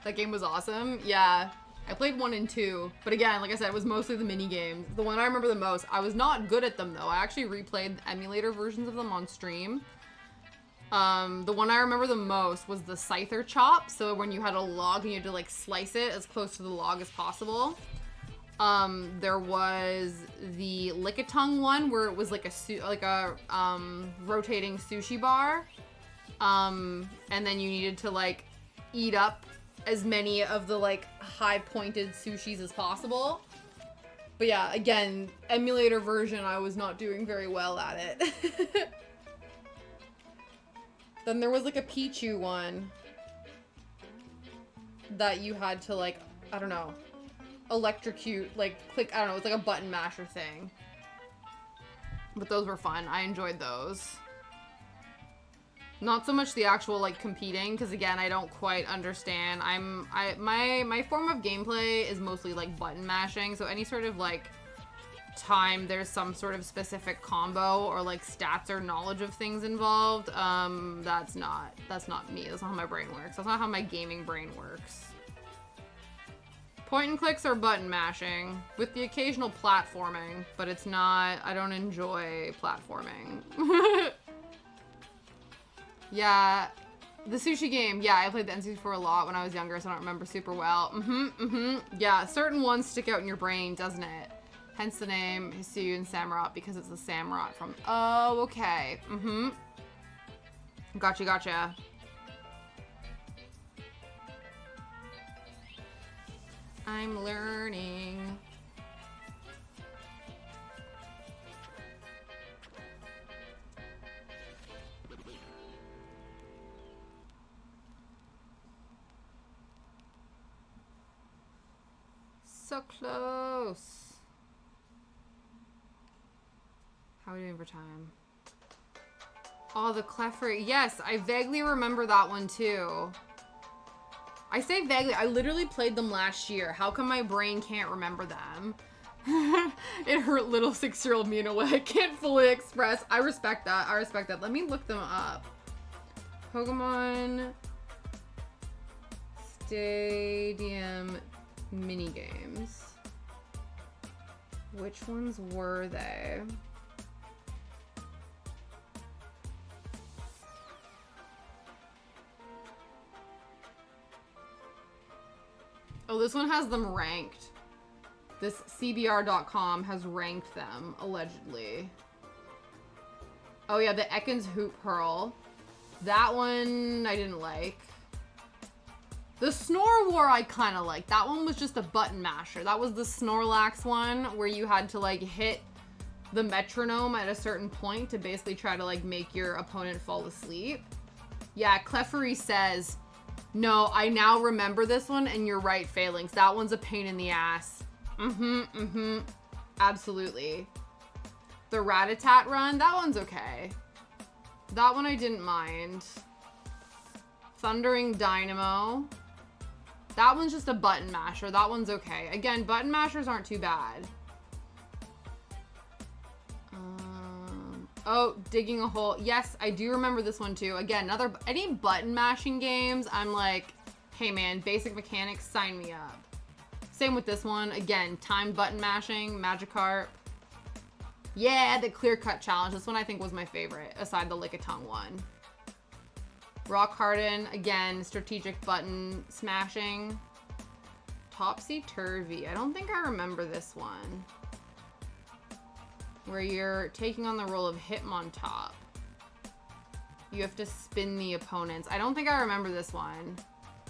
That game was awesome. Yeah. I played 1 and 2, but again, like I said, it was mostly the mini games. The one I remember the most, I was not good at them though. I actually replayed the emulator versions of them on stream. The one I remember the most was the Scyther chop. So when you had a log and you had to like slice it as close to the log as possible. There was the Lickitung one where it was like a rotating sushi bar. And then you needed to like eat up as many of the like high pointed sushis as possible. But yeah, again, emulator version, I was not doing very well at it. Then there was like a Pichu one that you had to like, I don't know, electrocute, like click, I don't know, it's like a button masher thing. But those were fun. I enjoyed those. Not so much the actual like competing, because again, I don't quite understand. My form of gameplay is mostly like button mashing, so any sort of like time there's some sort of specific combo or like stats or knowledge of things involved, that's not me. That's not how my brain works. That's not how my gaming brain works. Point and clicks are button mashing with the occasional platforming, but it's not, I don't enjoy platforming. Yeah, the sushi game. Yeah, I played the N64 a lot when I was younger, so I don't remember super well. Yeah, certain ones stick out in your brain, doesn't it? Hence the name Hisuian and Samurott, because it's the Samurott from... Oh, okay. Gotcha. I'm learning. so close. How are we doing for time? Oh, the Clefairy. Yes, I vaguely remember that one too. I say vaguely. I literally played them last year. How come my brain can't remember them? It hurt little 6-year-old me in a way I can't fully express. I respect that. I respect that. Let me look them up. Pokemon Stadium minigames. Which ones were they? Oh, this one has them ranked. This CBR.com has ranked them, allegedly. Oh yeah, the Ekans Hoop Pearl. That one I didn't like. The Snore War I kind of liked. That one was just a button masher. That was the Snorlax one where you had to like hit the metronome at a certain point to basically try to like make your opponent fall asleep. Yeah, Clefairy says, no, I now remember this one, and you're right, Phalanx. That one's a pain in the ass. Absolutely. The Rattata run, that one's okay. That one I didn't mind. Thundering Dynamo. That one's just a button masher. That one's okay. Again, button mashers aren't too bad. Oh, Digging a Hole. Yes, I do remember this one too. Again, any button mashing games, I'm like, hey man, basic mechanics, sign me up. Same with this one. Again, timed button mashing, Magikarp. Yeah, the clear cut challenge. This one I think was my favorite, aside the Lickitung one. Rock Harden, again, strategic button smashing. Topsy Turvy. I don't think I remember this one. Where you're taking on the role of Hitmontop. You have to spin the opponents. I don't think I remember this one.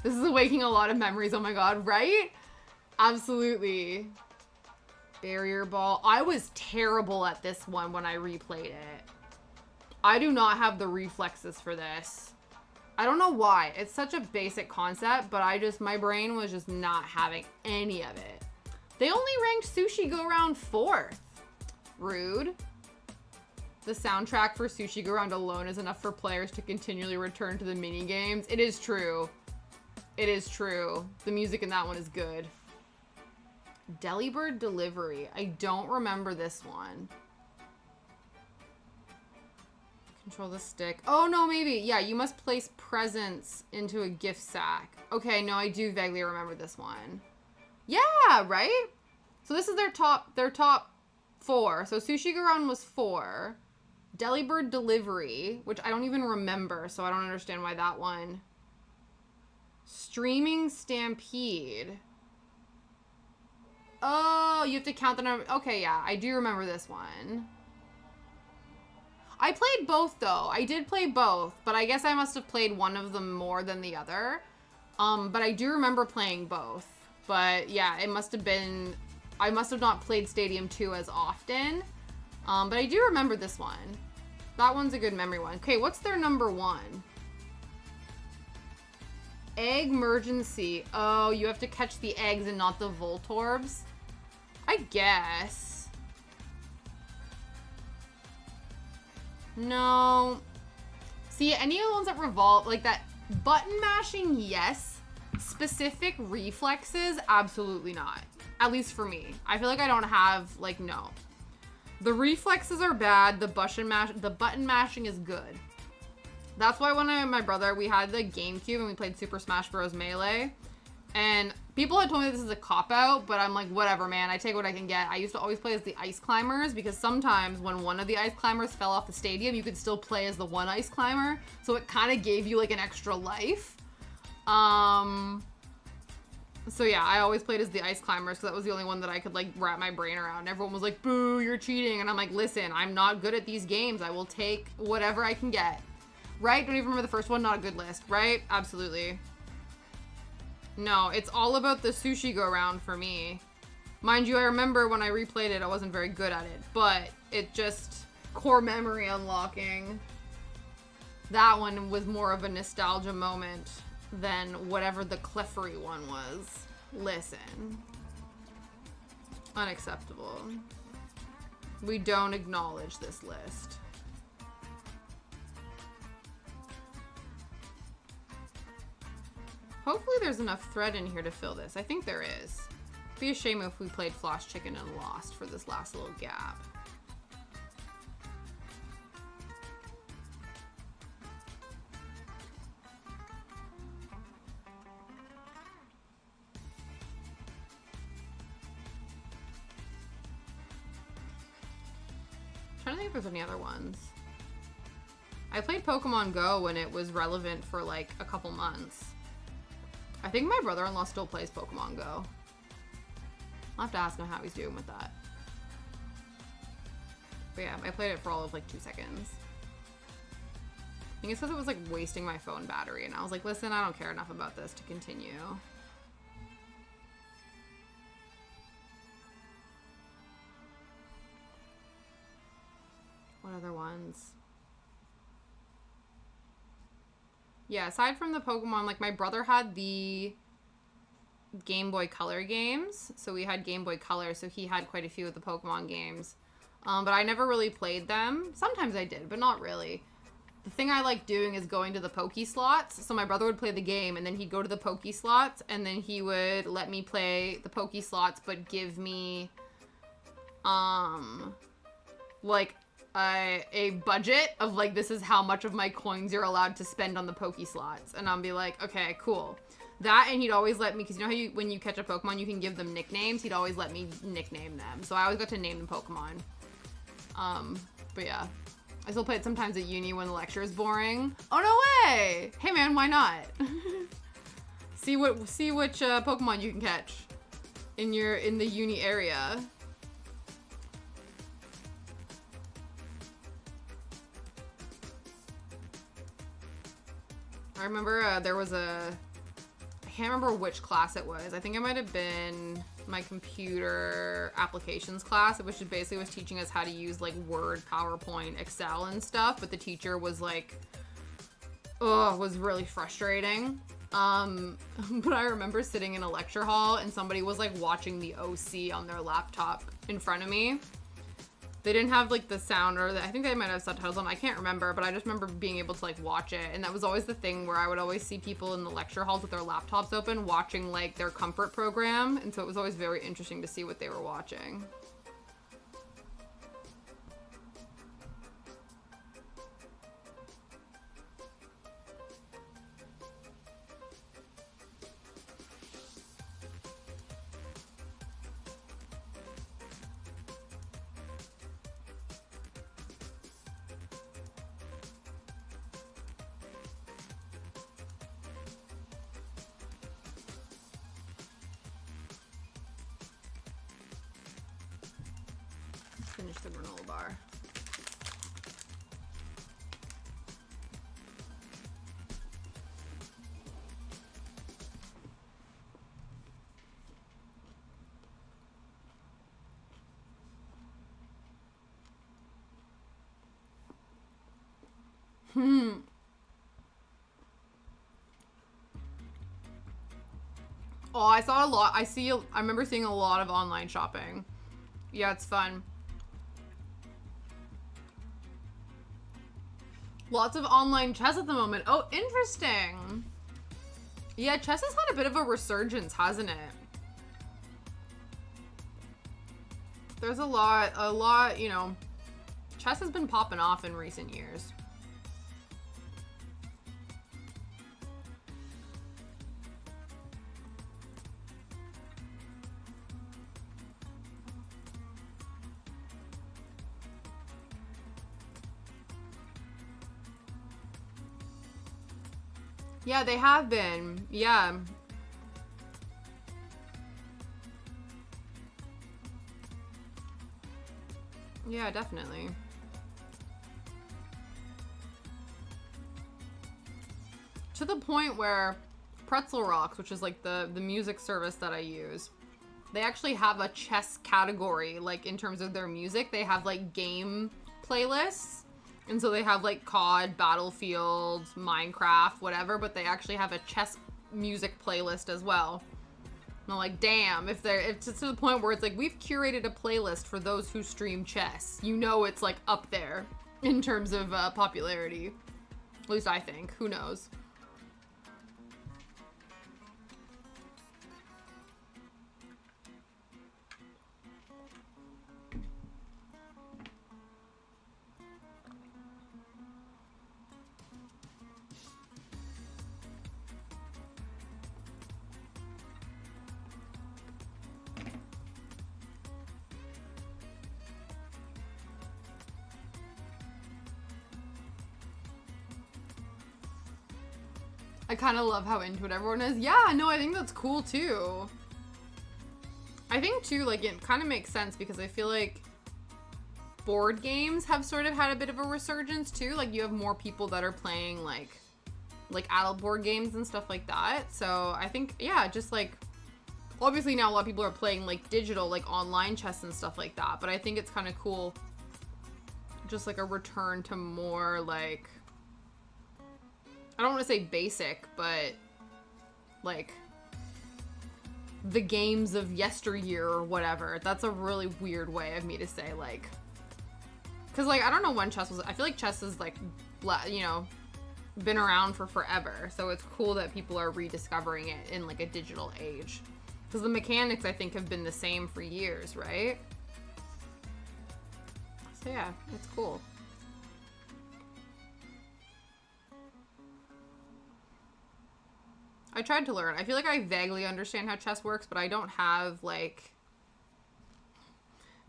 This is awakening a lot of memories, oh my god, right? Absolutely. Barrier Ball. I was terrible at this one when I replayed it. I do not have the reflexes for this. I don't know why. It's such a basic concept, but my brain was just not having any of it. They only ranked Sushi Go Round 4th. Rude. The soundtrack for Sushi Go Round alone is enough for players to continually return to the mini games. It is true. It is true. The music in that one is good. Delibird Delivery. I don't remember this one. Control the stick. Oh, no, maybe. Yeah, you must place presents into a gift sack. Okay, no, I do vaguely remember this one. Yeah, right? So this is their top 4. So Sushi Go Round was 4. Delibird Delivery, which I don't even remember, so I don't understand why that one. Streaming Stampede. Oh, you have to count the number. Okay, yeah, I do remember this one. I played both, though. I did play both, but I guess I must have played one of them more than the other. But I do remember playing both. But yeah, it must have been... I must have not played Stadium 2 as often. But I do remember this one. That one's a good memory one. Okay, what's their number 1? Eggmergency. Oh, you have to catch the eggs and not the Voltorbs? I guess. No. See, any of the ones that revolve, like that button mashing, yes. Specific reflexes, absolutely not. At least for me. I feel like I don't have, like, no. The reflexes are bad. The button mashing is good. That's why when my brother, we had the GameCube and we played Super Smash Bros. Melee. And people had told me this is a cop-out, but I'm like, whatever, man. I take what I can get. I used to always play as the Ice Climbers because sometimes when one of the Ice Climbers fell off the stadium, you could still play as the one Ice Climber. So it kind of gave you, like, an extra life. So yeah, I always played as the Ice Climbers because that was the only one that I could, like, wrap my brain around. Everyone was like, boo, you're cheating. And I'm like, listen, I'm not good at these games. I will take whatever I can get. Right? Don't even remember the first one. Not a good list. Right? Absolutely. No, it's all about the Sushi Go Round for me. Mind you, I remember when I replayed it, I wasn't very good at it. But it just... core memory unlocking. That one was more of a nostalgia moment than whatever the Clefairy one was. Listen. Unacceptable. We don't acknowledge this list. Hopefully there's enough thread in here to fill this. I think there is. It'd be a shame if we played Floss Chicken and lost for this last little gap. I'm trying to think if there's any other ones. I played Pokemon Go when it was relevant for like a couple months. I think my brother-in-law still plays Pokemon Go. I'll have to ask him how he's doing with that. But yeah, I played it for all of like 2 seconds. I think it's because it was like wasting my phone battery, and I was like, listen, I don't care enough about this to continue. What other ones? Yeah, aside from the Pokemon, like my brother had the Game Boy Color games. So we had Game Boy Color, so he had quite a few of the Pokemon games. But I never really played them. Sometimes I did, but not really. The thing I like doing is going to the Poke Slots. So my brother would play the game, and then he'd go to the Poke Slots, and then he would let me play the Poke Slots, but give me, like, a budget of like, this is how much of my coins you're allowed to spend on the Poke Slots. And I'll be like, okay, cool. That, and he'd always let me, because you know how when you catch a Pokemon, you can give them nicknames? He'd always let me nickname them. So I always got to name them Pokemon. But yeah. I still play it sometimes at uni when the lecture is boring. Oh, no way! Hey man, why not? see which Pokemon you can catch in the uni area. I remember there was I can't remember which class it was. I think it might have been my computer applications class, which basically was teaching us how to use like Word, PowerPoint, Excel and stuff. But the teacher was like, was really frustrating. But I remember sitting in a lecture hall and somebody was like watching the OC on their laptop in front of me. They didn't have like the sound, or I think they might have subtitles on. I can't remember, but I just remember being able to like watch it. And that was always the thing where I would always see people in the lecture halls with their laptops open watching like their comfort program. And so it was always very interesting to see what they were watching. Finish the granola bar. Oh, I saw a lot. I remember seeing a lot of online shopping. Yeah, it's fun. Lots of online chess at the moment. Oh, interesting. Yeah, chess has had a bit of a resurgence, hasn't it? There's a lot, you know, chess has been popping off in recent years. Yeah, they have been. Yeah. Yeah, definitely. To the point where Pretzel Rocks, which is like the music service that I use, they actually have a chess category, like in terms of their music. They have like game playlists. And so they have like COD, Battlefield, Minecraft, whatever, but they actually have a chess music playlist as well, I'm like, damn, if it's to the point where it's like, we've curated a playlist for those who stream chess. You know it's like up there in terms of popularity. At least I think. Who knows? I kind of love how into it everyone is. Yeah, no, I think that's cool too. I think too, like, it kind of makes sense because I feel like board games have sort of had a bit of a resurgence too. Like, you have more people that are playing like adult board games and stuff like that. So I think, yeah, just like, obviously now a lot of people are playing like digital, like online chess and stuff like that. But I think it's kind of cool, just like a return to more like, I don't want to say basic, but like the games of yesteryear or whatever. That's a really weird way of me to say, like, because like I don't know when chess was. I feel like chess is like, you know, been around for forever. So it's cool that people are rediscovering it in like a digital age, because the mechanics I think have been the same for years, right? So yeah, it's cool. I tried to learn. I feel like I vaguely understand how chess works, but I don't have, like,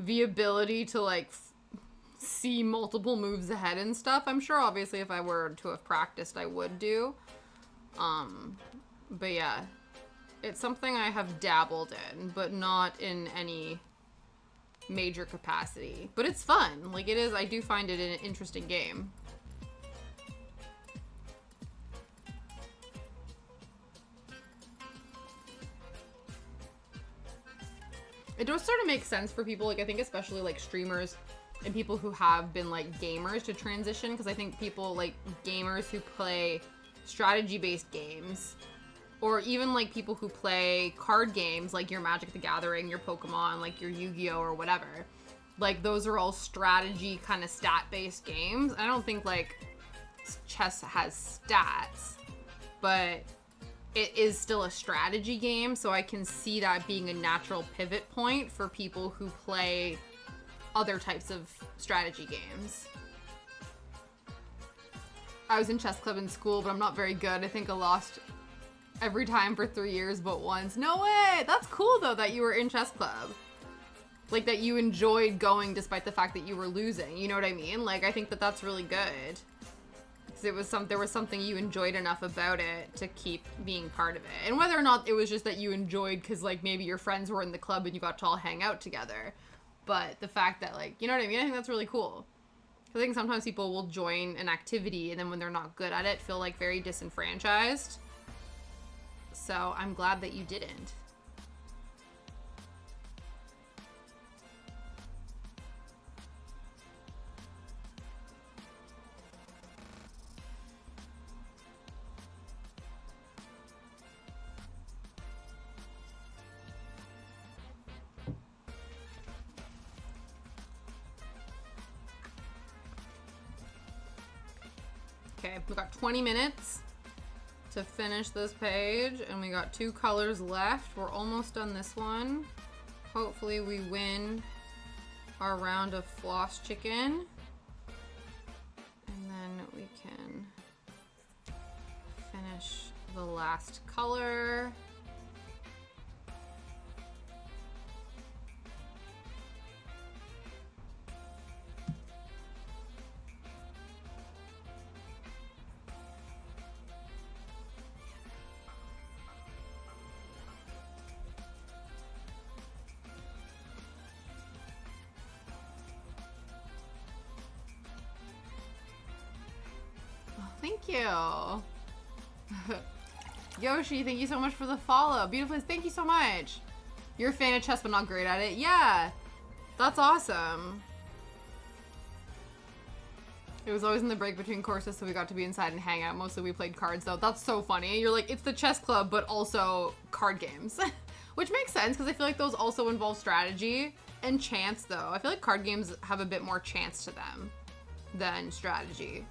the ability to, like, see multiple moves ahead and stuff. I'm sure, obviously, if I were to have practiced, I would do. But yeah. It's something I have dabbled in, but not in any major capacity. But it's fun. Like, it is, I do find it an interesting game. It does sort of make sense for people, like, I think especially, like, streamers and people who have been, like, gamers to transition, because I think people, like, gamers who play strategy-based games, or even, like, people who play card games, like your Magic the Gathering, your Pokemon, like your Yu-Gi-Oh! Or whatever, like, those are all strategy kind of stat-based games. I don't think, like, chess has stats, but it is still a strategy game, so I can see that being a natural pivot point for people who play other types of strategy games. I was in chess club in school, but I'm not very good. I think I lost every time for 3 years but once. No way! That's cool, though, that you were in chess club. Like, that you enjoyed going despite the fact that you were losing. You know what I mean? Like, I think that that's really good. There was something you enjoyed enough about it to keep being part of it. And whether or not it was just that you enjoyed because, like, maybe your friends were in the club and you got to all hang out together. But the fact that, like, you know what I mean? I think that's really cool. I think sometimes people will join an activity and then when they're not good at it, feel, like, very disenfranchised. So I'm glad that you didn't. Okay, we got 20 minutes to finish this page, and we got 2 colors left. We're almost done this one. Hopefully we win our round of floss chicken, and then we can finish the last color. Thank you. Yoshi, thank you so much for the follow. Beautiful, thank you so much. You're a fan of chess but not great at it? Yeah, that's awesome. It was always in the break between courses, so we got to be inside and hang out. Mostly we played cards, though. That's so funny. You're like, it's the chess club, but also card games. Which makes sense, because I feel like those also involve strategy and chance, though. I feel like card games have a bit more chance to them than strategy.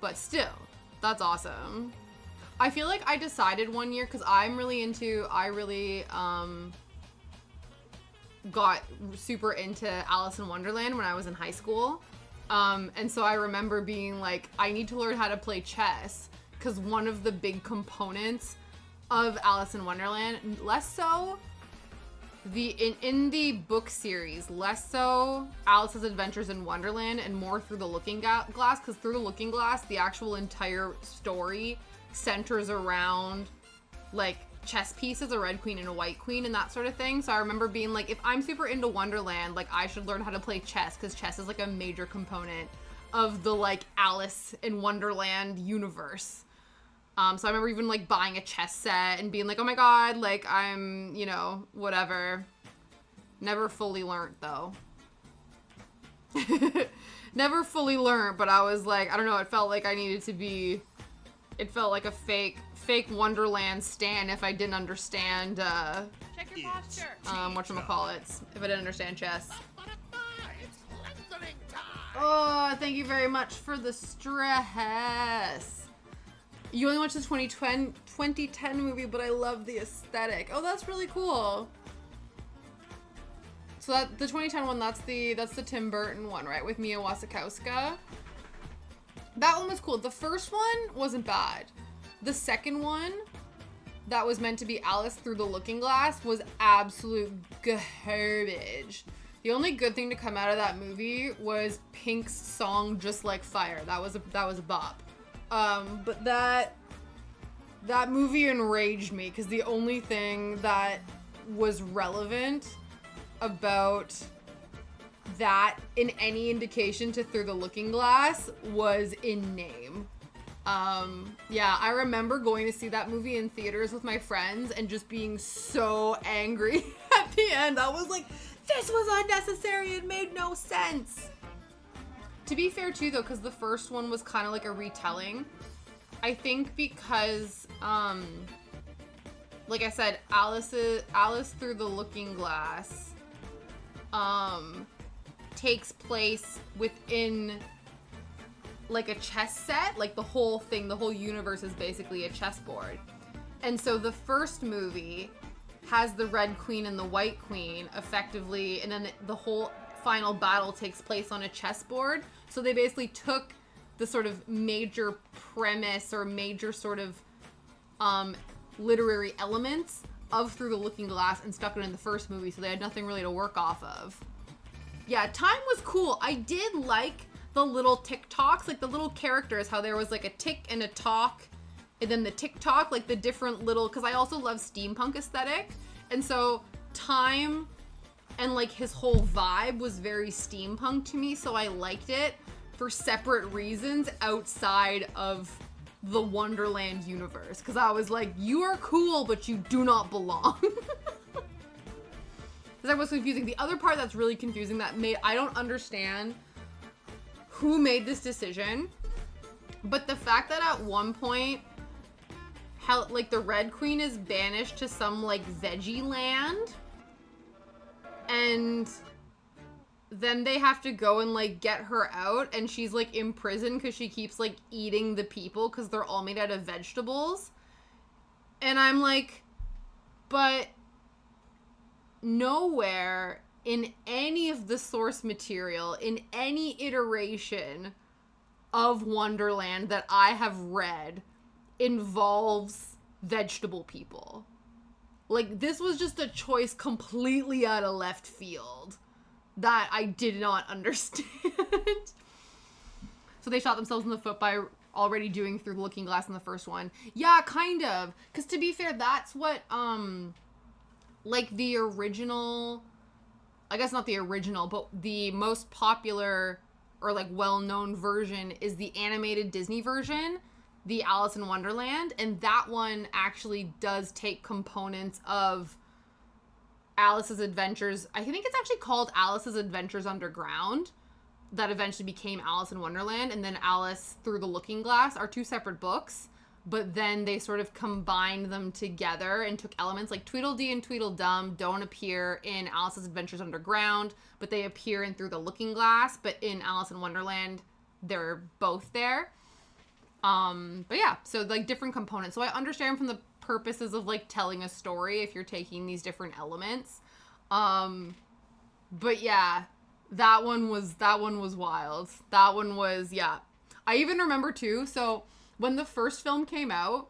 But still, that's awesome. I feel like I decided one year, because I really got super into Alice in Wonderland when I was in high school. And so I remember being like, I need to learn how to play chess, because one of the big components of Alice in Wonderland, less so in the book series, less so Alice's Adventures in Wonderland and more Through the Looking Glass, because Through the Looking Glass, the actual entire story centers around like chess pieces, a red queen and a white queen and that sort of thing. So I remember being like, if I'm super into Wonderland, like I should learn how to play chess, because chess is like a major component of the like Alice in Wonderland universe. So I remember even like buying a chess set and being like, oh my god, like I'm, you know, whatever. Never fully learned though. Never fully learned, but I was like, I don't know, it felt like it felt like a fake Wonderland stan if I didn't understand, check your posture. whatchamacallits, if I didn't understand chess. It's lengthening time. Oh, thank you very much for the stress. You only watched the 2010 movie, but I love the aesthetic. Oh, that's really cool. So that the 2010 one, that's the Tim Burton one, right? With Mia Wasikowska. That one was cool. The first one wasn't bad. The second one, that was meant to be Alice Through the Looking Glass, was absolute garbage. The only good thing to come out of that movie was Pink's song "Just Like Fire." That was a bop. But that movie enraged me, because the only thing that was relevant about that in any indication to Through the Looking Glass was in name. Yeah, I remember going to see that movie in theaters with my friends and just being so angry at the end. I was like, this was unnecessary. It made no sense. To be fair too, though, because the first one was kind of like a retelling. I think because, like I said, Alice Through the Looking Glass, takes place within like a chess set. Like the whole universe is basically a chessboard. And so the first movie has the red queen and the white queen effectively, and then the whole final battle takes place on a chessboard. So they basically took the sort of major premise or major sort of literary elements of Through the Looking Glass and stuck it in the first movie, so they had nothing really to work off of. Yeah, time was cool. I did like the little TikToks, like the little characters, how there was like a tick and a talk, and then the TikTok, like the different little, because I also love steampunk aesthetic, and so time and like his whole vibe was very steampunk to me, so I liked it for separate reasons outside of the Wonderland universe, because I was like, you are cool, but you do not belong. Because that was confusing. The other part that's really confusing I don't understand who made this decision, but the fact that at one point, how like the Red Queen is banished to some like veggie land, and then they have to go and like get her out, and she's like in prison because she keeps like eating the people because they're all made out of vegetables. And I'm like, but nowhere in any of the source material, in any iteration of Wonderland that I have read, involves vegetable people. Like, this was just a choice completely out of left field that I did not understand. So they shot themselves in the foot by already doing Through the Looking Glass in the first one. Yeah, kind of. Because to be fair, that's what, like the original, I guess not the original, but the most popular or like well-known version is the animated Disney version, the Alice in Wonderland, and that one actually does take components of Alice's Adventures. I think it's actually called Alice's Adventures Underground, that eventually became Alice in Wonderland, and then Alice Through the Looking Glass are two separate books. but then they sort of combined them together and took elements like Tweedledee and Tweedledum don't appear in Alice's Adventures Underground, but they appear in Through the Looking Glass, but in Alice in Wonderland, they're both there. But yeah, so like different components. So I understand from the purposes of like telling a story if you're taking these different elements. But yeah, that one was wild. That one was, yeah. I even remember too, so when the first film came out,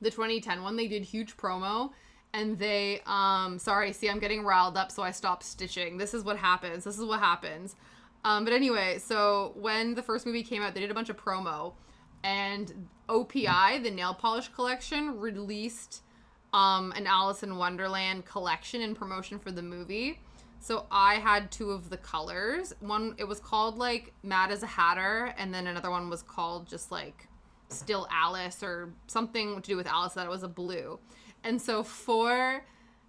the 2010 one, they did huge promo and they, sorry, see, I'm getting riled up, so I stopped stitching. This is what happens. But anyway, so when the first movie came out, they did a bunch of promo. And OPI, the nail polish collection, released an Alice in Wonderland collection in promotion for the movie. So I had 2 of the colors. One, it was called like Mad as a Hatter, and then another one was called just like Still Alice or something to do with Alice, that it was a blue. And so for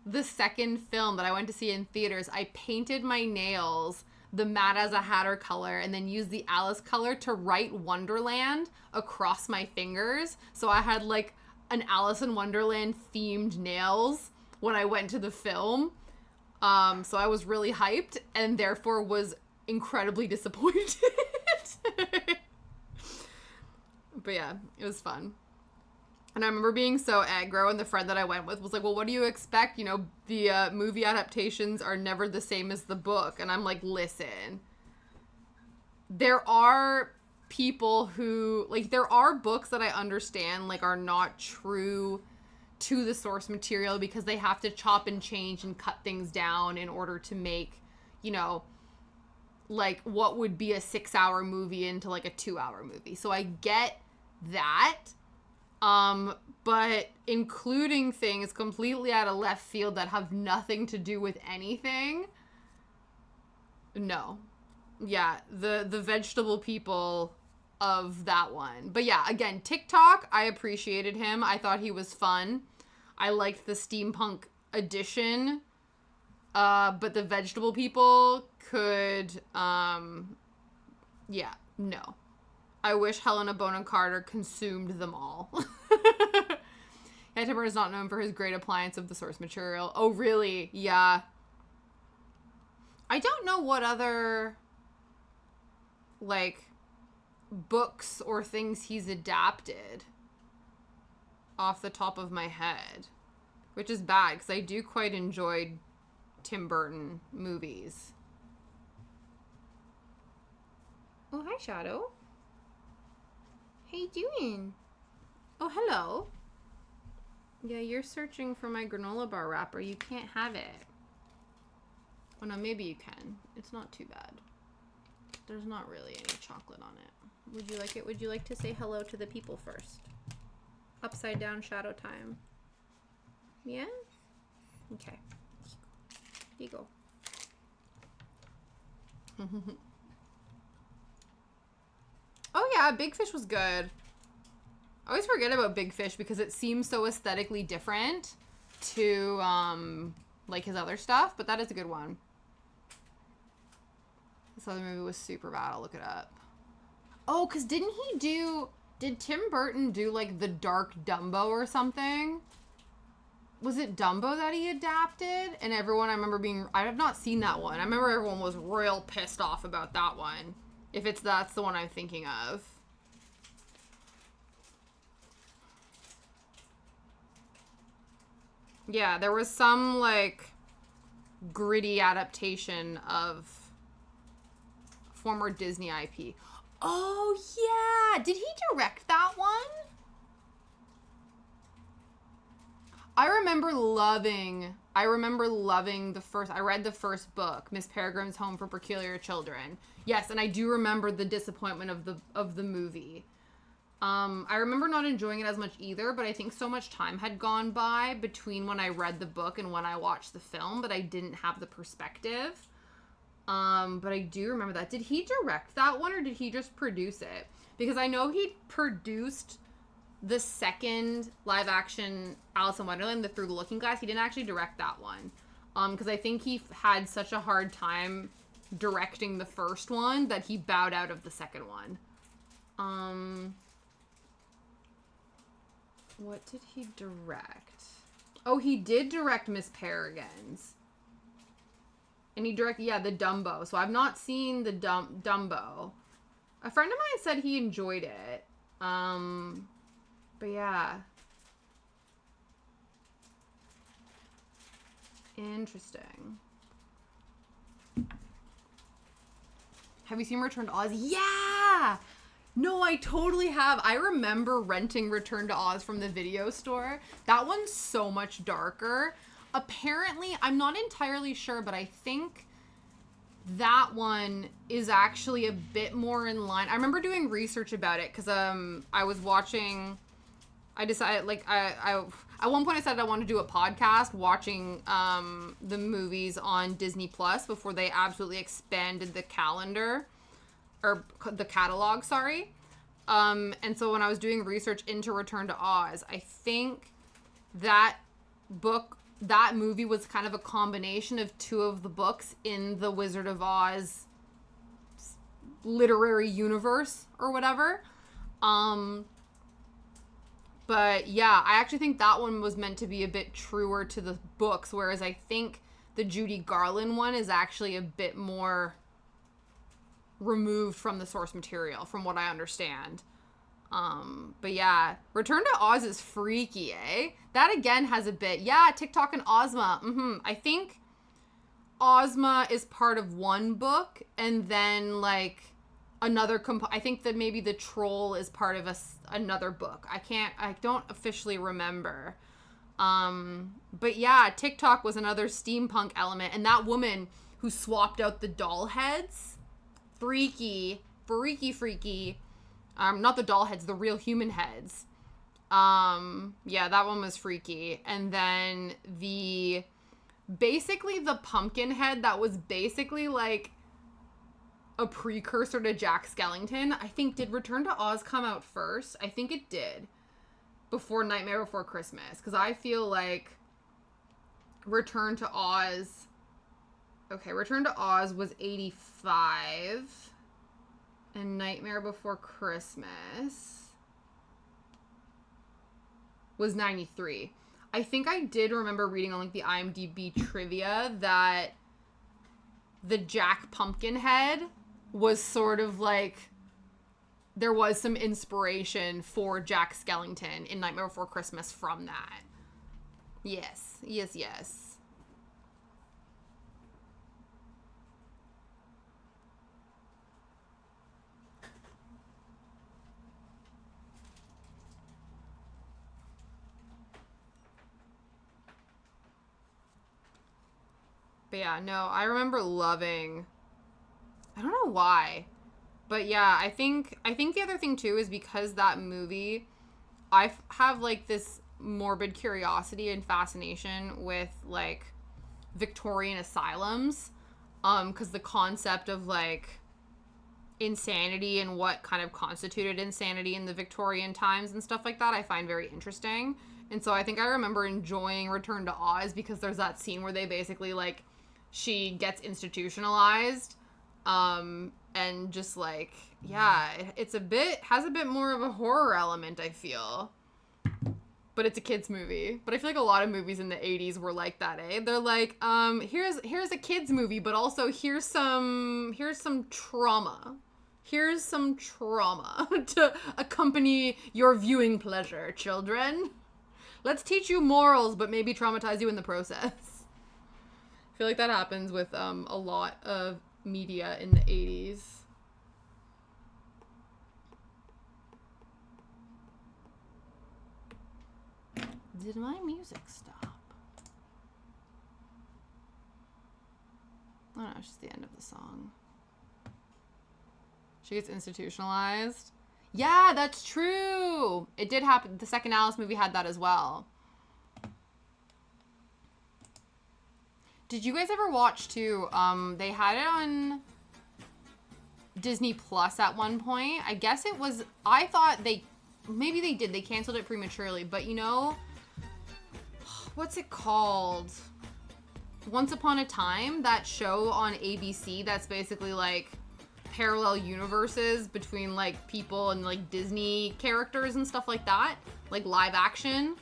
the second film that I went to see in theaters, I painted my nails the Mad as a Hatter color and then used the Alice color to write Wonderland across my fingers. So I had like an Alice in Wonderland themed nails when I went to the film. So I was really hyped and therefore was incredibly disappointed. But yeah, it was fun. And I remember being so aggro, and the friend that I went with was like, well, what do you expect? You know, the movie adaptations are never the same as the book. And I'm like, listen, there are people who, like, there are books that I understand, like, are not true to the source material because they have to chop and change and cut things down in order to make, you know, like, what would be a 6-hour movie into, like, a 2-hour movie. So I get that. But including things completely out of left field that have nothing to do with anything, no. Yeah, the vegetable people of that one. But yeah, again, TikTok, I appreciated him. I thought he was fun. I liked the steampunk edition. But the vegetable people could, yeah, no. I wish Helena Bonham Carter consumed them all. Tim Burton is not known for his great appliance of the source material. Oh, really? Yeah. I don't know what other, like, books or things he's adapted off the top of my head. Which is bad, because I do quite enjoy Tim Burton movies. Oh, hi, Shadow. How you doing? Oh, hello. Yeah, you're searching for my granola bar wrapper. You can't have it. Oh, no, maybe you can. It's not too bad. There's not really any chocolate on it. Would you like it? Would you like to say hello to the people first? Upside down shadow time. Yeah? Okay. Here you go. Oh yeah, Big Fish was good. I always forget about Big Fish because it seems so aesthetically different to, like, his other stuff, but that is a good one. This other movie was super bad. I'll look it up. Oh, because did Tim Burton do, like, the Dark Dumbo or something? Was it Dumbo that he adapted? And everyone, I remember I have not seen that one. I remember everyone was real pissed off about that one. If that's the one I'm thinking of. Yeah, there was some, like, gritty adaptation of former Disney IP. Oh, yeah! Did he direct that one? I remember loving the first, I read the first book, Miss Peregrine's Home for Peculiar Children. Yes, and I do remember the disappointment of the movie. I remember not enjoying it as much either, but I think so much time had gone by between when I read the book and when I watched the film, but I didn't have the perspective. But I do remember that. Did he direct that one or did he just produce it? Because I know he produced the second live action Alice in Wonderland, the Through the Looking Glass. He didn't actually direct that one. Because I think he had such a hard time directing the first one that he bowed out of the second one. What did he direct? Oh, he did direct Miss Peregrine's. And he directed, yeah, the Dumbo. So I've not seen the Dumbo. A friend of mine said he enjoyed it. But yeah. Interesting. Have you seen Return to Oz? Yeah! No, I totally have. I remember renting Return to Oz from the video store. That one's so much darker. Apparently, I'm not entirely sure, but I think that one is actually a bit more in line. I remember doing research about it because I was watching. I decided, like, I at one point I said I wanted to do a podcast watching the movies on Disney Plus before they absolutely expanded the calendar. Or the catalog, sorry. And so when I was doing research into Return to Oz, I think that movie was kind of a combination of two of the books in the Wizard of Oz literary universe or whatever. But yeah, I actually think that one was meant to be a bit truer to the books, whereas I think the Judy Garland one is actually a bit more removed from the source material, from what I understand. But yeah, Return to Oz is freaky, eh? That again has a bit, yeah, TikTok and Ozma. I think Ozma is part of one book, and then like another I think that maybe the troll is part of another book. I don't officially remember. But yeah, TikTok was another steampunk element, and that woman who swapped out the doll heads, freaky. Not the doll heads, the real human heads. Yeah, that one was freaky. And then basically the pumpkin head that was basically like a precursor to Jack Skellington. I think, did Return to Oz come out first? I think it did. Before Nightmare Before Christmas. Because I feel like Return to Oz was 85. And Nightmare Before Christmas was 93. I think I did remember reading on like the IMDb trivia that the Jack Pumpkinhead was sort of like, there was some inspiration for Jack Skellington in Nightmare Before Christmas from that. Yes. But yeah, no, I remember loving, I don't know why, but yeah, I think the other thing too is because that movie, I have like this morbid curiosity and fascination with like Victorian asylums, because the concept of like insanity and what kind of constituted insanity in the Victorian times and stuff like that I find very interesting. And so I think I remember enjoying Return to Oz because there's that scene where they basically like, she gets institutionalized, and just like, yeah, has a bit more of a horror element, I feel. But it's a kid's movie. But I feel like a lot of movies in the 80s were like that, eh? They're like, here's a kid's movie, but also here's some trauma. Here's some trauma to accompany your viewing pleasure, children. Let's teach you morals, but maybe traumatize you in the process. I feel like that happens with a lot of media in the 80s. Did my music stop? Oh no, it's just the end of the song. She gets institutionalized. Yeah, that's true. It did happen. The second Alice movie had that as well. Did you guys ever watch too? They had it on Disney Plus at one point. I guess it was, I thought maybe they did. They canceled it prematurely, but you know, what's it called? Once Upon a Time, that show on ABC that's basically like parallel universes between, like, people and, like, Disney characters and stuff like that. Like, live action.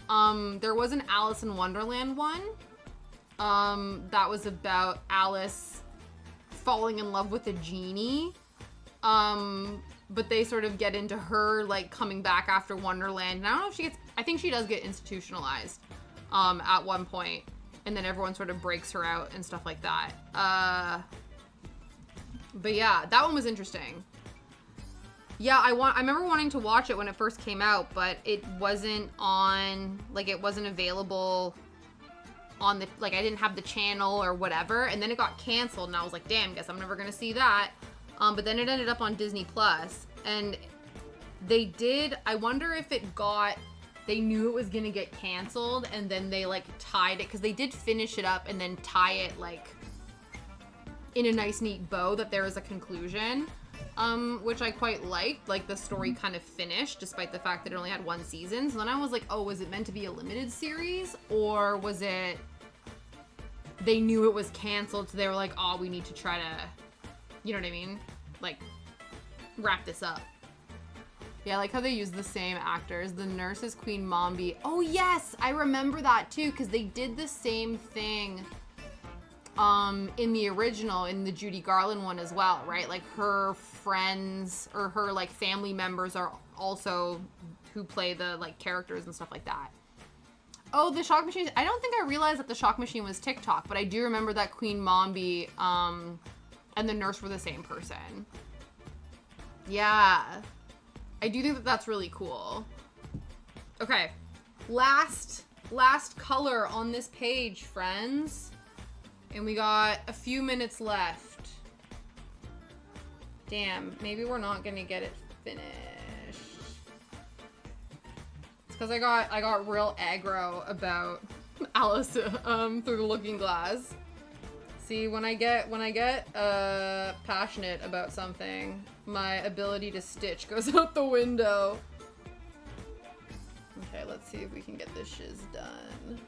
There was an Alice in Wonderland one. That was about Alice falling in love with a genie. But they sort of get into her, like, coming back after Wonderland. And I don't know if she gets... I think she does get institutionalized, at one point. And then everyone sort of breaks her out and stuff like that. But yeah, that one was interesting. Yeah, I remember wanting to watch it when it first came out, but it wasn't on... Like, it wasn't available on the... Like, I didn't have the channel or whatever. And then it got canceled, and I was like, damn, guess I'm never gonna see that. But then it ended up on Disney Plus, and they did, I wonder if it got, they knew it was gonna get canceled, and then they, like, tied it, because they did finish it up and then tie it, like, in a nice, neat bow that there is a conclusion, which I quite liked. Like, the story kind of finished, despite the fact that it only had one season. So then I was like, oh, was it meant to be a limited series, or was it, they knew it was canceled, so they were like, oh, we need to try to... You know what I mean? Like, wrap this up. Yeah, I like how they use the same actors. The nurse is Queen Mombi. Oh, yes! I remember that, too, because they did the same thing in the original, in the Judy Garland one as well, right? Like, her friends, or her, like, family members are also who play the, like, characters and stuff like that. Oh, the Shock Machine. I don't think I realized that the Shock Machine was TikTok, but I do remember that Queen Mombi, and the nurse were the same person. Yeah. I do think that that's really cool. Okay. Last color on this page, friends. And we got a few minutes left. Damn, maybe we're not gonna get it finished. It's because I got real aggro about Alice through the Looking Glass. See, when I get passionate about something, my ability to stitch goes out the window. Okay, let's see if we can get this shiz done.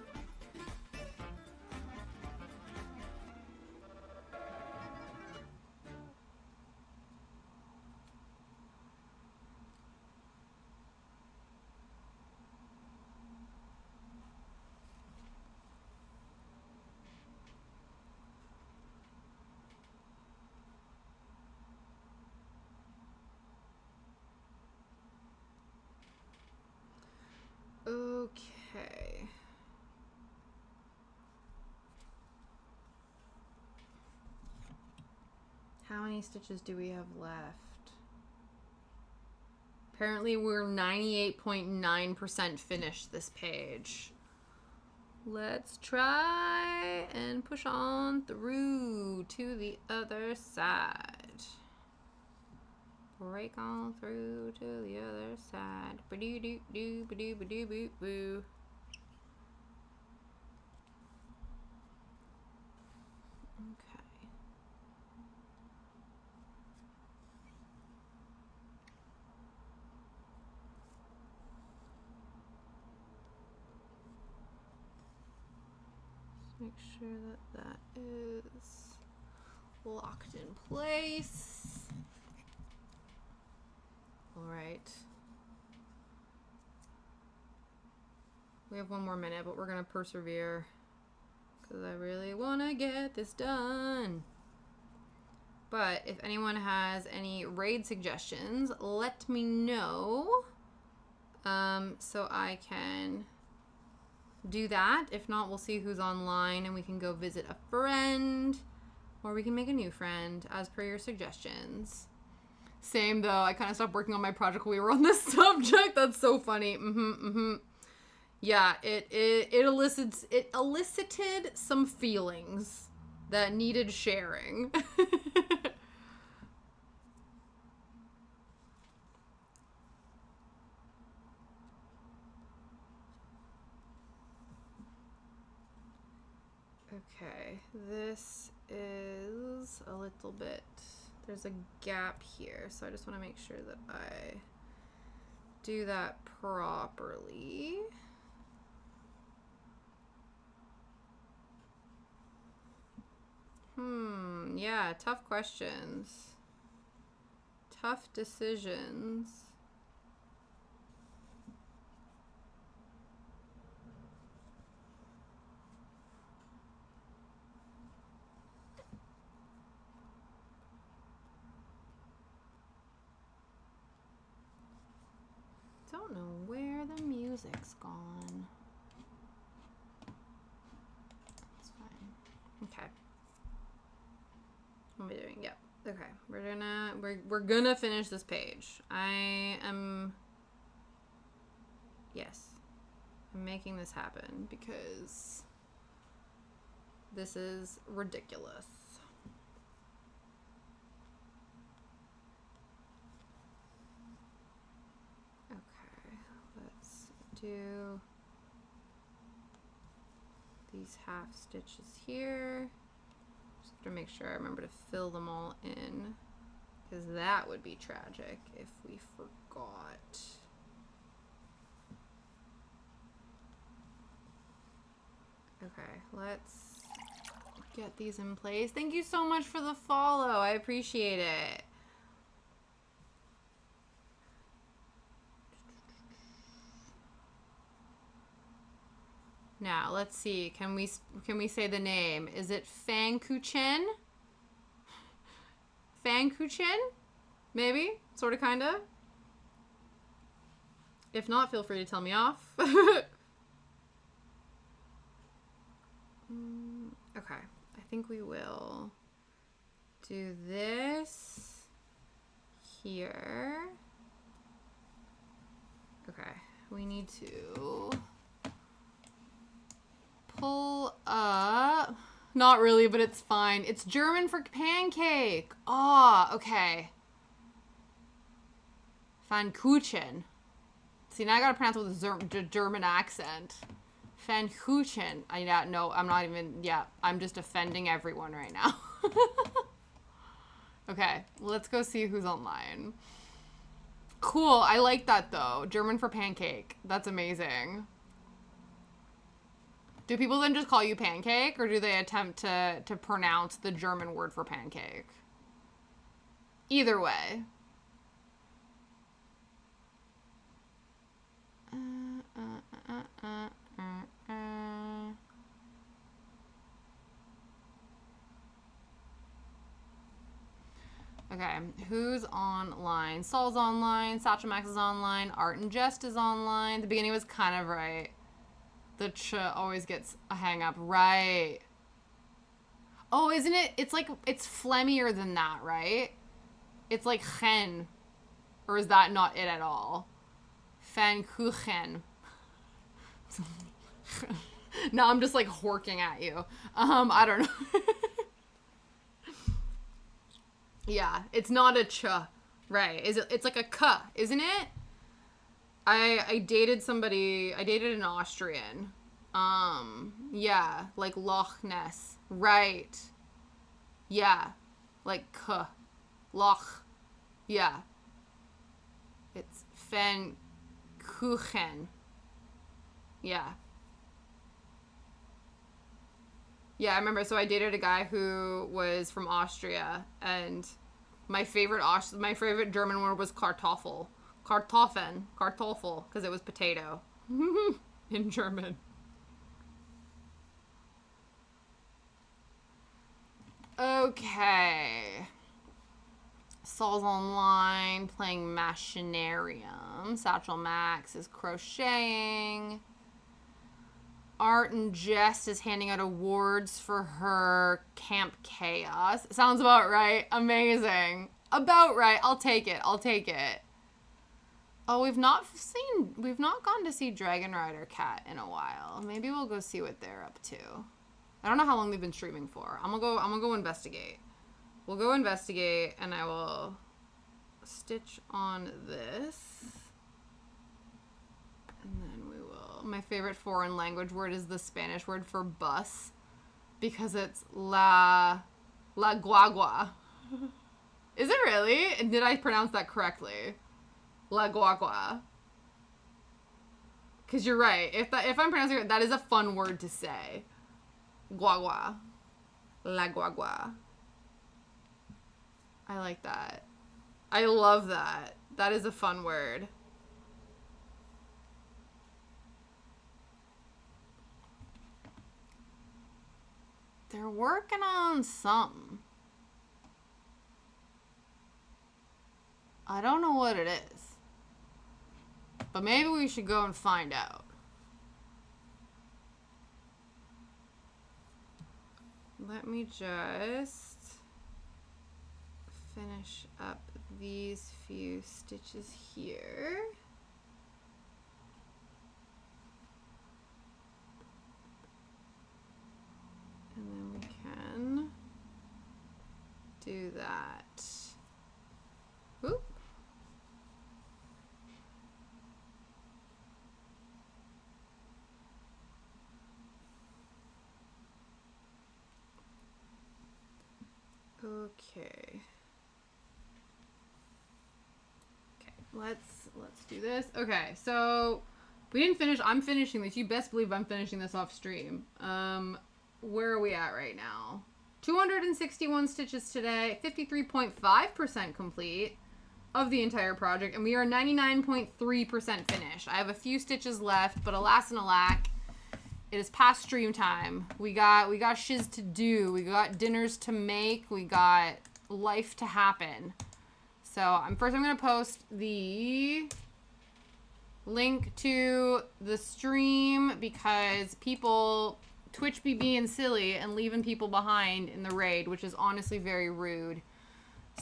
Okay. How many stitches do we have left? Apparently we're 98.9% finished this page. Let's try and push on through to the other side. Break on through to the other side. Ba-doo-doo-doo, ba-doo-ba-doo-boo-boo. Okay. Let's make sure that that is locked in place. All right. We have one more minute, but we're gonna persevere because I really want to get this done. But if anyone has any raid suggestions, let me know so I can do that. If not, we'll see who's online and we can go visit a friend, or we can make a new friend as per your suggestions. Same though, I kind of stopped working on my project when we were on this subject. That's so funny. Yeah, it elicited some feelings that needed sharing. Okay, this is a little bit, there's a gap here, so I just want to make sure that I do that properly. Yeah, tough questions. Tough decisions. Don't know where the music's gone. That's fine. Okay. What am I doing? Yep. Okay. We're gonna finish this page. Yes. I'm making this happen because this is ridiculous. Do these half stitches here. Just have to make sure I remember to fill them all in, because that would be tragic if we forgot. Okay, let's get these in place. Thank you so much for the follow. I appreciate it. Now, let's see. Can we say the name? Is it Fang Kuchen? Fang Kuchen? Maybe? Sorta, kinda? If not, feel free to tell me off. Okay. I think we will do this here. Okay. We need to pull up. Not really, but it's fine. It's German for pancake. Ah, okay. Pfannkuchen. See, now I gotta pronounce it with a German accent. Pfannkuchen. No, I'm not even, I'm just offending everyone right now. Okay, let's go see who's online. Cool, I like that though. German for pancake. That's amazing. Do people then just call you pancake, or do they attempt to pronounce the German word for pancake? Either way. Okay, who's online? Saul's online, Satchel Max is online, Art and Jest is online. The beginning was kind of right. The ch always gets a hang up. Right. Oh, isn't it? It's like, it's phlegmier than that, right? It's like gen. Or is that not it at all? Pfannkuchen. No, I'm just like horking at you. I don't know. Yeah, it's not a ch. Right. It's like a k, isn't it? I dated somebody, I dated an Austrian. Yeah, like Loch Ness. Right. Yeah. Like k. Loch. Yeah. It's Pfannkuchen. Yeah. Yeah, I remember. So I dated a guy who was from Austria, and my favorite German word was Kartoffel. Kartoffel, because it was potato in German. Okay. Saul's online playing Machinarium. Satchel Max is crocheting. Art and Jess is handing out awards for her Camp Chaos. Sounds about right. Amazing. About right. I'll take it. Oh, we've not gone to see Dragon Rider Cat in a while. Maybe we'll go see what they're up to. I don't know how long they've been streaming for. I'm gonna go investigate. We'll go investigate, and I will stitch on this. And then we will. My favorite foreign language word is the Spanish word for bus, because it's la guagua. Is it really? Did I pronounce that correctly? La guagua. Because you're right. If I'm pronouncing it, that is a fun word to say. Guagua. La guagua. I like that. I love that. That is a fun word. They're working on something. I don't know what it is. But maybe we should go and find out. Let me just finish up these few stitches here. And then we can do that. Oop. Okay. Let's do this. Okay, so we didn't finish. I'm finishing this. You best believe I'm finishing this off stream. Where are we at right now? 261 stitches today, 53.5% complete of the entire project, and we are 99.3% finished. I have a few stitches left, but alas and alack, it is past stream time. We got shiz to do. We got dinners to make. We got life to happen. So I'm gonna post the link to the stream because Twitch be being silly and leaving people behind in the raid, which is honestly very rude.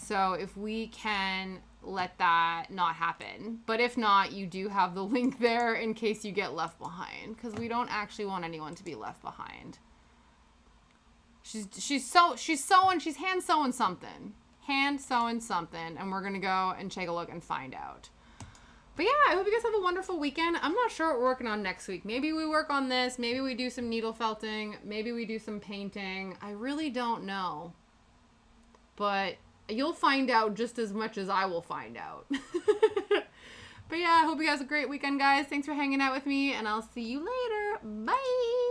So if we can let that not happen. But if not, you do have the link there in case you get left behind, because we don't actually want anyone to be left behind. She's hand sewing something. Hand sewing something, and we're gonna go and take a look and find out. But yeah, I hope you guys have a wonderful weekend. I'm not sure what we're working on next week. Maybe we work on this. Maybe we do some needle felting. Maybe we do some painting. I really don't know. But you'll find out just as much as I will find out. But yeah, I hope you guys have a great weekend, guys. Thanks for hanging out with me, and I'll see you later. Bye!